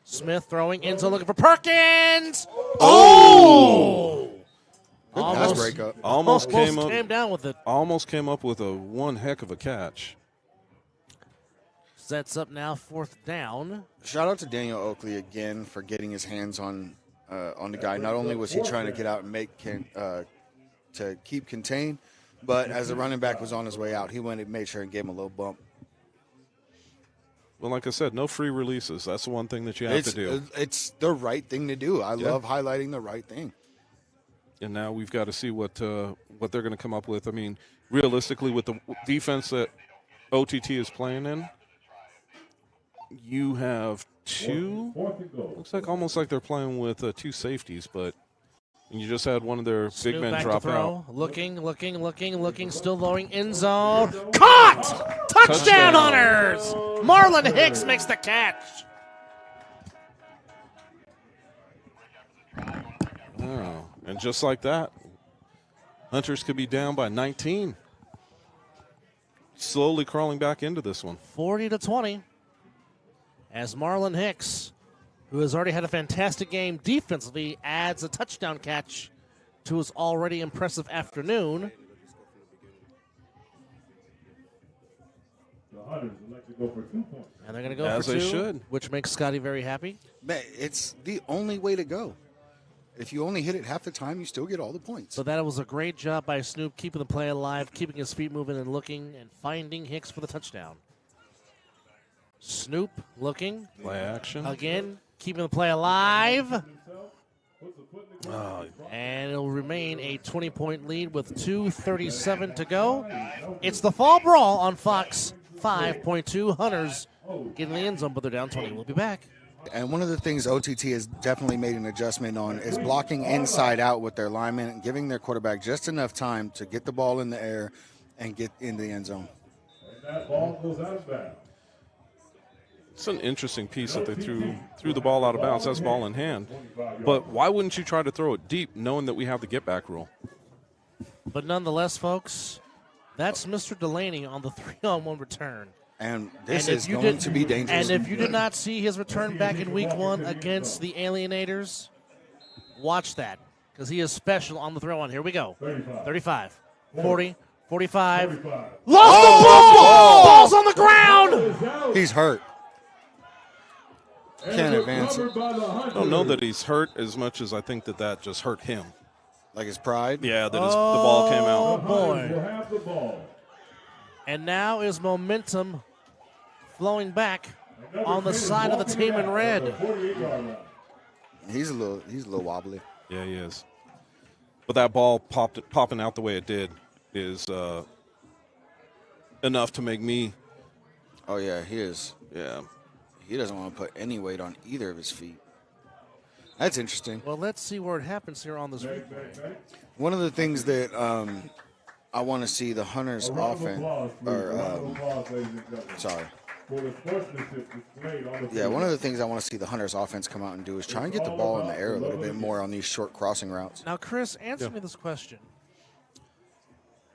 Smith throwing, end zone looking for Perkins. Oh! Good pass breakup. Almost came down with it. Almost came up with one heck of a catch. Sets up now 4th down. Shout out to Daniel Oakley again for getting his hands on the guy. Not only was he trying to get out and to keep contained, but as the running back was on his way out, he went and made sure and gave him a little bump. Well, like I said, no free releases. That's the one thing that you have to do. It's the right thing to do. I love highlighting the right thing. And now we've got to see what they're going to come up with. I mean, realistically, with the defense that OTT is playing in, you have two. Looks like almost like they're playing with 2 safeties, but you just had one of their big men drop out. Looking, still lowering end zone. Caught! Touchdown, Hunters! Marlon Hicks makes the catch. Oh, and just like that, Hunters could be down by 19. Slowly crawling back into this one. 40-20. As Marlon Hicks, who has already had a fantastic game defensively, adds a touchdown catch to his already impressive afternoon. The Hunters elect to go for 2 points. And they're going to go As for 2, they should. which makes Scotty very happy. Man, it's the only way to go. If you only hit it half the time, you still get all the points. So that was a great job by Snoop, keeping the play alive, keeping his feet moving and looking, and finding Hicks for the touchdown. Snoop looking. Play action. Again, keeping the play alive. Oh, And it'll remain a 20-point lead with 2:37 to go. It's the Fall Brawl on Fox 5.2. Hunters getting the end zone, but they're down 20. We'll be back. And one of the things OTT has definitely made an adjustment on is blocking inside out with their linemen and giving their quarterback just enough time to get the ball in the air and get in the end zone. And that ball goes out of bounds. it's an interesting piece that they threw the ball out of bounds. That's ball in hand. But why wouldn't you try to throw it deep knowing that we have the get-back rule? But nonetheless, folks, that's Mr. Delaney on the 3-on-1 return. And this And if is you going did- to be dangerous. And if you did not see his return back in week 1 against the Alienators, watch that, because he is special on the throw on. Here we go. 35, 40, 45. Lost the ball! Ball's on the ground! He's hurt. Can't advance it. I don't know that he's hurt as much as I think that just hurt him. Like his pride. Yeah, that the ball came Oh, out. boy. Will have the ball. And now is momentum flowing back on the side of the team in red. 48-yard line. He's a little wobbly. Yeah, he is. But that ball popping out the way it did is enough to make me. Oh, yeah, he is. Yeah. He doesn't want to put any weight on either of his feet. That's interesting. Well, let's see where it happens here on this replay. One of the things that I want to see the Hunters offense, sorry. Yeah, one of the things I want to see the Hunters offense come out and do is try and get the ball in the air a little bit more on these short crossing routes. Now, Chris, answer me this question.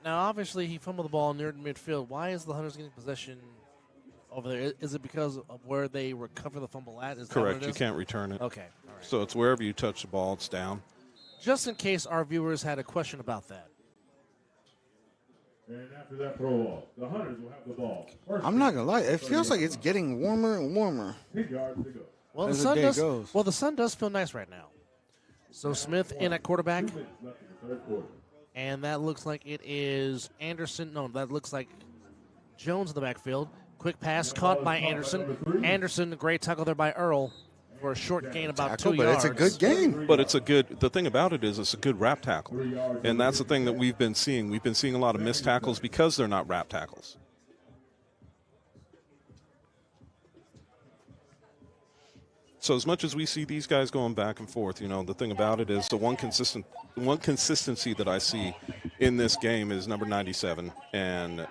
Now, obviously, he fumbled the ball near midfield. Why is the Hunters getting possession over there? Is it because of where they recover the fumble at? Is Correct. That what it You is? can't return it. Okay. All right. So it's wherever you touch the ball, it's down. Just in case our viewers had a question about that. And after that throw off, the Hunters will have the ball. I'm not going to lie. It feels like it's getting warmer and warmer. 10 yards to go. Well, As the day goes. the sun does feel nice right now. So Smith in at quarterback, 2 minutes left in the third quarter. and that looks like it is Anderson. No, that looks like Jones in the backfield. Quick pass caught by Anderson. Anderson, great tackle there by Earl for a short gain about 2 But yards. it's a good game. But the thing about it is it's a good wrap tackle. And that's the thing that we've been seeing. We've been seeing a lot of missed tackles because they're not wrap tackles. So as much as we see these guys going back and forth, the thing about it is the one consistency that I see in this game is number 97 and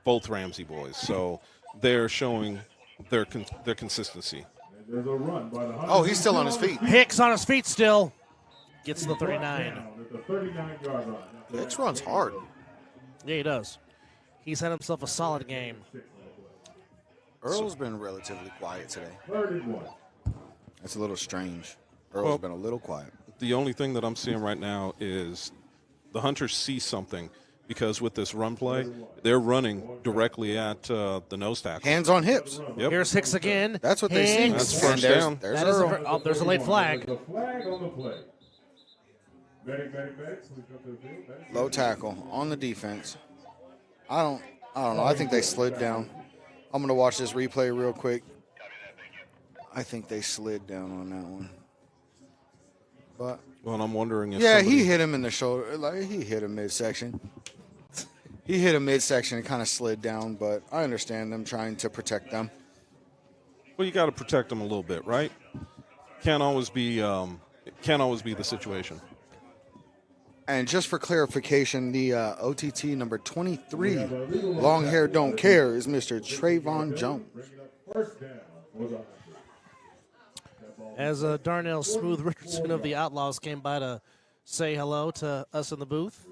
both Ramsey boys. So they're showing their consistency. There's a run by the Hunters. Oh, he's still on his feet. Hicks on his feet still. Gets to the 39. Down at the 39-yard line. Hicks runs hard. Yeah, he does. He's had himself a solid game. Earl's been relatively quiet today. 3rd and 1. That's a little strange. Earl's been a little quiet. The only thing that I'm seeing right now is the Hunters see something because with this run play, they're running directly at the nose tackle. Hands on hips. Yep. Here's Hicks again. That's what they see. Hicks. That's first And down. There's That is Earl. there's a late flag. There's a flag on the play. Medic, please come to the field. Medic. Low tackle on the defense. I don't know. I think they slid down. I'm going to watch this replay real quick. I think they slid down on that one. But Well, and I'm wondering if yeah, somebody, he hit him in the shoulder. Like he hit him midsection. He hit him midsection and kind of slid down, but I understand them trying to protect them. Well, you got to protect them a little bit, right? Can't always be the situation. And just for clarification, the OTT number 23, long hair don't care, is Mr. Trayvon Jones. Bringing up 1st down for the Hunters. As Darnell Smooth Richardson of the Outlaws came by to say hello to us in the booth.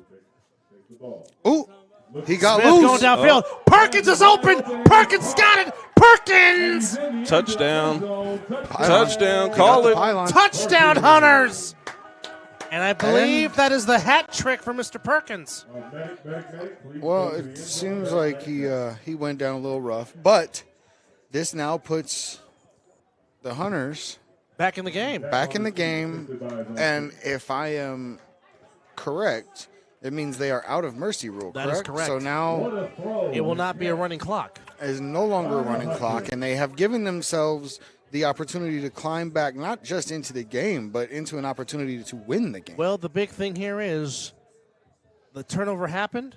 Ooh, he got Smith going loose. downfield. Perkins is open. Perkins got it. Perkins! Touchdown. Pylon. Touchdown. He got Call the it. pylon. Touchdown, Hunters! And I believe that is the hat trick for Mr. Perkins. Medic, please Well, go to the it end seems zone. like he went down a little rough, but this now puts the Hunters Back in the game. back in the game, and if I am correct, it means they are out of mercy rule, That is correct? correct. So now What a throw. It will not be a running clock. is no longer a running clock, and they have given themselves the opportunity to climb back not just into the game, but into an opportunity to win the game. Well, the big thing here is the turnover happened,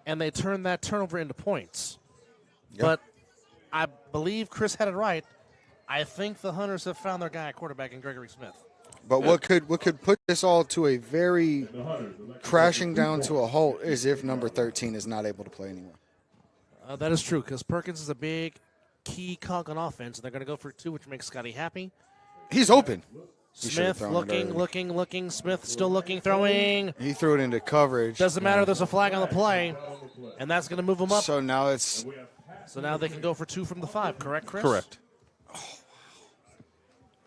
and they turned that turnover into points. Yep. But I believe Chris had it right. I think the Hunters have found their guy at quarterback in Gregory Smith. But what could put this all to a very crashing down to a halt is if number 13 is not able to play anymore. That is true, because Perkins is a big key cog on offense, and they're going to go for 2, which makes Scotty happy. He's open. He should have Smith thrown it looking. Smith still looking, throwing. He threw it into coverage. Doesn't matter. There's a flag on the play, and that's going to move them up. So now it's So now they can go for 2 from the 5. Correct, Chris? Correct.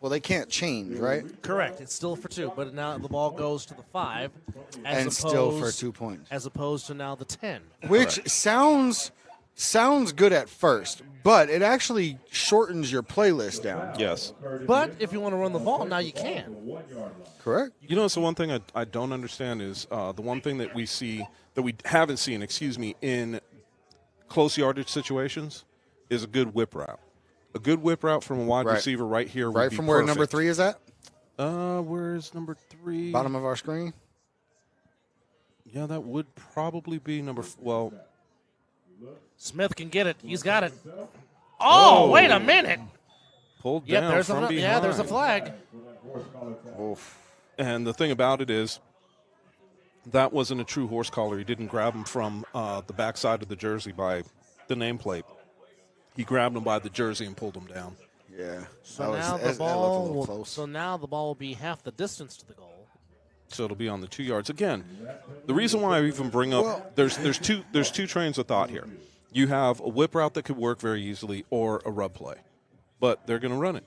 well, they can't change, right? Correct. It's still for 2, but now the ball goes to the 5, And still for 2 points, as opposed to now the 10. which sounds good at first, but it actually shortens your playlist down. Yes. But if you want to run the ball, now you can. Correct? You know, it's the one thing I don't understand is the one thing that we haven't seen, in close yardage situations is a good whip route. A good whip route from a wide Right. receiver right here would Right be from where perfect. number 3 is at, Where's number 3? bottom of our screen. Yeah, that would probably be number. Well, Smith can get it. He's got it. Oh, wait a minute. pulled Yep, down there's from behind. yeah, there's a flag. Oof. And the thing about it is, that wasn't a true horse collar. He didn't grab him from the backside of the jersey by the nameplate. He grabbed him by the jersey and pulled him down. Yeah. So that now was, the that ball. looked a little Will, close. so now the ball will be half the distance to the goal. So it'll be on the 2 yards again. The reason why I even bring up there's two trains of thought here. You have a whip route that could work very easily, or a rub play, but they're going to run it.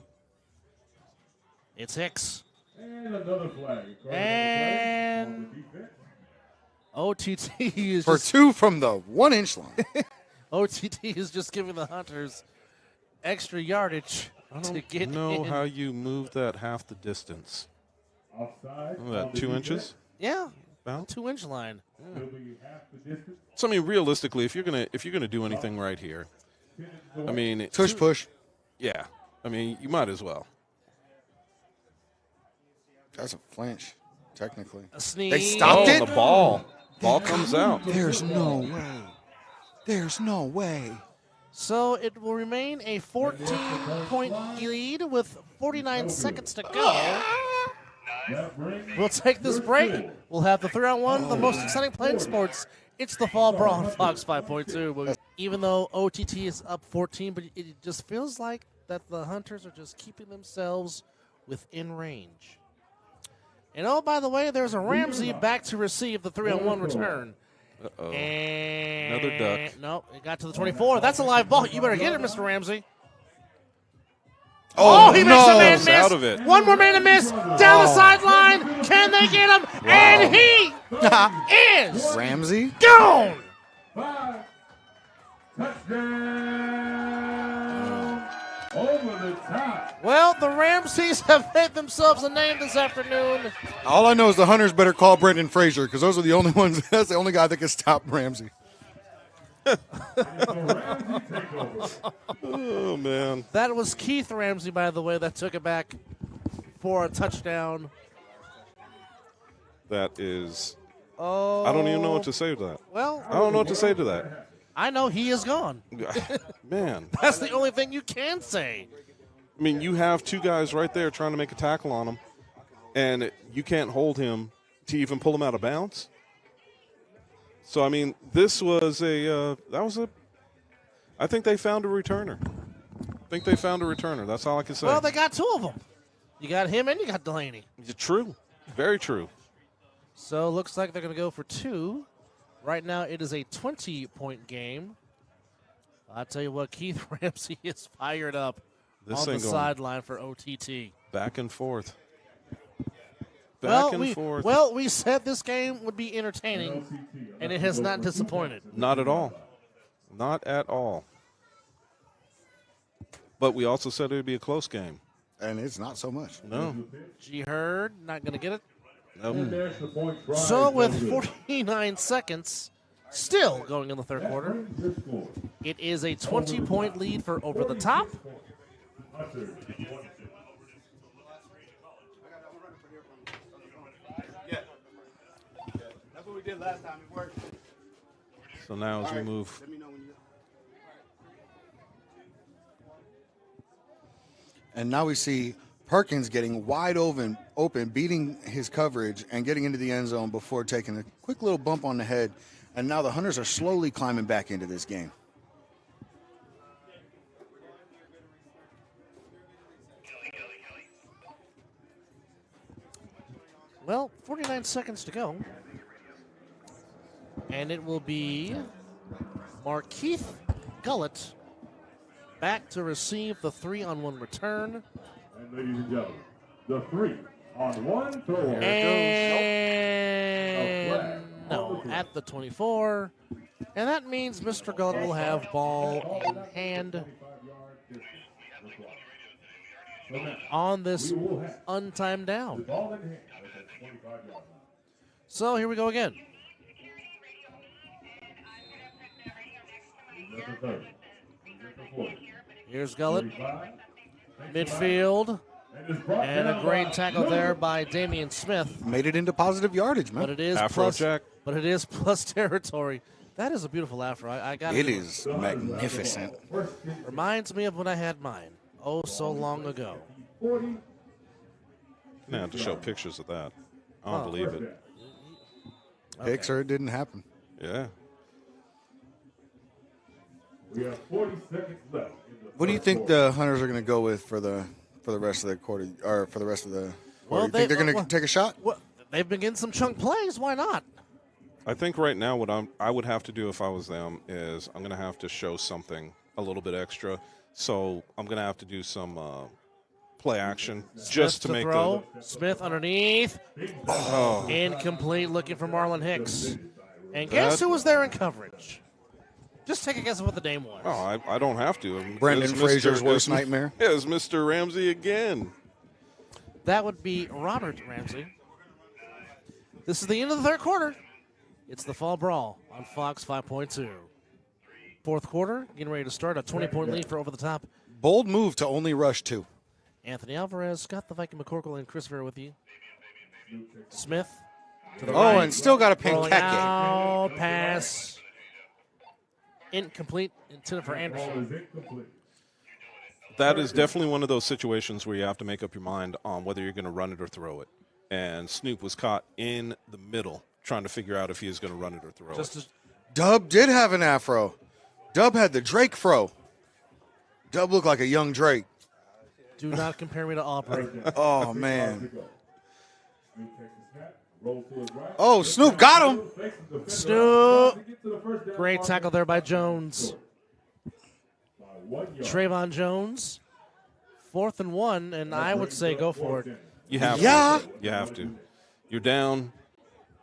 It's Hicks. And another flag. And OTT is For just, 2 from the 1-inch line. OTT is just giving the Hunters extra yardage to get Know in. how you move that half the distance? Offside. What, about 2 inches? Yeah, About? 2-inch line. Will be half the distance. So I mean, realistically, if you're gonna do anything right here, I mean, Tush push. yeah, I mean, you might as well. That's a flinch, technically. A sneeze. They stopped Oh, it? the ball comes out. There's no way. There's no way. So it will remain a 14-point lead with 49 seconds to go. We'll take this break. We'll have the 3-on-1, the most exciting play in sports. It's the Fall Brawl on Fox 5.2. Even though OTT is up 14, but it just feels like that the Hunters are just keeping themselves within range. And oh, by the way, there's a Ramsey back to receive the 3-on-1 return. Uh-oh. And Another duck. No, it got to the 24. That's a live ball. You better get it, Mr. Ramsey. Oh, He no. makes a man He's miss. out of it. One more man to miss. Down the sideline. Can they get him? Wow. And he is Ramsey? gone. 5. Touchdown. Over the top. Well, the Ramseys have made themselves a name this afternoon. All I know is the Hunters better call Brendan Frazier because those are the only ones. That's the only guy that can stop Ramsey. Oh man, That was Keith Ramsey, by the way, that took it back for a touchdown. that is. Oh, I don't even know what to say to that. Well, I don't know what to say to that. I know he is gone. Man, That's the only thing you can say. I mean, you have two guys right there trying to make a tackle on him, and you can't hold him to even pull him out of bounds. So, I mean, this was I think they found a returner. That's all I can say. Well, they got 2 of them. You got him and you got Delaney. True. Very true. So looks like they're going to go for 2. Right now it is a 20-point game. I'll tell you what, Keith Ramsey is fired up This on the thing going sideline for OTT. back and forth. Well, Back and forth. Well, we said this game would be entertaining, and it has not disappointed. Not at all. Not at all. But we also said it would be a close game. And it's not so much. No. G. Hurd not going to get it. And there's the point try. So with 49 seconds still going in the third quarter, it is a 20-point lead for Over the Top. That's what we did last time. It worked. So now as we move. Let me know when you. And now we see Perkins getting wide open, beating his coverage and getting into the end zone before taking a quick little bump on the head. And now the Hunters are slowly climbing back into this game. Well, 49 seconds to go. And it will be Markeith Gullett back to receive the 3-on-1 return. And ladies and gentlemen, the 3-on-1 throw. And no, at the 24. And that means Mr. Gullett will have ball in hand on this untimed down. Ball in hand. That's at 25 yards. So here we go again. That's the 30. That's the 40. Here's Gullett. 35. Midfield. And a great tackle there by Damian Smith. Made it into positive yardage, man. But it is Afro plus, Jack. But it is plus territory. That is a beautiful afro. I got It is magnificent. Reminds me of when I had mine. Oh, so long ago. I'm gonna have to show pictures of that. I don't believe it. Picks or it didn't happen. Yeah. We have 40 seconds left. What do you think the Hunters are going to go with for the rest of the quarter, or for the rest of the quarter? You think they're going to take a shot? Well, they've been getting some chunk plays. Why not? I think right now what I would have to do if I was them is I'm going to have to show something a little bit extra. So I'm going to have to do some play action just to make throw. Smith underneath. Oh. Incomplete, looking for Marlon Hicks. And guess who was there in coverage? Just take a guess of what the name was. Oh, I don't have to. Brendan Fraser's worst nightmare. Yeah, it's Mr. Ramsey again. That would be Robert Ramsey. This is the end of the third quarter. It's the Fall Brawl on Fox 5.2. Fourth quarter, getting ready to start. A 20-point lead for Over the Top. Bold move to only rush 2. Anthony Alvarez, Scott the Viking McCorkle, and Chris Vera with you. Smith to the right. And still got a Rolling pancake. out, pass. Incomplete, intended for Anderson. That is definitely one of those situations where you have to make up your mind on whether you're going to run it or throw it. And Snoop was caught in the middle trying to figure out if he was going to run it or throw it. Dub did have an afro. Dub had the Drake fro. Dub looked like a young Drake. Do not compare me to Aubrey. Oh, man. Oh, Snoop got him. Snoop. Great tackle there by Jones. Trayvon Jones. 4th and 1, and I would say go for it. You have Yeah. to. You have to. You're down,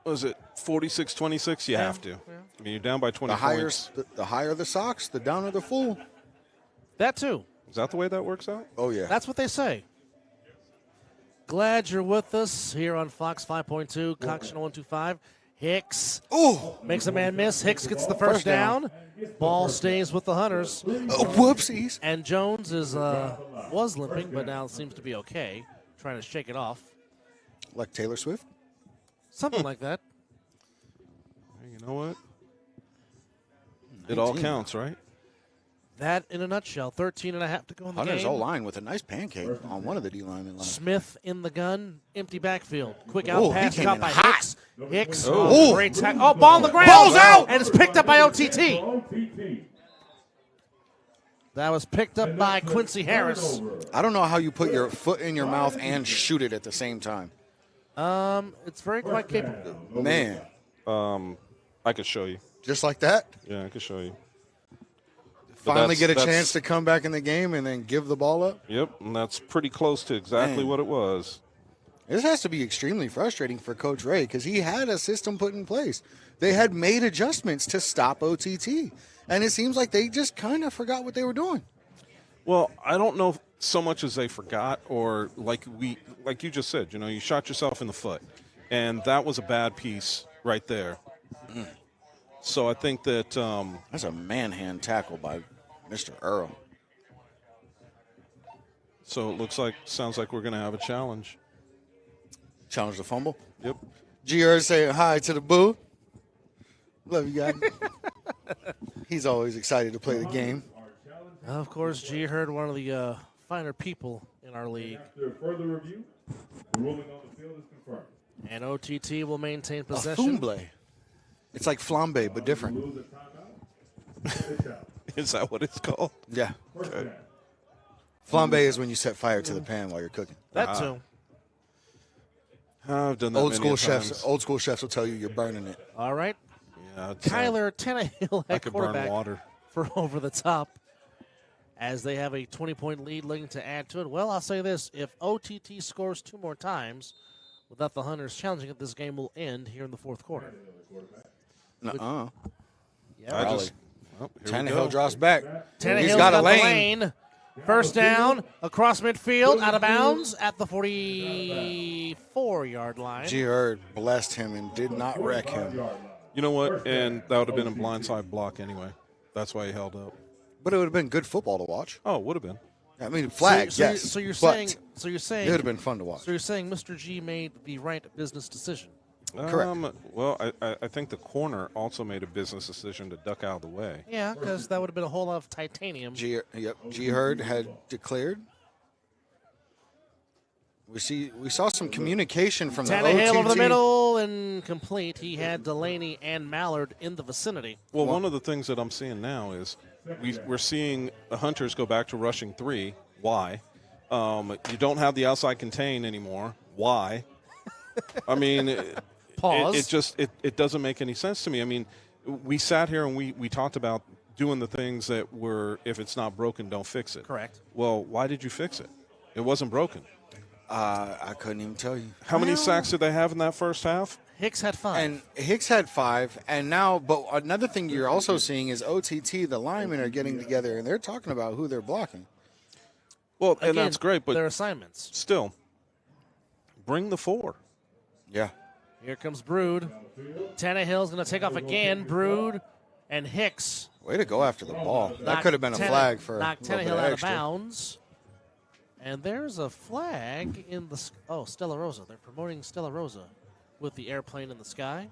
what was it, 46-26? You have to. I mean, you're down by 20 points. The higher the socks, the downer the fool. That too. Is that the way that works out? Oh, yeah. That's what they say. Glad you're with us here on Fox 5.2, Cox 125. Hicks makes a man miss. Hicks gets the first down. Ball stays with the Hunters. Whoopsies. And Jones was limping, but now seems to be okay. Trying to shake it off. Like Taylor Swift? Something like that. You know what? It all counts, right? That in a nutshell. 13 and a half to go in the Hunter's game. O-line with a nice pancake on one of the D-linemen lines. Smith in the gun. Empty backfield. Quick out pass he came caught in by hot. Hicks. Hicks. Oh. Great tackle. Oh, ball on the ground. Ball's out. And it's picked up by OTT. That was picked up by Quincy Harris. I don't know how you put your foot in your mouth and shoot it at the same time. It's very quite capable. Man, I could show you. just like that? Yeah, I could show you. Finally get a that's- chance to come back in the game and then give the ball up? Yep, and that's pretty close to exactly Man. what it was. This has to be extremely frustrating for Coach Ray because he had a system put in place. They had made adjustments to stop OTT, and it seems like they just kind of forgot what they were doing. Well, I don't know so much as they forgot or like you just said, you shot yourself in the foot. And that was a bad piece right there. So I think that That's a man-hand tackle by Mr. Earl. so it sounds like we're going to have a challenge. Challenge the fumble. Yep. G.R. saying hi to the boo. Love you guys. He's always excited to play the game. Of course, G Herd, one of the finer people in our league. After further review, the ruling on the field is confirmed. And OTT will maintain A possession. fumble. It's like flambe, but different. Lose a timeout. Is that what it's called? Yeah. First down. Flambe is when you set fire to the pan while you're cooking. That too. I've done that Old many school times. chefs. Old school chefs will tell you you're burning it. All right. Yeah, Kyler Tannehill I at could burn quarterback water. for Over the Top as they have a 20-point lead looking to add to it. Well, I'll say this. If OTT scores 2 more times without the Hunters challenging it, this game will end here in the fourth quarter. Nuh-uh. Yeah, Here we go. Tannehill drops back. Tannehill's He's got a the lane. First down, across midfield, out of bounds at the 44-yard line. G-Herd blessed him and did not wreck him. You know what? And that would have been a blindside block anyway. That's why he held up. But it would have been good football to watch. Oh, it would have been. I mean, flag, yes. So you're but saying it would have been fun to watch. So you're saying Mr. G made the right business decision. Correct. Well, I think the corner also made a business decision to duck out of the way. Yeah, because that would have been a whole lot of titanium. G Herd had declared. We saw some communication from the Tannehill OTT. over the middle and complete. He had Delaney and Mallard in the vicinity. Well, one of the things that I'm seeing now is we're seeing the Hunters go back to rushing 3. Why? You don't have the outside contain anymore. Why? I mean, Pause. It doesn't make any sense to me. I mean, we sat here and we talked about doing the things that were, if it's not broken, don't fix it. Correct. Well, why did you fix it? It wasn't broken. I couldn't even tell you. How many sacks did they have in that first half? Hicks had 5. And Hicks had 5, and now, but another thing you're also seeing is OTT, the linemen are getting together, and they're talking about who they're blocking. Well, Again, and that's great, but their assignments. still, bring the 4. Yeah. Here comes Brood. Tannehill's going to take off again. Brood and Hicks. Way to go after the ball. That knock could have been a flag for knock a little bit Tannehill out of extra. bounds. And there's a flag in the Stella Rosa. They're promoting Stella Rosa with the airplane in the sky.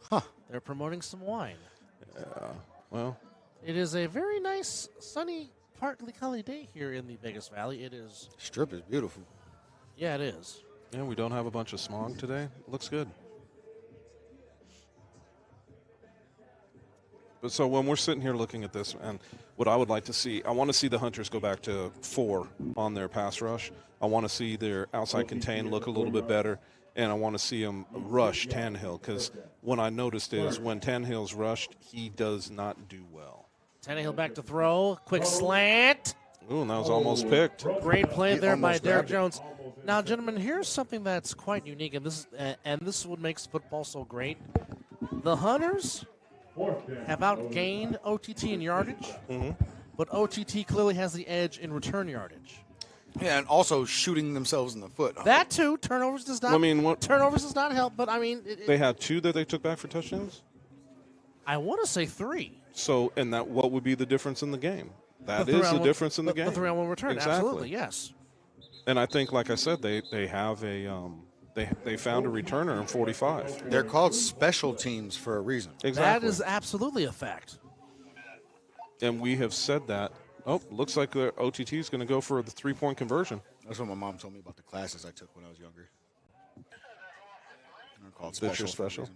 Huh. They're promoting some wine. Well, It is a very nice, sunny, partly cloudy day here in the Vegas Valley. It is. Strip is beautiful. Yeah, it is. yeah, we don't have a bunch of smog today. Looks good. But so when we're sitting here looking at this, and what I would like to see, I want to see the Hunters go back to 4 on their pass rush. I want to see their outside contain look a little bit better, and I want to see them rush Tannehill, because what I noticed is when Tannehill's rushed, he does not do well. Tannehill back to throw. Quick slant. Ooh, and that was almost picked. Great play He there by almost Derek grabbed it. Jones. Now, gentlemen, here's something that's quite unique, and this is what makes football so great. The Hunters have outgained OTT in yardage, but OTT clearly has the edge in return yardage. Yeah, and also shooting themselves in the foot. That too, turnovers does not. I mean, turnovers does not help, but I mean, they had 2 that they took back for touchdowns. I want to say 3. So, and that what would be the difference in the game? That The is 3-on-1 the difference in the game. The 3-on-1 return, Exactly. absolutely, yes. And I think, like I said, they have a they found a returner in 45. They're called special teams for a reason. Exactly. That is absolutely a fact. And we have said that. Oh, looks like the OTT is going to go for the 3-point conversion. That's what my mom told me about the classes I took when I was younger. They're called That's your special. for a special?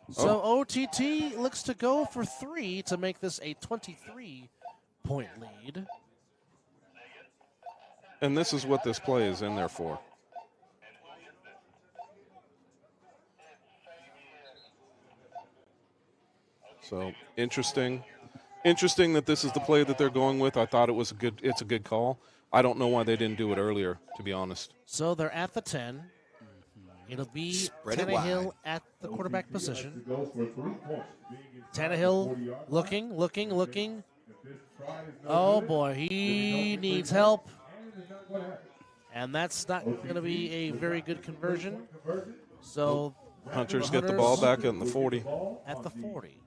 reason. So OTT looks to go for 3 to make this a 23-point lead. And this is what this play is in there for. So interesting that this is the play that they're going with. I thought it's a good call. I don't know why they didn't do it earlier, to be honest. So they're at the 10. It'll be Spread it Tannehill wide. at the quarterback position. Goes for 3 points. Tannehill looking. Oh, boy, he needs help. And that's not going to be a very good conversion. So Hunters get the ball back at the 40. at the 40.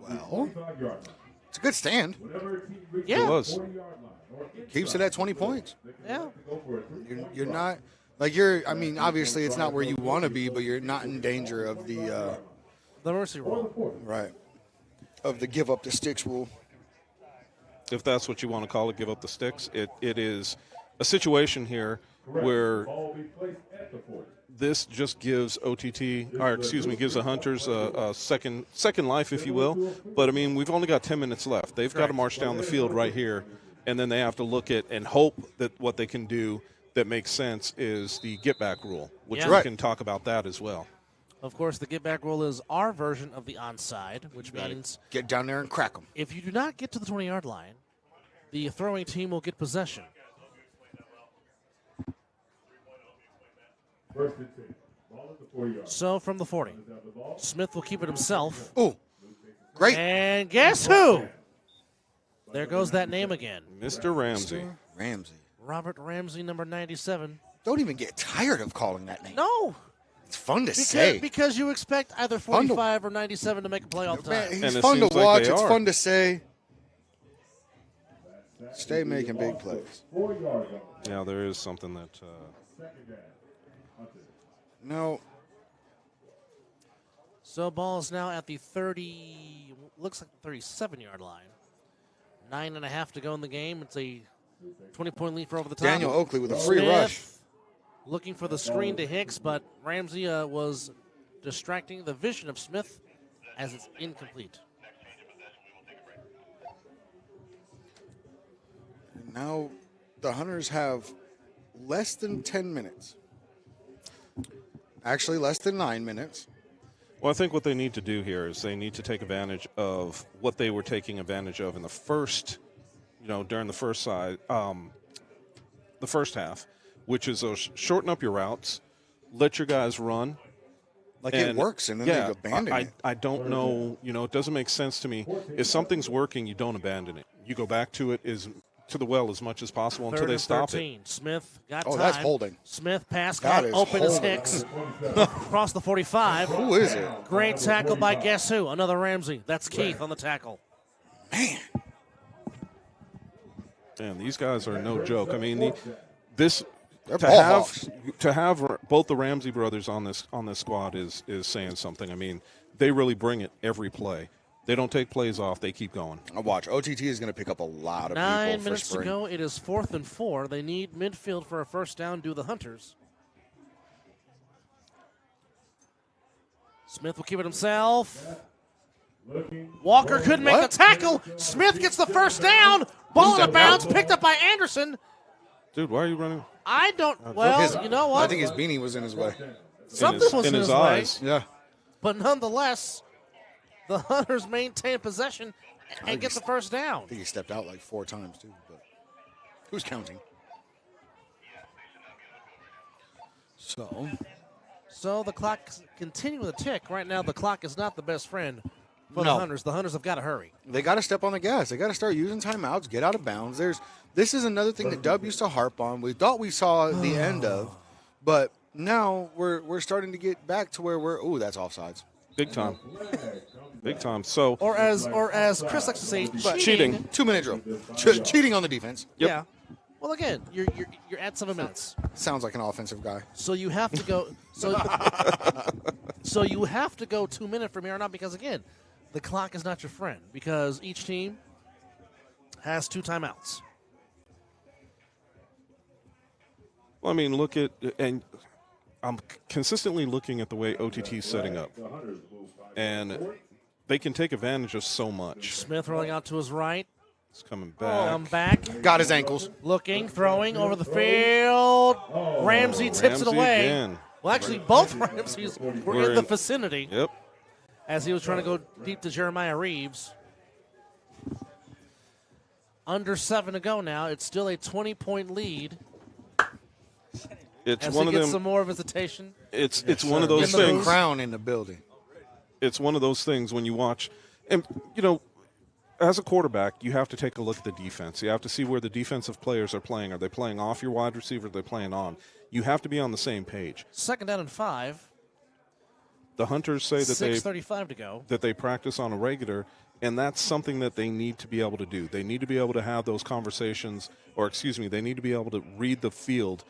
Well, it's a good stand. Yeah. It was. Keeps it at 20 points. Yeah. You're not like you're. I mean, obviously, it's not where you want to be, but you're not in danger of the The mercy rule. right of the give up the sticks rule. If that's what you want to call it, give up the sticks. It is a situation here where this just gives gives the Hunters a second life, if you will. But I mean, we've only got 10 minutes left. They've got to march down the field right here, and then they have to look at and hope that what they can do that makes sense is the get back rule, which Yeah. we can talk about that as well. Of course, the get back rule is our version of the onside, which means Get down there and crack them. if you do not get to the 20-yard line, the throwing team will get possession. First and 10. Ball at the 40-yard. So from the 40, Smith will keep it himself. Oh, great. And guess who? There goes that name again. Mr. Ramsey. Ramsey. Robert Ramsey, number 97. Don't even get tired of calling that name. No, It's fun to say. Because you expect either 45 or 97 to make a play all the time. Man, he's And it fun to seems like watch. they It's are. fun to say. Stay making big plays. 4 yards on Yeah, there is something that. second down. Hunter. No, So ball is now at the 30, looks like the 37-yard line. 9.5 to go in the game. It's a 20-point lead for over the top. Daniel Oakley with a free Smith rush. looking for the screen to Hicks, but Ramsey was distracting the vision of Smith as it's incomplete. Now the Hunters have less than 10 minutes. Actually, less than 9 minutes. Well, I think what they need to do here is they need to take advantage of what they were taking advantage of in the first, during the first side, the first half, which is shorten up your routes, let your guys run. Like it works, and then they abandon it. I don't know. It doesn't make sense to me. If something's working, you don't abandon it. You go back to it to the well as much as possible until they stop it. Smith got time. Oh, that's holding. Smith pass That got is open as holding. Hicks. Across the 45. Who is it? Great tackle by guess who? Another Ramsey. That's Keith on the tackle. Man, Man, these guys are no joke. I mean, this they're to ball have hawks. to have both the Ramsey brothers on this squad is saying something. I mean, they really bring it every play. They don't take plays off. They keep going. I'll watch. OTT is going to pick up a lot of 9 people for minutes to spring. go. It is 4th and 4. They need midfield for a first down. Do the Hunters. Smith will keep it himself. Walker couldn't make the tackle. Smith gets the first down. Ball out of bounds. Picked up by Anderson. Dude, why are you running? I don't. Well, you know what? I think his beanie was in his way. Something was in his way. eyes. Yeah. But nonetheless, the Hunters maintain possession and get the first down. I think he stepped out like 4 times, too. But who's counting? So the clock continuing to tick. Right now, the clock is not the best friend for the No. Hunters. The Hunters have got to hurry. They got to step on the gas. They got to start using timeouts, get out of bounds. This is another thing that Dub used to harp on. We thought we saw the end of, but now we're starting to get back to where we're. Ooh, that's offsides. Big time. Big time. So Or as Chris likes to say, cheating. 2-minute drill. Cheating on the defense. Yep. Yeah. Well, again, you're at 7 minutes, Sounds like an offensive guy. so you have to go. So you have to go 2 minutes from here on out because again, the clock is not your friend because each team has 2 timeouts. Well, I mean, look at, and I'm consistently looking at the way OTT is setting up, and they can take advantage of so much. Smith rolling out to his right. It's coming back. Come back. Got his ankles. Looking, throwing over the field. Ramsey tips it Ramsey away. again. Well, actually, both Ramseys were in the vicinity Yep. as he was trying to go deep to Jeremiah Reeves. Under 7 to go now. It's still a 20-point lead It's as one he of gets them. some more visitation. It's one of those Get the things. crown in the building. It's one of those things when you watch, and as a quarterback, you have to take a look at the defense. You have to see where the defensive players are playing. Are they playing off your wide receiver? Are they playing on? You have to be on the same page. 2nd down and 5. The Hunters say that 6:35 to go. they practice on a regular, and that's something that they need to be able to do. They need to be able to have those conversations, they need to be able to read the field,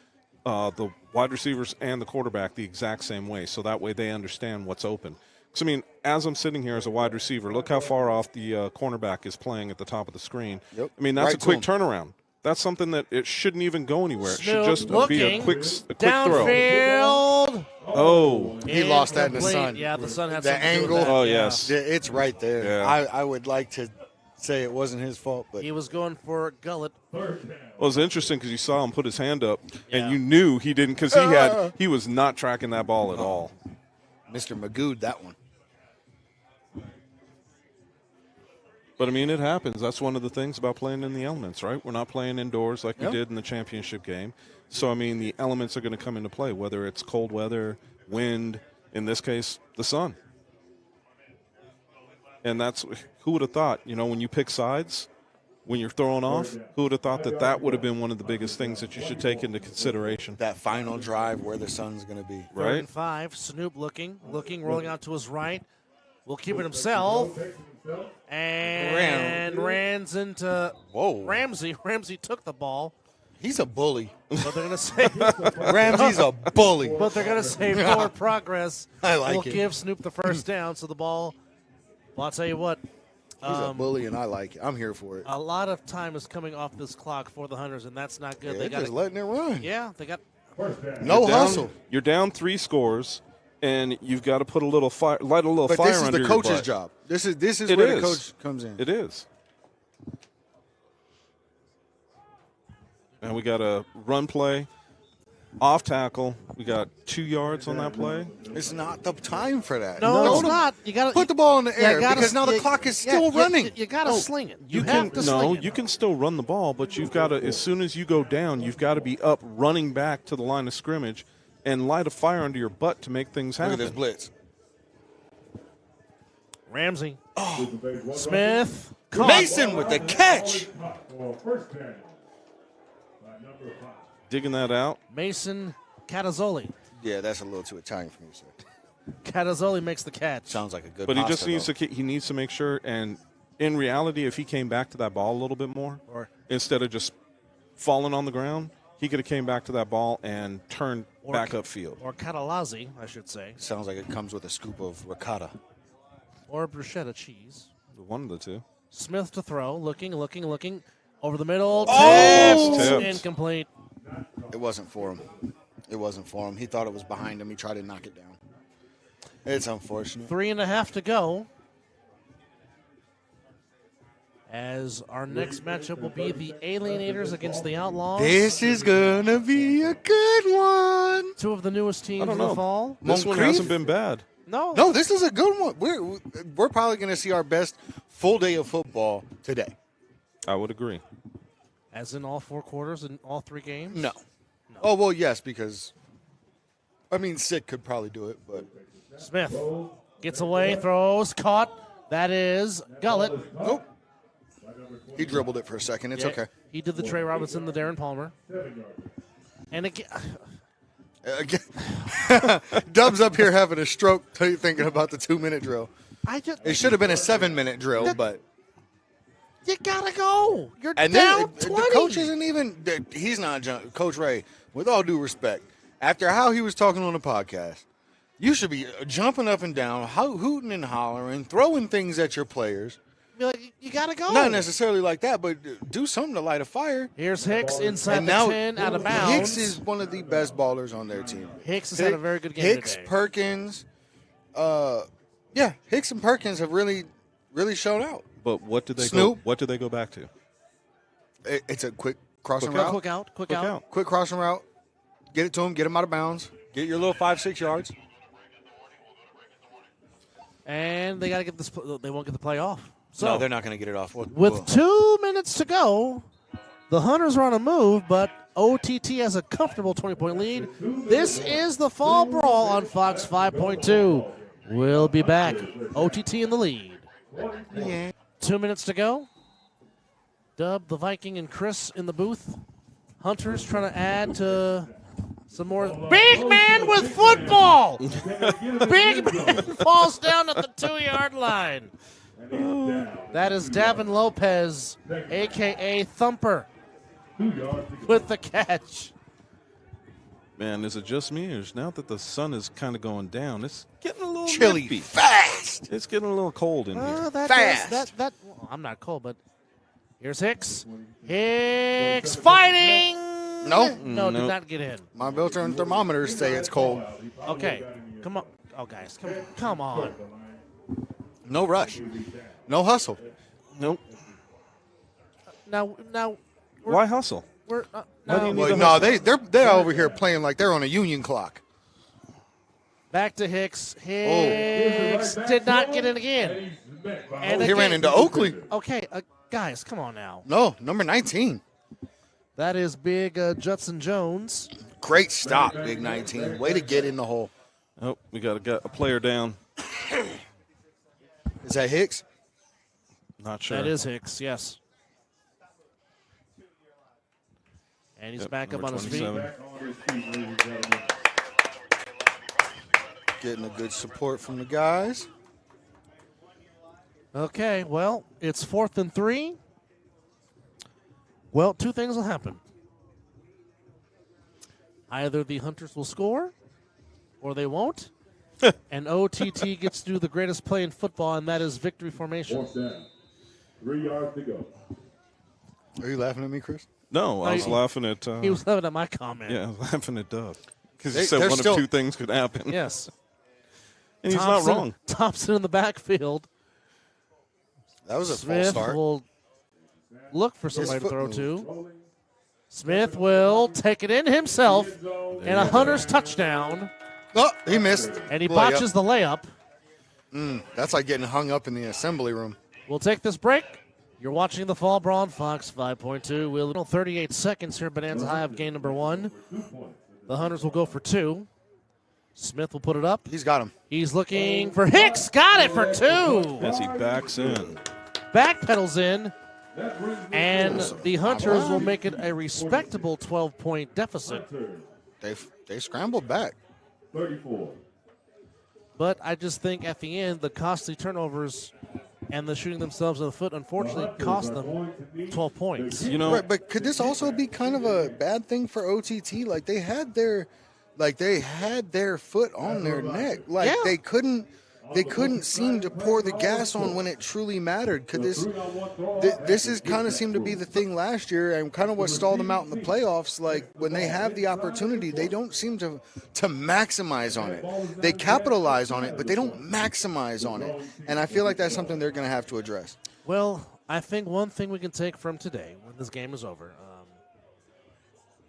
the wide receivers and the quarterback the exact same way, so that way they understand what's open. So, I mean, as I'm sitting here as a wide receiver, look how far off the cornerback is playing at the top of the screen. Yep. I mean, that's Right a quick to him. turnaround. That's something that it shouldn't even go anywhere. It should Still just be looking. a quick throw. Downfield. Oh, He lost that in the Incomplete. sun. Yeah, the sun had The something to do with angle. that. Oh, Yeah. yes. It's right there. Yeah. I would like to say it wasn't his fault, but He was going for Gullet. Well, it was interesting because you saw him put his hand up, Yeah. and you knew he didn't because he was not tracking that ball at all. Mr. Magoo, that one. But, I mean, it happens. That's one of the things about playing in the elements, right? We're not playing indoors like we Yep. did in the championship game. So, I mean, the elements are going to come into play, whether it's cold weather, wind, in this case, the sun. And that's – who would have thought, when you pick sides, when you're throwing off, who would have thought that that would have been one of the biggest things that you should take into consideration? That final drive where the sun's going to be. Third Right? and 5. Snoop looking, rolling out to his right. Will keep it himself. And runs into Whoa. Ramsey. Ramsey took the ball. He's a bully. But they're going to say Ramsey's a bully. But they're going to say forward progress. I like will it. give Snoop the first down. So the ball, well, I'll tell you what, He's a bully, and I like it. I'm here for it. a lot of time is coming off this clock for the Hunters, and that's not good. Yeah, They they're got just letting it run. Yeah, they got. No You're down- hustle. You're down 3 scores, and you've got to put a little fire, light a little But fire this is under the your coach's butt. job. This is It where is. the coach comes in. It is. And we got a run play, off tackle. We got 2 yards on that play. It's not the time for that. No, it's not. You got to Put the ball in the air because now the clock is still running. You got to sling it. You, You have can to sling it. you can still run the ball, but you've got to, as soon as you go down, you've got to be up running back to the line of scrimmage and light a fire under your butt to make things Look happen. at this blitz. Ramsey. Smith. Caught. Mason with the catch. Digging that out. Mason Catazzoli. Yeah, that's a little too Italian for me, sir. Catazzoli makes the catch. Sounds like a good But he pasta, just needs though. to he needs to make sure, and in reality, if he came back to that ball a little bit more, Or- instead of just falling on the ground, he could have came back to that ball and turned back upfield. Or Catalazzi, I should say. Sounds like it comes with a scoop of ricotta. Or bruschetta cheese. One of the two. Smith to throw. Looking. Over the middle. Oh! Tips. Tipped. Incomplete. It wasn't for him. It wasn't for him. He thought it was behind him. He tried to knock it down. It's unfortunate. 3.5 to go. As our next matchup will be the Alienators against the Outlaws. This is going to be a good one. 2 of the newest teams I don't in the know. fall. This one Moncrief? hasn't been bad. No. No, this is a good one. We're probably going to see our best full day of football today. I would agree. As in all 4 quarters in all 3 games? No. Oh, well, yes, because, Sick could probably do it, but. Smith gets away, throws, caught. That is Gullett. Nope. He dribbled it for a second. It's Yeah, okay. He did the Trey Robinson, the Darren Palmer. And again, Dub's up here having a stroke thinking about the 2-minute drill. it It should have been a 7-minute drill, but. you gotta go. You're And down then 20. the coach isn't even. He's not. Coach Ray, with all due respect, after how he was talking on the podcast, you should be jumping up and down, hooting and hollering, throwing things at your players. Be like, you gotta go. Not necessarily like that, but do something to light a fire. Here's Hicks inside And the now 10, out of bounds. Hicks is one of the best ballers on their team. Hicks has had a very good game Hicks, today. Perkins, Hicks and Perkins have really, really shown out. But what did they Snoop? go? What did they go back to? It's a quick crossing Quick route. Quick out. Quick crossing route. Get it to him. Get him out of bounds. Get your little 5-6 yards. And they gotta get this. They won't get the play off. So No, they're not going to get it off. with 2 minutes to go, the Hunters are on a move, but OTT has a comfortable 20-point lead. This is the Fall Brawl on Fox 5.2. We'll be back. OTT in the lead. Yeah. 2 minutes to go. Dub, the Viking, and Chris in the booth. Hunters trying to add to some more. Big man with football! Big man falls down at the 2-yard line. That is Davin Lopez, a.k.a. Thumper, with the catch. Man, is it just me, or is now that the sun is kind of going down, it's getting a little Chilly nippy. fast. It's getting a little cold in here. Fast. Well, I'm not cold, but here's Hicks. Hicks fighting. No. No, did Nope. not get in. My built-in thermometers say it's cold. Okay, come on. Oh, guys, come on. No rush. No hustle. Nope. Now, Why hustle? we're Why do you now need Well, no, they're over here playing like they're on a union clock. back to Hicks. Hicks did not get in again. And He ran again- into Oakley. Okay, guys, come on now. No, number 19. That is big Judson Jones. Great stop, big 19. Way to get in the hole. Oh, we got a player down. Is that Hicks? Not sure. That is Hicks, yes. And he's Yep, back up on number his feet. 27. Back on his feet, ladies and gentlemen. Getting a good support from the guys. Okay, well, it's 4th and 3. Well, two things will happen. Either the Hunters will score, or they won't. And OTT gets to do the greatest play in football, and that is victory formation. 4th down. 3 yards to go. Are you laughing at me, Chris? No, I was he- laughing at. He was laughing at my comment. Yeah, I was laughing at Doug because he They- said they're one still- of two things could happen. Yes. And he's not wrong. Thompson in the backfield. That was a false Smith start. will look for somebody to foot throw moved. to. Smith will take it in himself, and a Hunter's touchdown, Oh, he missed. and he Layup. botches the layup. That's like getting hung up in the assembly room. We'll take this break. You're watching the Fall Brawl on Fox 5.2. We'll 38 seconds here, Bonanza High of game number 1. The Hunters will go for 2. Smith will put it up. He's got him. He's looking for Hicks. Got it for 2. As he backs in. Backpedals in, and the Hunters will make it a respectable 12-point deficit. They scrambled back. 34. But I just think at the end, the costly turnovers and the shooting themselves in the foot unfortunately cost them 12 points. You know, Right, but could this also be kind of a bad thing for OTT? Like they had their foot on their neck. Like Yeah. they couldn't seem to pour the gas on when it truly mattered. Could this is kind of seemed to be the thing last year, and kind of what stalled them out in the playoffs. Like when they have the opportunity, they don't seem to maximize on it. They capitalize on it, but they don't maximize on it. And I feel like that's something they're going to have to address. Well, I think one thing we can take from today when this game is over,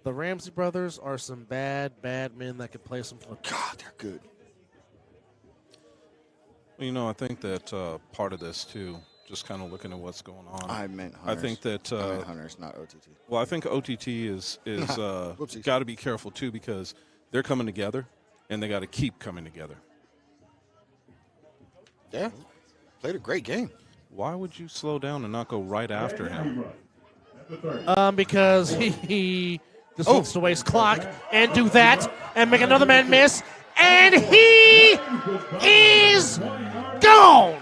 the Ramsey brothers are some bad men that can play some football. God, they're good. you know, I think that part of this too, just kind of looking at what's going on. I meant I Hunters. think that. I meant Hunters, not OTT. Well, I think OTT is Whoopsies. got to be careful too because they're coming together, and they got to keep coming together. Yeah, played a great game. Why would you slow down and not go right after him? Because he just wants to waste clock and do that and make another man miss, and he is gone.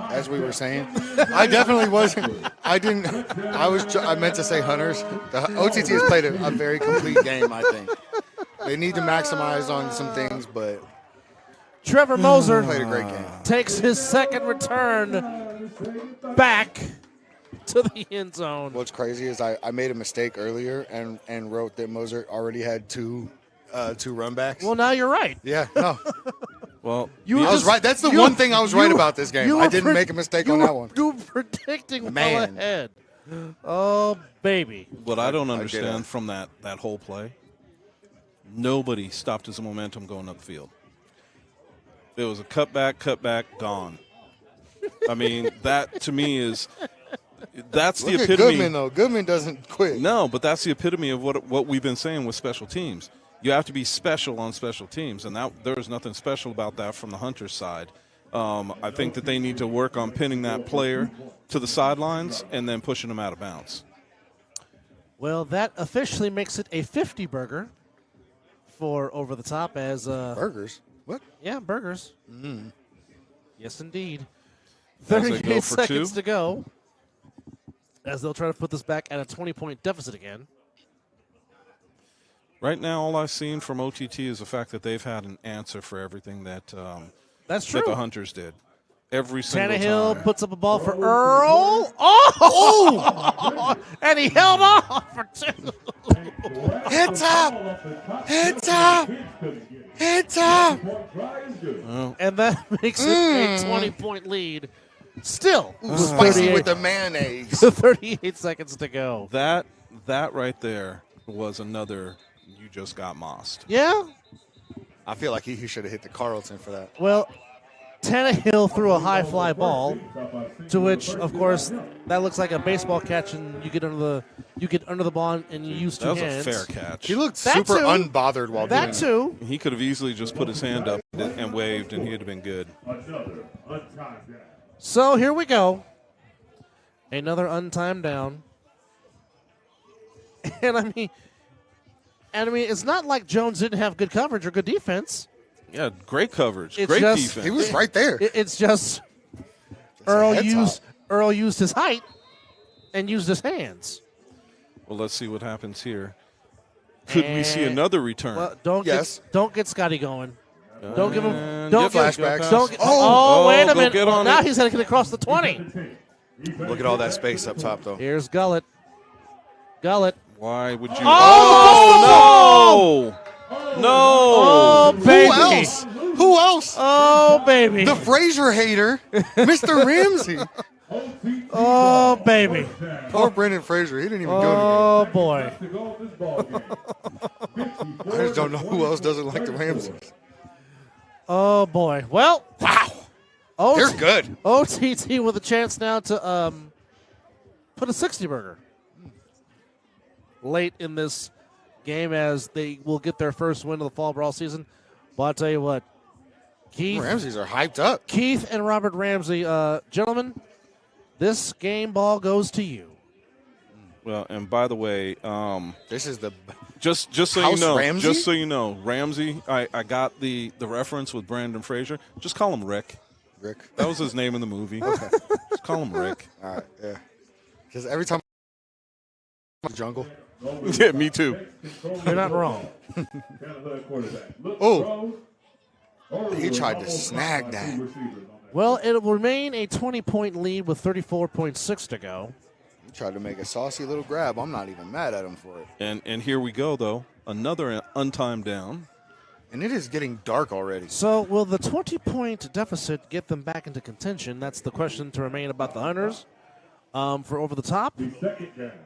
As we were saying, I definitely wasn't. I didn't. I meant to say Hunters. The OTT has played a very complete game. I think they need to maximize on some things, but Trevor Moser played a great game. takes his second return back to the end zone. What's crazy is I made a mistake earlier and wrote that Moser already had two run backs. Well, now you're right. Yeah, no, Well, You I was just- right. That's the you- one thing I was right you- about this game. you I were didn't pre- make a mistake you on were- that one. You were predicting well Man. ahead. Oh, baby. what I don't I get understand it. from that whole play, nobody stopped his momentum going up the field. It was a cutback, gone. I mean, that to me that's the Look at epitome. Goodman though. Goodman doesn't quit. No, but that's the epitome of what we've been saying with special teams. You have to be special on special teams, and there was nothing special about that from the Hunters side. I think that they need to work on pinning that player to the sidelines and then pushing him out of bounds. Well, that officially makes it a 50 burger for Over the Top as Burgers. What? yeah, burgers. Yes, indeed. As they go 38 for seconds two. to go as they'll try to put this back at a 20-point deficit again. Right now, all I've seen from OTT is the fact that they've had an answer for everything that That's true. that the Hunters did. Every single Tannehill time. puts up a ball for Earl. Oh! And he held off for 2. Head top. Head top. Head top. And that makes it a 20-point lead. Still, Spicy with the mayonnaise. 38 seconds to go. That right there was another. You just got mossed. Yeah? I feel like he should have hit the Carlton for that. Well, Tannehill threw a high fly ball, to which, of course, that looks like a baseball catch, and you get under the ball and you use two That was hands. a fair catch. He looked That super too. unbothered while That doing it. too. He could have easily just put his hand up and waved, and he'd have been good. Another untimed down. So here we go. Another untimed down. And I mean, And I mean, it's not like Jones didn't have good coverage or good defense. Yeah, great coverage, It's great just- defense. He was right there. It's just Earl used his height and used his hands. Well, let's see what happens here. Could we see And- another return? Well, don't get Scotty going. Don't give him And don't get give flashbacks. Don't get, Oh! wait a go minute. get Well, on now it. he's going to get across the 20. Look at all that space up top, though. Here's Gullet. Gullet. Why would you? Oh! Oh, no! Oh, No! baby. Who else? Who else? Oh, baby. The Frazier hater, Mr. Ramsey. Oh, baby. Poor Brendan Frazier. He didn't even go Oh, boy. to I just don't know who else doesn't like the Ramseys. Oh, boy. Well, Wow. They're good. OTT with a chance now to put a 60 burger late in this game as they will get their first win of the Fall Brawl season. But I'll tell you what, Keith Ramseys are hyped up. and Robert Ramsey, gentlemen, this game ball goes to you. Well, and by the way, This is the just so House you know, Ramsey? just so you know, Ramsey. I got the reference with Brandon Fraser. Just call him Rick. Rick. That was his name in the movie. Just call him Rick. All right, yeah. Because every time the jungle. Yeah, me too. You're not wrong. Oh, he tried to snag that. Well, it will remain a 20-point lead with 34.6 to go. He tried to make a saucy little grab. I'm not even mad at him for it. And here we go though, another untimed down. And it is getting dark already. So will the 20-point deficit get them back into contention? That's the question to remain about the Hunters. For Over the Top,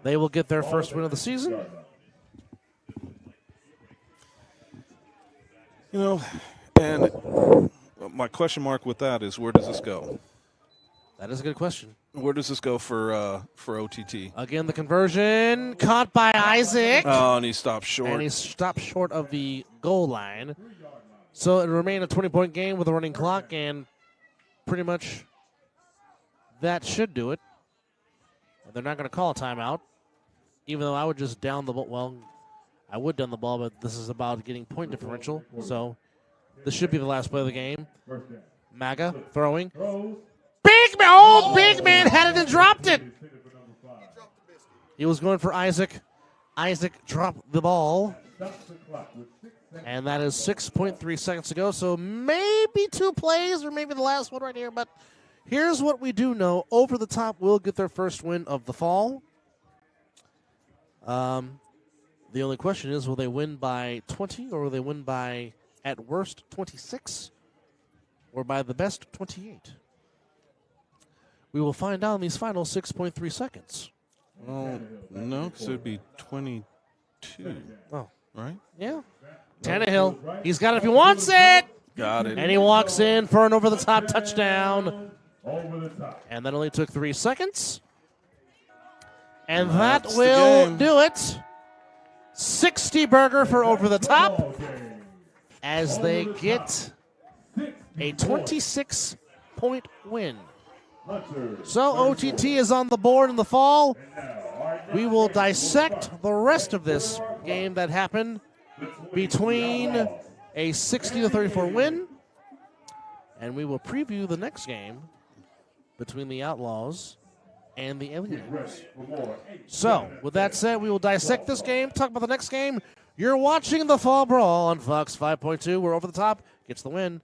they will get their first win of the season. You know, and my question mark with that is, where does this go? That is a good question. Where does this go for OTT? Again, the conversion caught by Isaac. Oh, and he stopped short. And he stopped short of the goal line. So it remained a 20-point game with a running clock, and pretty much that should do it. They're not going to call a timeout, even though I would just down the ball. Well, I would down the ball, but this is about getting point differential. So this should be the last play of the game. Maga throwing. Big man had it and dropped it. He was going for Isaac. Isaac dropped the ball. And that is 6.3 seconds to go. So maybe 2 plays or maybe the last one right here. But here's what we do know. Over the Top will get their first win of the fall. The only question is, will they win by 20 or will they win by, at worst, 26? Or by the best, 28? We will find out in these final 6.3 seconds. Well, no, because it would be 22. Oh. Right? Yeah. Tannehill. He's got it if he wants it. Got it. And he walks in for an over-the-top touchdown. And that only took 3 seconds. And that That's the will game. do it. 60 burger for Over the Top as they get a 26-point win. So OTT is on the board in the fall. We will dissect the rest of this game that happened between a 60-34 win, and we will preview the next game between the Outlaws and the Aliens. So, with that said, we will dissect this game, talk about the next game. You're watching the Fall Brawl on Fox 5.2. We're Over the Top gets the win.